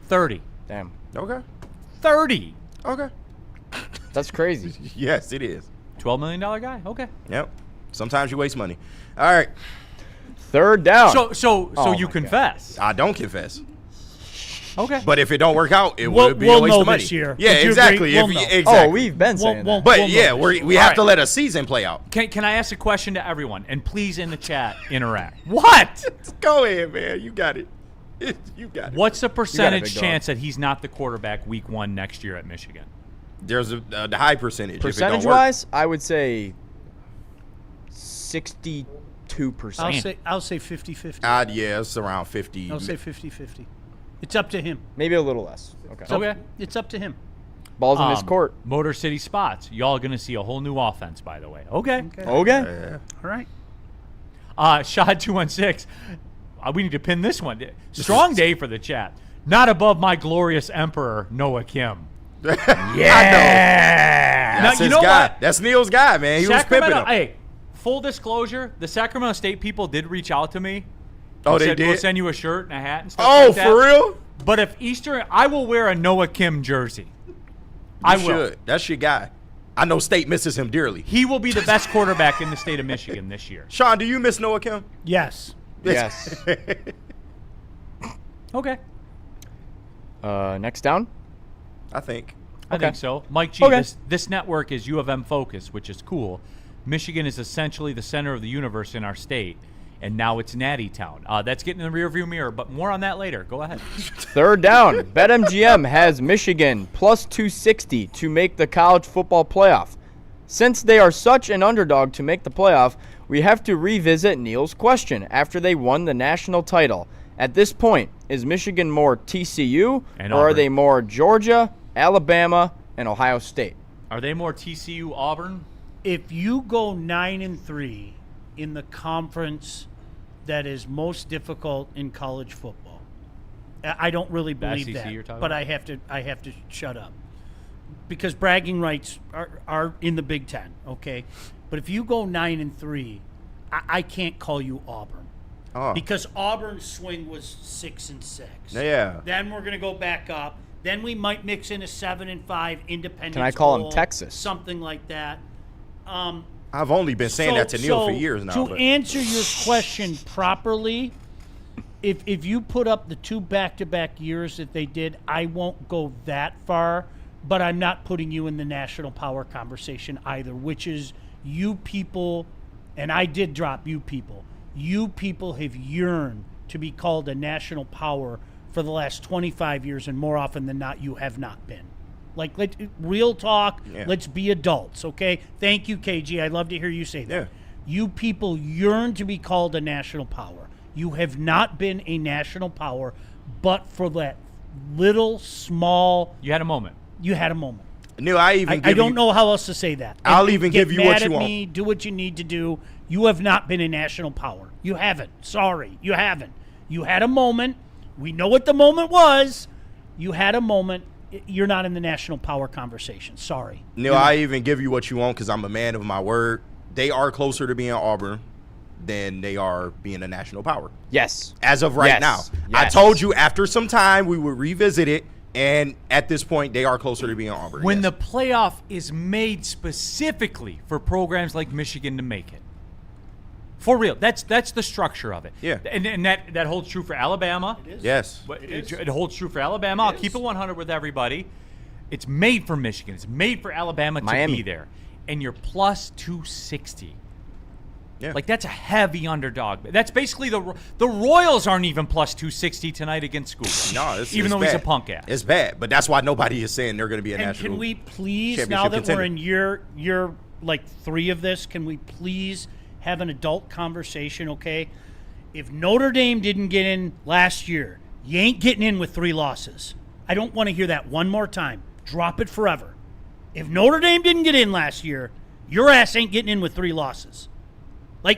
30. Damn. Okay. 30. Okay. That's crazy. Yes, it is. $12 million guy? Okay. Yep. Sometimes you waste money. All right. Third down. So Oh you my confess. I don't confess. Okay. But if it don't work out, it We'll- will be we'll a waste know of money. this year. Yeah, Would you exactly. agree? We'll know. Exactly. Oh, we've been saying that. But we'll yeah, know. we have to let a season play out. Can I ask a question to everyone? And please, in the chat, interact. What? Go ahead, man. You got it. You got it. What's the percentage big dog. chance that he's not the quarterback week 1 next year at Michigan? There's the high percentage. if it don't work. Percentage-wise, I would say 62%. I'll say 50-50. Yeah, it's around 50. I'll say 50-50. It's up to him. Maybe a little less. Okay. Okay. It's up to him. Ball's in his court. Motor City Spots. Y'all going to see a whole new offense, by the way. Okay. Okay. All right. Shad 216. We need to pin this one. Strong day for the chat. Not above my glorious emperor, Noah Kim. Yeah. Now, That's you his know guy. what? That's Neil's guy, man. He was pimping him. Hey, full disclosure, the Sacramento State people did reach out to me. Oh, they said, did? We'll send you a shirt and a hat and stuff Oh, like that. for real? But if Easter, I will wear a Noah Kim jersey. I You will. should. That's your guy. I know State misses him dearly. He will be the best quarterback in the state of Michigan this year. Sean, do you miss Noah Kim? Yes. Yes. Okay. Next down. I think. I Okay. think so. Mike G, Okay. this network is U of M focused, which is cool. Michigan is essentially the center of the universe in our state, and now it's Natty Town. That's getting in the rearview mirror, but more on that later. Go ahead. Third down. BetMGM has Michigan plus 260 to make the college football playoff. Since they are such an underdog to make the playoff, we have to revisit Neil's question after they won the national title. At this point, is Michigan more TCU And or are Auburn. they more Georgia, Alabama, and Ohio State? Are they more TCU Auburn? If you go 9-3 in the conference that is most difficult in college football, I don't really believe SEC that. you're talking But about? I have to shut up because bragging rights are in the Big Ten. Okay, but if you go 9-3, I can't call you Auburn. Oh. Because Auburn's swing was 6-6. Yeah. Then we're gonna go back up. Then we might mix in a 7-5 Independence Can I call him Bowl, Texas? Something like that. I've only been saying that to Neil for years now. To but- answer your question properly, if you put up the 2 back-to-back years that they did, I won't go that far. But I'm not putting you in the national power conversation either, which is you people, and I did drop you people. You people have yearned to be called a national power for the last 25 years, and more often than not, you have not been. Like, real talk, Yeah. let's be adults, okay? Thank you, KG. I'd love to hear you say that. Yeah. You people yearn to be called a national power. You have not been a national power, but for that little, small, You had a moment. you had a moment. Neil, I don't know how else to say that. I'll And even get give you mad what at you me, do what you need to do. You have not been a national power. You haven't. Sorry, you haven't. You had a moment. We know what the moment was. You had a moment. You're not in the national power conversation. Sorry. Neil, I even give you what you want because I'm a man of my word. They are closer to being Auburn than they are being a national power. Yes. As of right Yes. now. I Yes. told you after some time we would revisit it, and at this point they are closer to being Auburn. When yes. the playoff is made specifically for programs like Michigan to make it. For real. That's the structure of it. Yeah. And that holds true for Alabama. Yes. But it holds true for Alabama. I'll keep it 100 with everybody. It's made for Michigan. It's made for Alabama to Miami. be there. And you're plus 260. Yeah. Like, that's a heavy underdog. That's basically the Royals aren't even plus 260 tonight against School. No, it's even though bad. he's a punk ass. It's bad, but that's why nobody is saying they're going to be a And national can we please, championship now that contender. we're in year like 3 of this, can we please have an adult conversation, okay? If Notre Dame didn't get in last year, you ain't getting in with 3 losses. I don't want to hear that one more time. drop it forever. If Notre Dame didn't get in last year, your ass ain't getting in with 3 losses.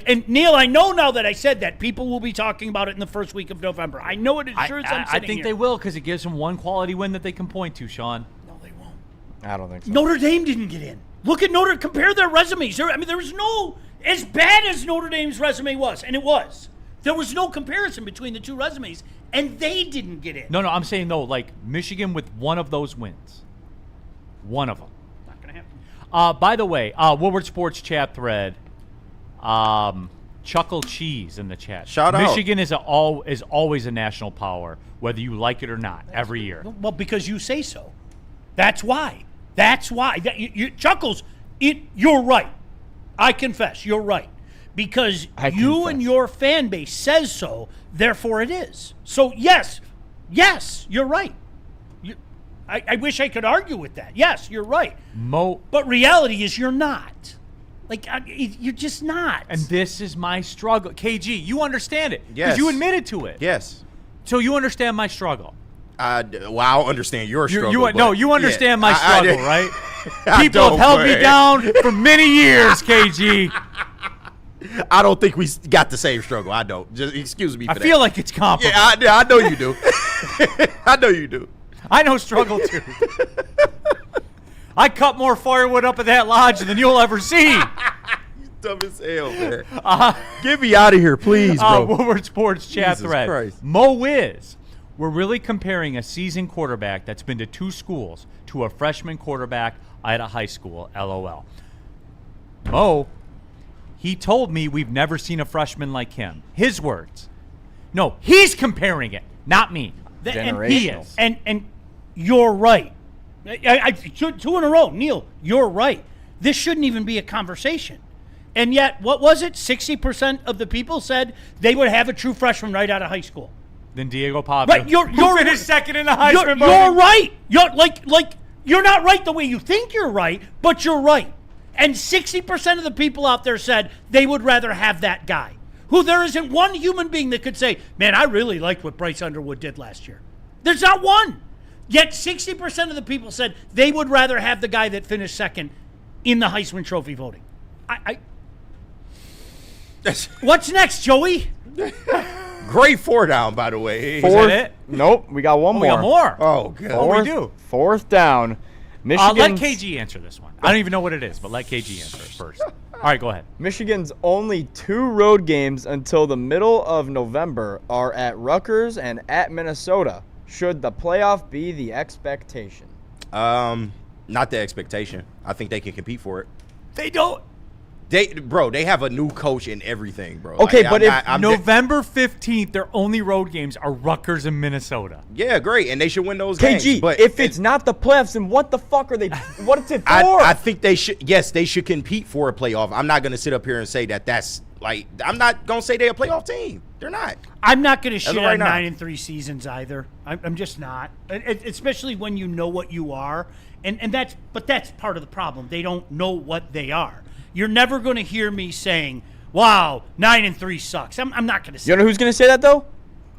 And Neil, I know now that I said that, people will be talking about it in the first week of November. I know it as sure as I'm sitting I think here. they will because it gives them one quality win that they can point to, Sean. No, they won't. I don't think so. Notre Dame didn't get in. Look at compare their resumes. There was no, as bad as Notre Dame's resume was, and it was, there was no comparison between the 2 resumes, and they didn't get in. No, I'm saying, though, Michigan with one of those wins. One of them. Not going to happen. By the way, Woodward Sports chat thread, Chuckle Cheese in the chat. Shout out. Michigan is always a national power, whether you like it or not, every year. Well, because you say so. That's why. Chuckles, you're right. I confess, you're right. Because you and your fan base says so, therefore it is. So, yes, you're right. I wish I could argue with that. Yes, you're right. But reality is you're not. You're just not. And this is my struggle. KG, you understand it. Yes. Because you admitted to it. Yes. So you understand my struggle. I understand your struggle. You understand my struggle, right? I People have held don't, me man. down for many years, KG. I don't think we got the same struggle. I don't. Just excuse me for I that. feel like it's comparable. Yeah, I know you do. I know you do. I know struggle, too. I cut more firewood up at that lodge than you'll ever see. Dumb as hell, man. Get me out of here, please, bro. Woodward Sports chat Jesus thread. Christ. Mo Wiz. We're really comparing a seasoned quarterback that's been to 2 schools to a freshman quarterback at a high school. LOL. Mo, he told me we've never seen a freshman like him. His words. No, he's comparing it, not me. Generational. He is. And you're right. 2 in a row. Neil, you're right. This shouldn't even be a conversation. And yet, what was it? 60% of the people said they would have a true freshman right out of high school. Then Diego Pablo. Right, you're finished second in the Heisman. You're right. You're not right the way you think you're right, but you're right. And 60% of the people out there said they would rather have that guy. Who there isn't one human being that could say, man, I really liked what Bryce Underwood did last year. There's not one. Yet 60% of the people said they would rather have the guy that finished second in the Heisman Trophy voting. What's next, Joey? Great 4 down, by the way. Is that it? Nope, we got one more. We got more. Oh, God. What do we do? 4th down. Let Michigan's, KG answer this one. I don't even know what it is, but let KG answer it first. All right, go ahead. Michigan's only 2 road games until the middle of November are at Rutgers and at Minnesota. Should the playoff be the expectation? Not the expectation. I think they can compete for it. They don't. They have a new coach and everything, bro. Okay, but if November 15th, their only road games are Rutgers and Minnesota. Yeah, great, and they should win those games. KG, But if it's not the playoffs, then what the fuck are they? What's it for? I think they should. Yes, they should compete for a playoff. I'm not going to sit up here and say that's like. I'm not going to say they're a playoff team. They're not. I'm not going to shit right on now. 9-3 seasons either. I'm just not, especially when you know what you are, and that's part of the problem. They don't know what they are. You're never going to hear me saying, "Wow, 9-3 sucks." I'm not going to say. You know who's going to say that though?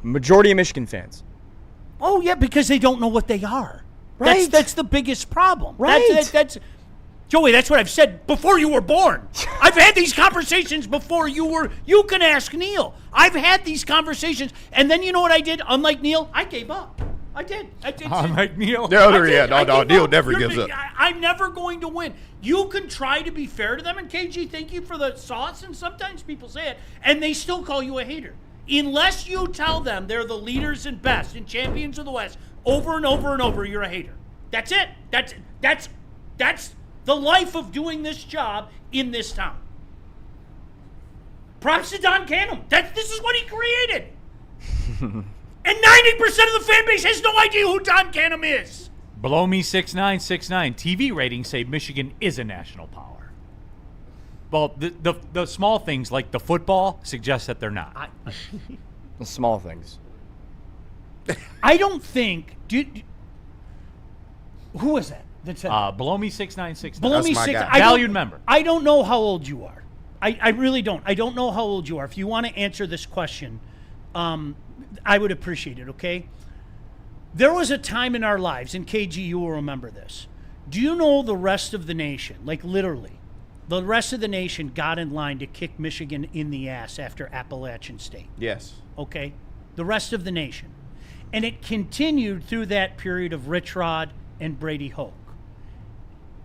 Majority of Michigan fans. Oh yeah, because they don't know what they are. Right. That's the biggest problem. Right. That's Joey. That's what I've said before you were born. I've had these conversations before you were. You can ask Neil. I've had these conversations, and then you know what I did? Unlike Neil, I gave up. I did. Unlike Neil. No, I Neil gave never up. gives up. I'm never going to win. You can try to be fair to them, and KG, thank you for the sauce, and sometimes people say it, and they still call you a hater. Unless you tell them they're the leaders and best and champions of the West over and over and over, you're a hater. That's it. That's the life of doing this job in this town. Props to Don Canham. This is what he created. And 90% of the fan base has no idea who Don Canham is. Below me 6969. TV ratings say Michigan is a national power. Well, the small things like the football suggest that they're not. The small things. I don't think. Who was that? That said Below me 6969. below me my 6. guy. Valued member. I don't know how old you are. I really don't. I don't know how old you are. If you want to answer this question, I would appreciate it. Okay. There was a time in our lives, and KG, you will remember this. Do you know the rest of the nation, like literally, the rest of the nation got in line to kick Michigan in the ass after Appalachian State? Yes. Okay? The rest of the nation. And it continued through that period of Rich Rod and Brady Hoke.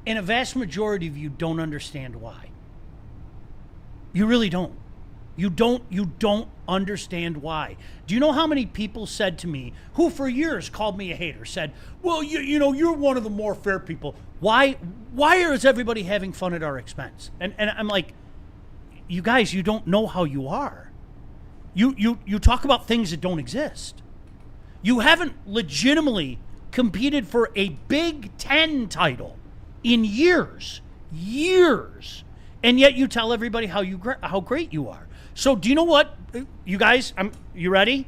And a vast majority of you don't understand why. You really don't. You don't understand why. Do you know how many people said to me, who for years called me a hater, said, well, you know, you're one of the more fair people. Why is everybody having fun at our expense? And I'm like, you guys, you don't know how you are. You talk about things that don't exist. You haven't legitimately competed for a Big Ten title in years, and yet you tell everybody how great you are. So do you know what, you guys? You ready?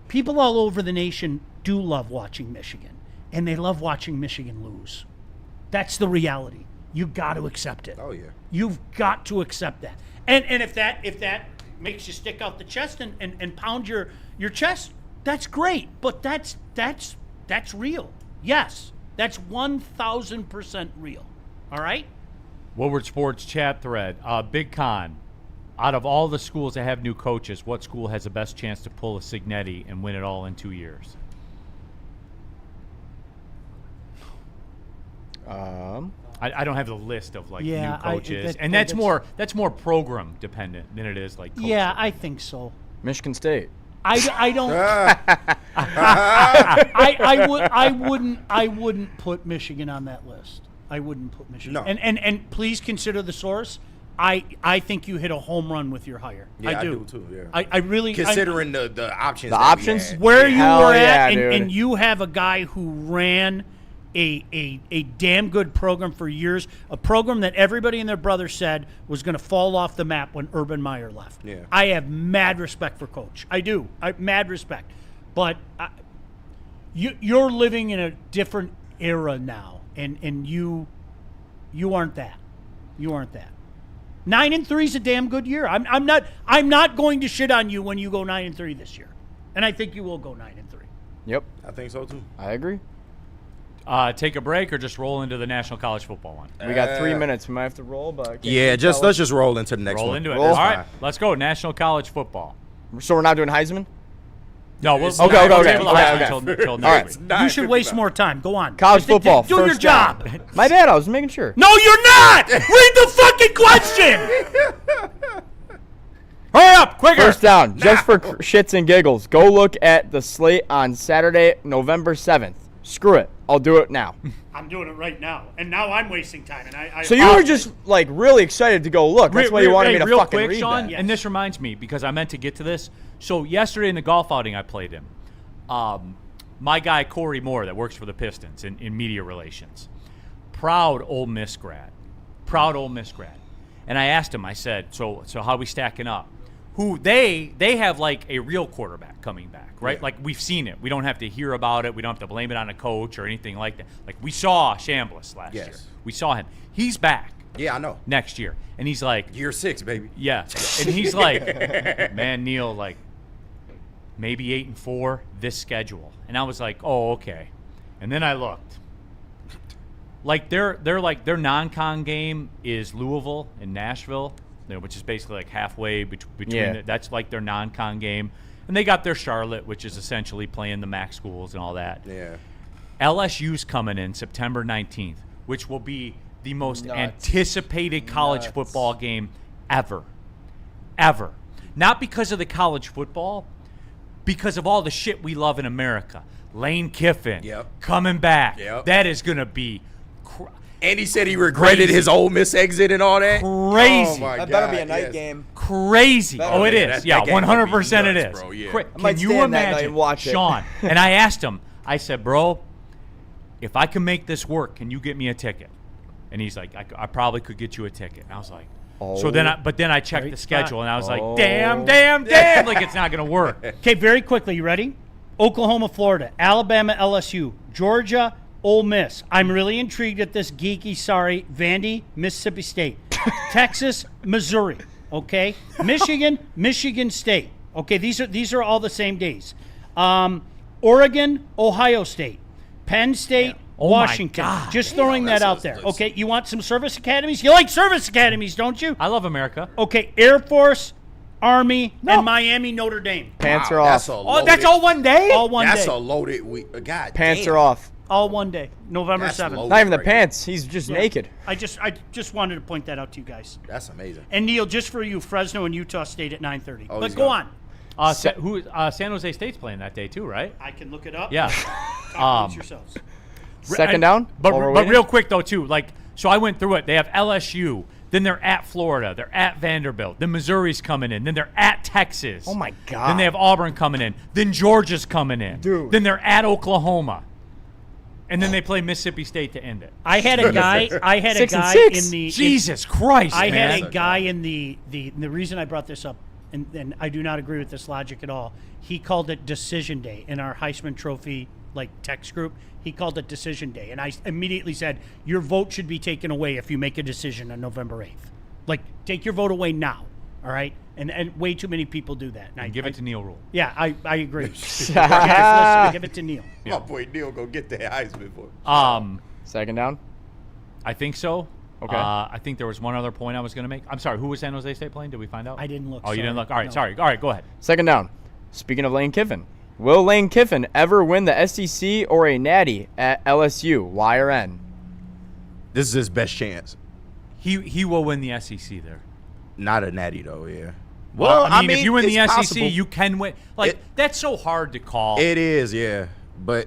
People all over the nation do love watching Michigan, and they love watching Michigan lose. That's the reality. You got to accept it. Oh yeah. You've got to accept that. And if that makes you stick out the chest and pound your chest, that's great. But that's real. Yes, that's 1,000% real. All right. Woodward Sports chat thread. Big Con. Out of all the schools that have new coaches, what school has the best chance to pull a Signetti and win it all in 2 years? I don't have the list of like new coaches, and that's more program dependent than it is like coach Yeah, dependent. I think so. Michigan State. I don't. I wouldn't put Michigan on that list. I wouldn't put Michigan. No. And please consider the source. I think you hit a home run with your hire. Yeah, I do too. Yeah. I really considering the options. The options where you Hell were yeah, at, dude. and you have a guy who ran a damn good program for years, a program that everybody and their brother said was going to fall off the map when Urban Meyer left. Yeah. I have mad respect for Coach. I do. Mad respect. But you're living in a different era now, and you aren't that. You aren't that. 9-3 is a damn good year. I'm not going to shit on you when you go 9-3 this year, and I think you will go 9-3. Yep. I think so too. I agree. Take a break or just roll into the National College Football one? We got 3 minutes. We might have to roll, but Yeah, let's just roll into the next one. Roll into it. Roll. All right, let's go. National College Football. So we're not doing Heisman? No, we'll Okay. table the Heisman Okay. until All next right. week. You should waste more time. Go on. College football. Do your first job. down. My bad. I was making sure. No, you're not. Read the fucking question. Hurry up, quicker. First down, just for shits and giggles. Go look at the slate on Saturday, November 7th. Screw it. I'll do it now. I'm doing it right now, and now I'm wasting time. And I So you were just like really excited to go look. That's why you wanted me to real fucking quick, read Sean, that. and this reminds me because I meant to get to this. So yesterday in the golf outing I played in, my guy Corey Moore that works for the Pistons in media relations, proud Ole Miss grad, and I asked him. I said, so how we stacking up? Who they have like a real quarterback coming back, right? Yeah. Like we've seen it. We don't have to hear about it. We don't have to blame it on a coach or anything like that. Like we saw Chambliss last year. We saw him. He's back. Yeah, I know. Next year, and he's like Year 6, baby. yeah, and he's like, man, Neil, like maybe 8-4 this schedule, and I was like, oh, okay, and then I looked, like their non-con game is Louisville and Nashville, which is basically like halfway between. Yeah. That's like their non-con game, and they got their Charlotte, which is essentially playing the MAC schools and all that. Yeah. LSU's coming in September 19th, which will be the most Nuts. anticipated college Nuts. football game ever. Not because of the college football, because of all the shit we love in America. Lane Kiffin coming back. Yep. That is going to be And he said he regretted his Ole Miss exit and all that. crazy. Oh my That God, better be a night yes. game. Crazy. Better Oh, it be. is. That Yeah, game gonna be 100% it nuts, is. bro, yeah. Quick, I might can you stand that night imagine, and watch it. Sean? And I asked him, I said, bro, if I can make this work, can you get me a ticket? And he's like, I probably could get you a ticket. And I was like, so then I checked the schedule and I was like, damn, like it's not going to work. Okay, very quickly. You ready? Oklahoma, Florida, Alabama, LSU, Georgia, Ole Miss. I'm really intrigued at this geeky, Vandy, Mississippi State, Texas, Missouri. Okay, Michigan, Michigan State. Okay, these are all the same days. Oregon, Ohio State, Penn State, Oh my Washington. God. Just throwing that out there. Okay, you want some service academies? You like service academies, don't you? I love America. Okay, Air Force, Army, and Miami, Notre Dame. Pants are off. That's all one day? All one That's day. a loaded week. God Pants damn. are off. All one day. November That's 7th. loaded. Not even the Right. pants. He's just Yeah. naked. I just wanted to point that out to you guys. That's amazing. And Neil, just for you, Fresno and Utah State at 9:30. Oh, But he's go gone. on. San Jose State's playing that day too, right? I can look it up. Yeah. Calculate yourselves. Second down. But while we're but waiting? real quick though too, like so I went through it. They have LSU, then they're at Florida, they're at Vanderbilt, then Missouri's coming in, then they're at Texas. Oh my God. Then they have Auburn coming in, then Georgia's coming in, Dude. Then they're at Oklahoma, and then they play Mississippi State to end it. I had a guy. I had a 6 and guy 6. in the. Jesus Christ! I man. had a guy in the reason I brought this up, and I do not agree with this logic at all. He called it Decision Day in our Heisman Trophy text group. He called it Decision Day, and I immediately said your vote should be taken away if you make a decision on November 8th. Take your vote away now. All right, and way too many people do that. And Give it to Neil Rule. Yeah, I agree. Listen, give it to Neil. My boy Neil go get that Heisman for. Second down. I think so. Okay. I think there was one other point I was going to make. I'm sorry. Who was San Jose State playing? Did we find out? I didn't look. Oh, you didn't sorry. look. All right. No. Sorry. All right. Go ahead. Second down. Speaking of Lane Kiffin, will Lane Kiffin ever win the SEC or a Natty at LSU? Y or N? This is his best chance. He will win the SEC there. Not a natty though. Yeah. Well, I mean, if you win the it's SEC, possible. you can win. That's so hard to call. It is, yeah. But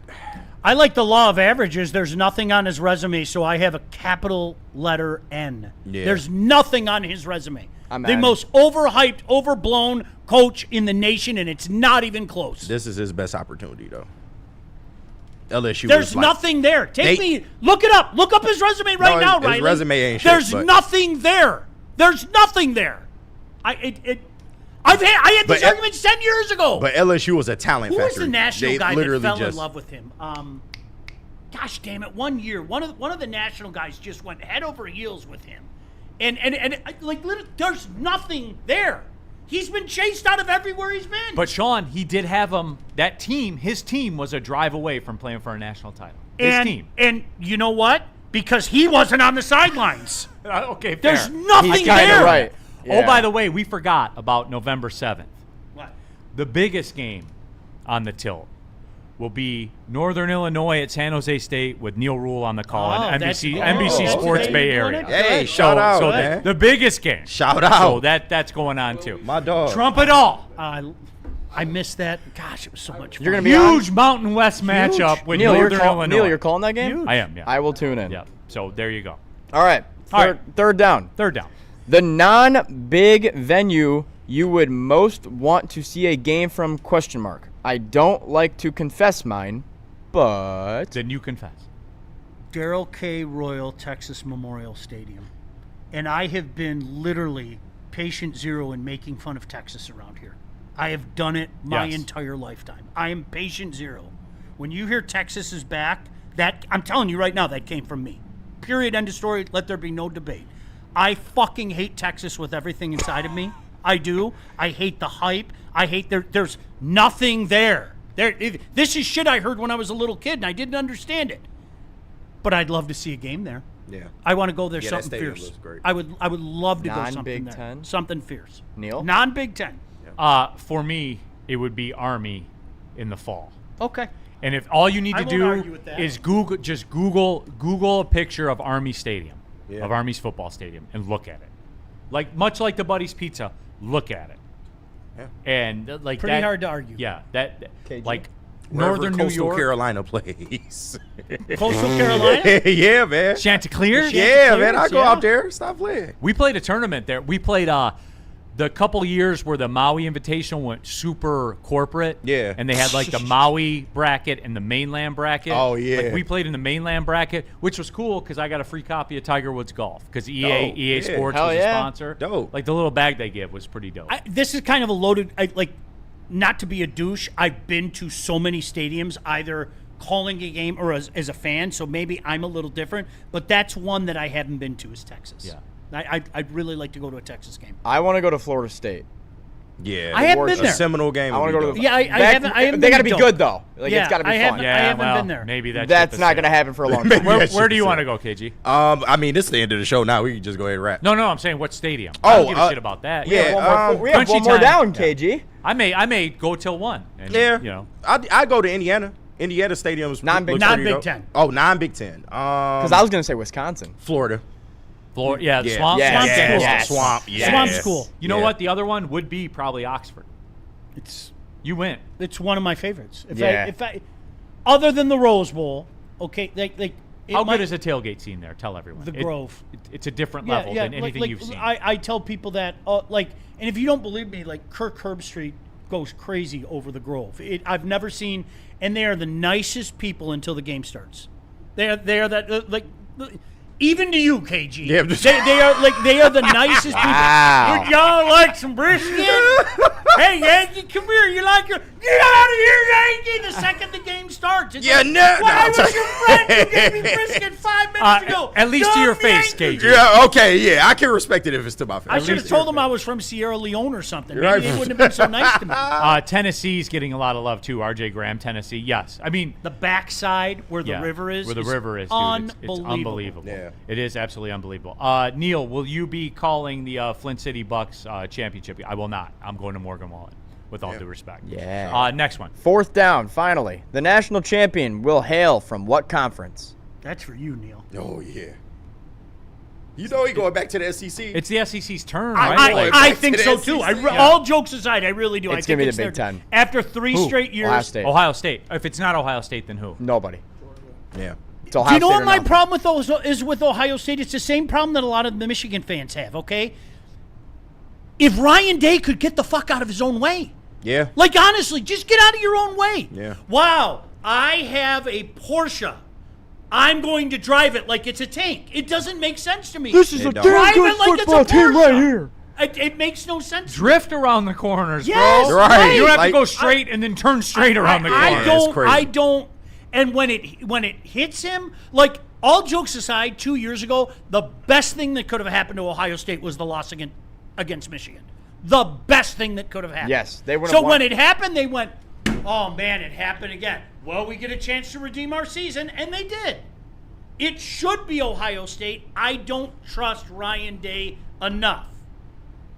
I like the law of averages. There's nothing on his resume, so I have a capital letter N. Yeah. There's nothing on his resume. I'm the N. most overhyped, overblown coach in the nation, and it's not even close. this is his best opportunity though. LSU. There's is like, nothing there. they- Look it up. Look up his resume right No, now, his Riley. resume ain't shit, There's but- nothing there. There's nothing there. I had But these L- arguments 10 years ago. But LSU was a talent Who was factory. the national They guy that literally fell in just- love with him? Gosh damn it! One year, one of the national guys just went head over heels with him, and literally, there's nothing there. He's been chased out of everywhere he's been. But Sean, he did have that team. His team was a drive away from playing for a national title. His team. And you know what? Because he wasn't on the sidelines. Okay, fair. There's nothing He's kind there. of right. Oh, Yeah. by the way, we forgot about November 7th. What? The biggest game on the tilt will be Northern Illinois at San Jose State with Neil Rule on the call on NBC that's Sports the Bay day you're doing Area. it? Hey, Good. shout out, so man. the biggest game. Shout out. So that's going on too. My dog. Trump it all. I missed that. Gosh, it was so much fun. You're gonna be on? Huge Mountain West matchup with Neil, Northern Illinois. Neil, you're calling that game? I am. Yeah. I will tune in. Yeah. So there you go. All right. All right. Third down. Third down. The non-big venue you would most want to see a game from ? I don't like to confess mine, but Then you confess. Darrell K. Royal, Texas Memorial Stadium. And I have been literally patient zero in making fun of Texas around here. I have done it my Yes. entire lifetime. I am patient zero. When you hear Texas is back, that I'm telling you right now, that came from me. Period, end of story. Let there be no debate. I fucking hate Texas with everything inside of me. I do. I hate the hype. I hate there's nothing there. This is shit I heard when I was a little kid, and I didn't understand it. But I'd love to see a game there. Yeah. I want to go there. Yeah, that Something stadium fierce. looks great. I would love to go something Non-Big there. Ten? Something fierce. Neil? Non-Big Ten. For me, it would be Army in the fall. Okay. And if all you need I to won't argue do with that. is Google a picture of Army Stadium, Yeah. of Army's football stadium, and look at it. Much like the Buddy's Pizza, look at it. Yeah. And Pretty that, hard to argue. Yeah, KG? Wherever Northern New Coastal York, Carolina plays. Coastal Carolina. Yeah, man. Chanticleer. Yeah, man. I go yeah. out there. Stop playing. We played a tournament there. We played the couple years where the Maui Invitational went super corporate. Yeah. And they had the Maui bracket and the mainland bracket. Oh, yeah. We played in the mainland bracket, which was cool because I got a free copy of Tiger Woods Golf because EA Oh, yeah. Sports Hell was yeah. a sponsor. Dope. The little bag they give was pretty dope. This is kind of a loaded. Not to be a douche. I've been to so many stadiums, either calling a game or as a fan. So maybe I'm a little different. But that's one that I haven't been to is Texas. Yeah. I'd really like to go to a Texas game. I want to go to Florida State. Yeah, I haven't been a there. Seminole game. I want to go to the. Yeah, I haven't. I haven't They been got to to be Doak. good though. Like it's got to be fun. I haven't been there. Maybe That's ship not has going to sailed. happen for a long time. Where do you want to go, KG? I mean, this is the end of the show now. We can just go ahead and wrap. No, I'm saying what stadium. I don't give a shit about that. Yeah, we have one Crunchy more time. down, KG. I may go till 1. And, Yeah, you know. I go to Indiana. Indiana Stadium's Non-Big Non-Big Ten. Oh, non-Big Ten. Because I was going to say Wisconsin. Florida. Florida, yeah, Yeah. Swamp. Yeah, Swamp yeah, School. yeah. Swamp. Yeah. Swamp School. You know Yeah. what? The other one would be probably Oxford. You went. It's one of my favorites. Yeah. If I, other than the Rose Bowl, okay, How good is the tailgate scene there? Tell everyone. The Grove. It's a different level than anything you've seen. I tell people that, and if you don't believe me, like Kirk Herbstreit goes crazy over the Grove. I've never seen, and they are the nicest people until the game starts. They are that even to you, KG. Yeah, they are the nicest people. Wow. Would y'all like some brisket? Hey, Yankee, come here. You like your? Get out of here, Yankee! The second the game starts. It's Yeah, like, no. Why was your friend who gave me brisket 5 minutes ago? At least to Dumb your face, Yankee. KG. Yeah, okay, yeah. I can respect it if it's to my face. I should have told him I was from Sierra Leone or something. Maybe Right. they wouldn't have been so nice to me. Tennessee's getting a lot of love too. RJ Graham, Tennessee. Yes, I mean The backside where the river is. where the river is, dude. It's unbelievable. Yeah. It is absolutely unbelievable. Neil, will you be calling the Flint City Bucks championship? I will not. I'm going to Morgan Wallen. With all due respect. Yeah. Next one. 4th down, finally. The national champion will hail from what conference? That's for you, Neil. Oh, yeah. You know he going back to the SEC. It's the SEC's turn, right? I think so too. All jokes aside, I really do. It's I think gonna be it's the Big their- Ten. After 3 straight years. Ohio State. Ohio State. If it's not Ohio State, then who? Nobody. Yeah. It's Ohio Do you know State what or my nothing. problem with those is with Ohio State? It's the same problem that a lot of the Michigan fans have. Okay, if Ryan Day could get the fuck out of his own way. Yeah. Like, honestly, just get out of your own way. Yeah. Wow, I have a Porsche. I'm going to drive it like it's a tank. It doesn't make sense to me. This is It a don't. damn Drive good it like it's a football team Porsche. right here. It makes no sense. Drift around the corners, Yes, bro. right. You don't have Like- to go straight and then turn straight around the corner. I don't. And when it hits him, like, all jokes aside, 2 years ago, the best thing that could have happened to Ohio State was the loss against Michigan. The best thing that could have happened. Yes, they would have So won. when it happened, they went, "Oh man, it happened again." Well, we get a chance to redeem our season, and they did. It should be Ohio State. I don't trust Ryan Day enough.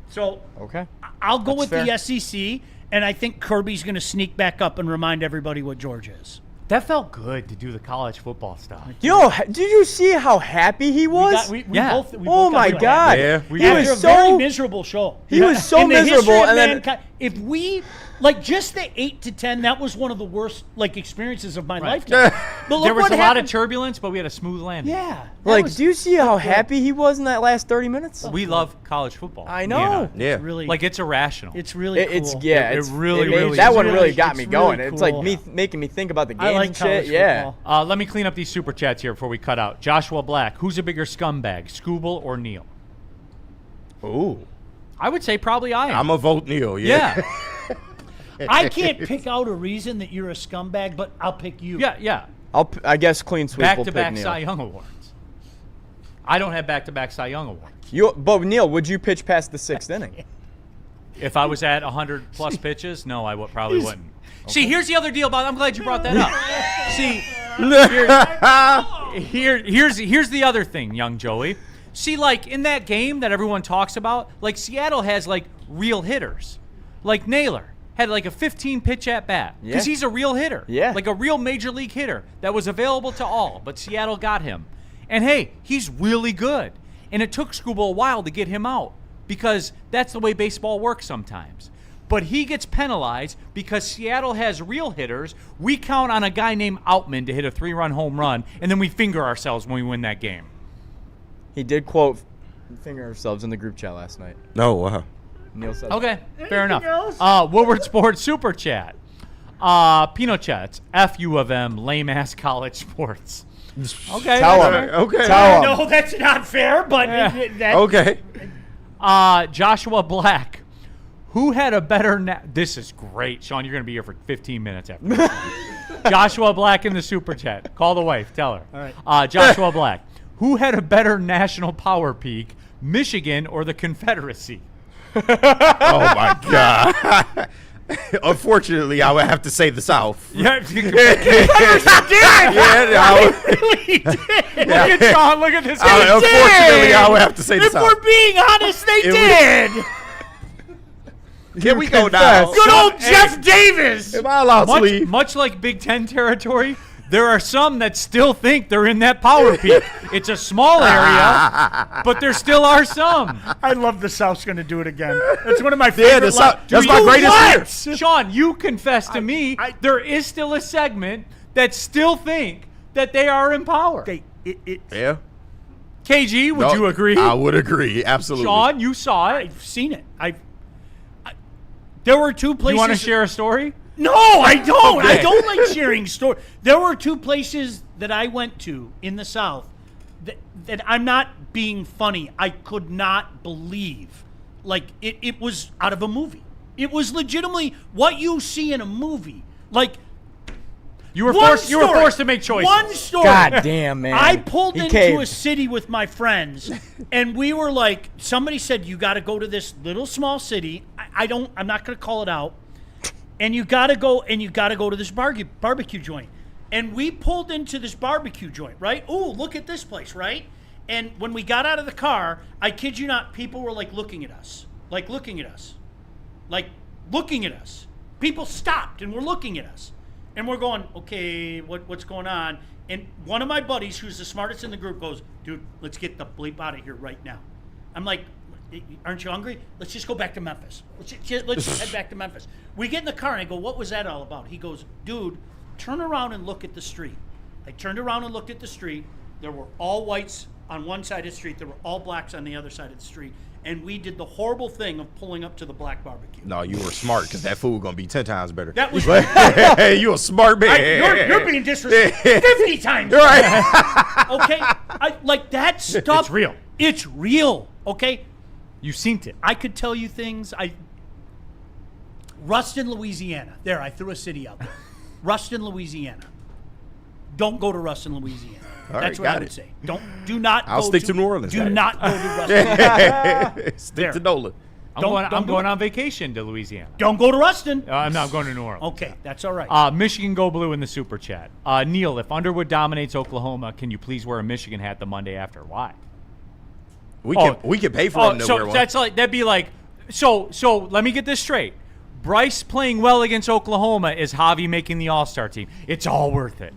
So Okay. I'll go with fair. the SEC, and I think Kirby's going to sneak back up and remind everybody what Georgia is. That felt good to do the college football stuff. Yo, did you see how happy he was? We Yeah. both, we Oh both got my really God. happy. Yeah. We He did. After was a very so miserable show. He was so In the history miserable, of and then- mankind, if we just the 8 to 10, that was one of the worst experiences of my lifetime. But look There was what a lot happened. of turbulence, but we had a smooth landing. Yeah, that like, was- do you see how happy he was in that last 30 minutes? We love college football. I You know. Yeah. really Like, it's irrational. it's really cool. It's yeah, It it's really, made- really that is. one really Really- got it's me really going. It's like cool. me making me think about the games I like and college shit. Yeah. football. Let me clean up these super chats here before we cut out. Joshua Black, who's a bigger scumbag, Scooble or Neil? Ooh. I would say probably I am. I'm a vote Neil. Yeah. I can't pick out a reason that you're a scumbag, but I'll pick you. Yeah. I guess clean sweep will pick Back-to-back Neil. Cy Young awards. I don't have back-to-back Cy Young awards. But Neil, would you pitch past the 6th inning? If I was at 100-plus pitches, no, I probably wouldn't. See, here's the other deal about I'm glad you brought that up. See, here's the other thing, young Joey. See, like, in that game that everyone talks about, like, Seattle has, like, real hitters. Like, Naylor had, like, a 15-pitch at-bat. Because Yeah. he's a real hitter. Yeah. Like a real major league hitter that was available to all, but Seattle got him. And, hey, he's really good. And it took Scuba a while to get him out because that's the way baseball works sometimes. But he gets penalized because Seattle has real hitters. We count on a guy named Outman to hit a 3-run home run, and then we finger ourselves when we win that game. He did quote "finger ourselves" in the group chat last night. No, wow. Neil said. Okay, fair enough. Woodward Sports Super Chat. Pinochets, F-U of M, lame-ass college sports. Okay. Tell that's him. fair. Okay. Tell him. No, that's not fair, but that, Okay. Joshua Black. Who had a better this is great. Sean, you're going to be here for 15 minutes after this. Joshua Black in the Super Chat. Call the wife. Tell her. All right. Joshua Black. Who had a better national power peak, Michigan or the Confederacy? Oh my God. Unfortunately, I would have to say the South. Yeah, you did. Really did. Look at Sean. Look at this. Unfortunately, I would have to say the If South. we're being honest, they did. Here we go now. Good old Jeff Davis. Am I allowed to leave? Much like Big Ten territory, there are some that still think they're in that power peak. It's a small area, but there still are some. I love the South's going to do it again. That's one of my favorite. the South. That's my greatest fear. Sean, you confess to me there is still a segment that still think that they are in power. Yeah. KG, would you agree? I would agree. Absolutely. Sean, you saw it. I've seen it. There were two places. You want to share a story? No, I don't. Okay. I don't like sharing stories. There were two places that I went to in the South that I'm not being funny. I could not believe. Like, it was out of a movie. It was legitimately what you see in a movie. Like, you were forced to make choices. One story. God damn, man. I pulled He into caved. a city with my friends, and we were like, somebody said, you got to go to this little small city. I'm not going to call it out. And you got to go to this barbecue joint. And we pulled into this barbecue joint, right? Oh, look at this place, right? And when we got out of the car, I kid you not, people were like looking at us. People stopped and were looking at us. And we're going, okay, what's going on? And one of my buddies, who's the smartest in the group, goes, dude, let's get the bleep out of here right now. I'm like, aren't you hungry? Let's just go back to Memphis. Let's head back to Memphis. We get in the car and I go, what was that all about? He goes, dude, turn around and look at the street. I turned around and looked at the street. There were all whites on one side of the street. There were all blacks on the other side of the street. And we did the horrible thing of pulling up to the black barbecue. No, you were smart because that food going to be 10 times better. That was Hey, you a smart man. You're being disrespectful 50 times. Right. Okay? Like that stuff. It's real. It's real. Okay? You've seen it. I could tell you things. Ruston, Louisiana. There, I threw a city out there. Ruston, Louisiana. Don't go to Ruston, Louisiana. All That's right, what I got would it. say. Do not I'll go stick to New Orleans. Do not go to Ruston. Stick to NOLA. I'm going on vacation to Louisiana. Don't go to Ruston. I'm not going to New Orleans. Okay, that's all right. Michigan Go Blue in the Super Chat. Neil, if Underwood dominates Oklahoma, can you please wear a Michigan hat the Monday after? Why? We can pay for them to wear one. That's like that'd be like so let me get this straight. Bryce playing well against Oklahoma is Javi making the All-Star team. It's all worth it.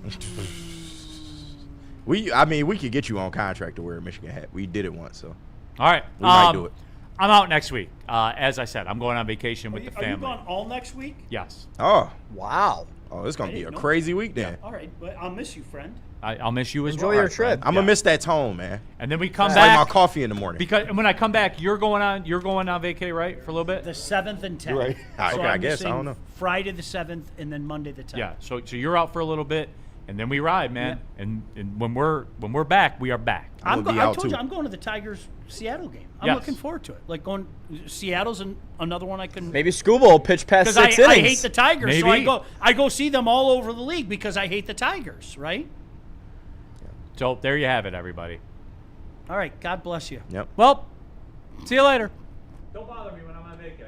We could get you on contract to wear a Michigan hat. We did it once, so. All right. We might do it. I'm out next week. As I said, I'm going on vacation with the Are family. you gone all next week? Yes. Oh. Wow. Oh, it's going to be a didn't know. crazy week then. All right, but I'll miss you, friend. I'll miss you as Enjoy well. your trip. I'm going to miss that tone, man. And then we come It's back. like my coffee in the morning. Because when I come back, you're going on vacay, right? For a little bit? The 7th and 10th. Right. So Okay, I I'm guess. I missing don't know. Friday the 7th and then Monday the 10th. Yeah. So you're out for a little bit, and then we ride, man. Yeah. And when we're back, we are back. I be told out you too. I'm going to the Tigers Seattle game. I'm Yes. looking forward to it. Like going Seattle's another one I can Maybe Scuba will pitch past because 6 I innings. hate the Tigers, so Maybe. I go see them all over the league because I hate the Tigers, right? So there you have it, everybody. All right, God bless you. Yep. Well, see you later. Don't bother me when I'm on vacay.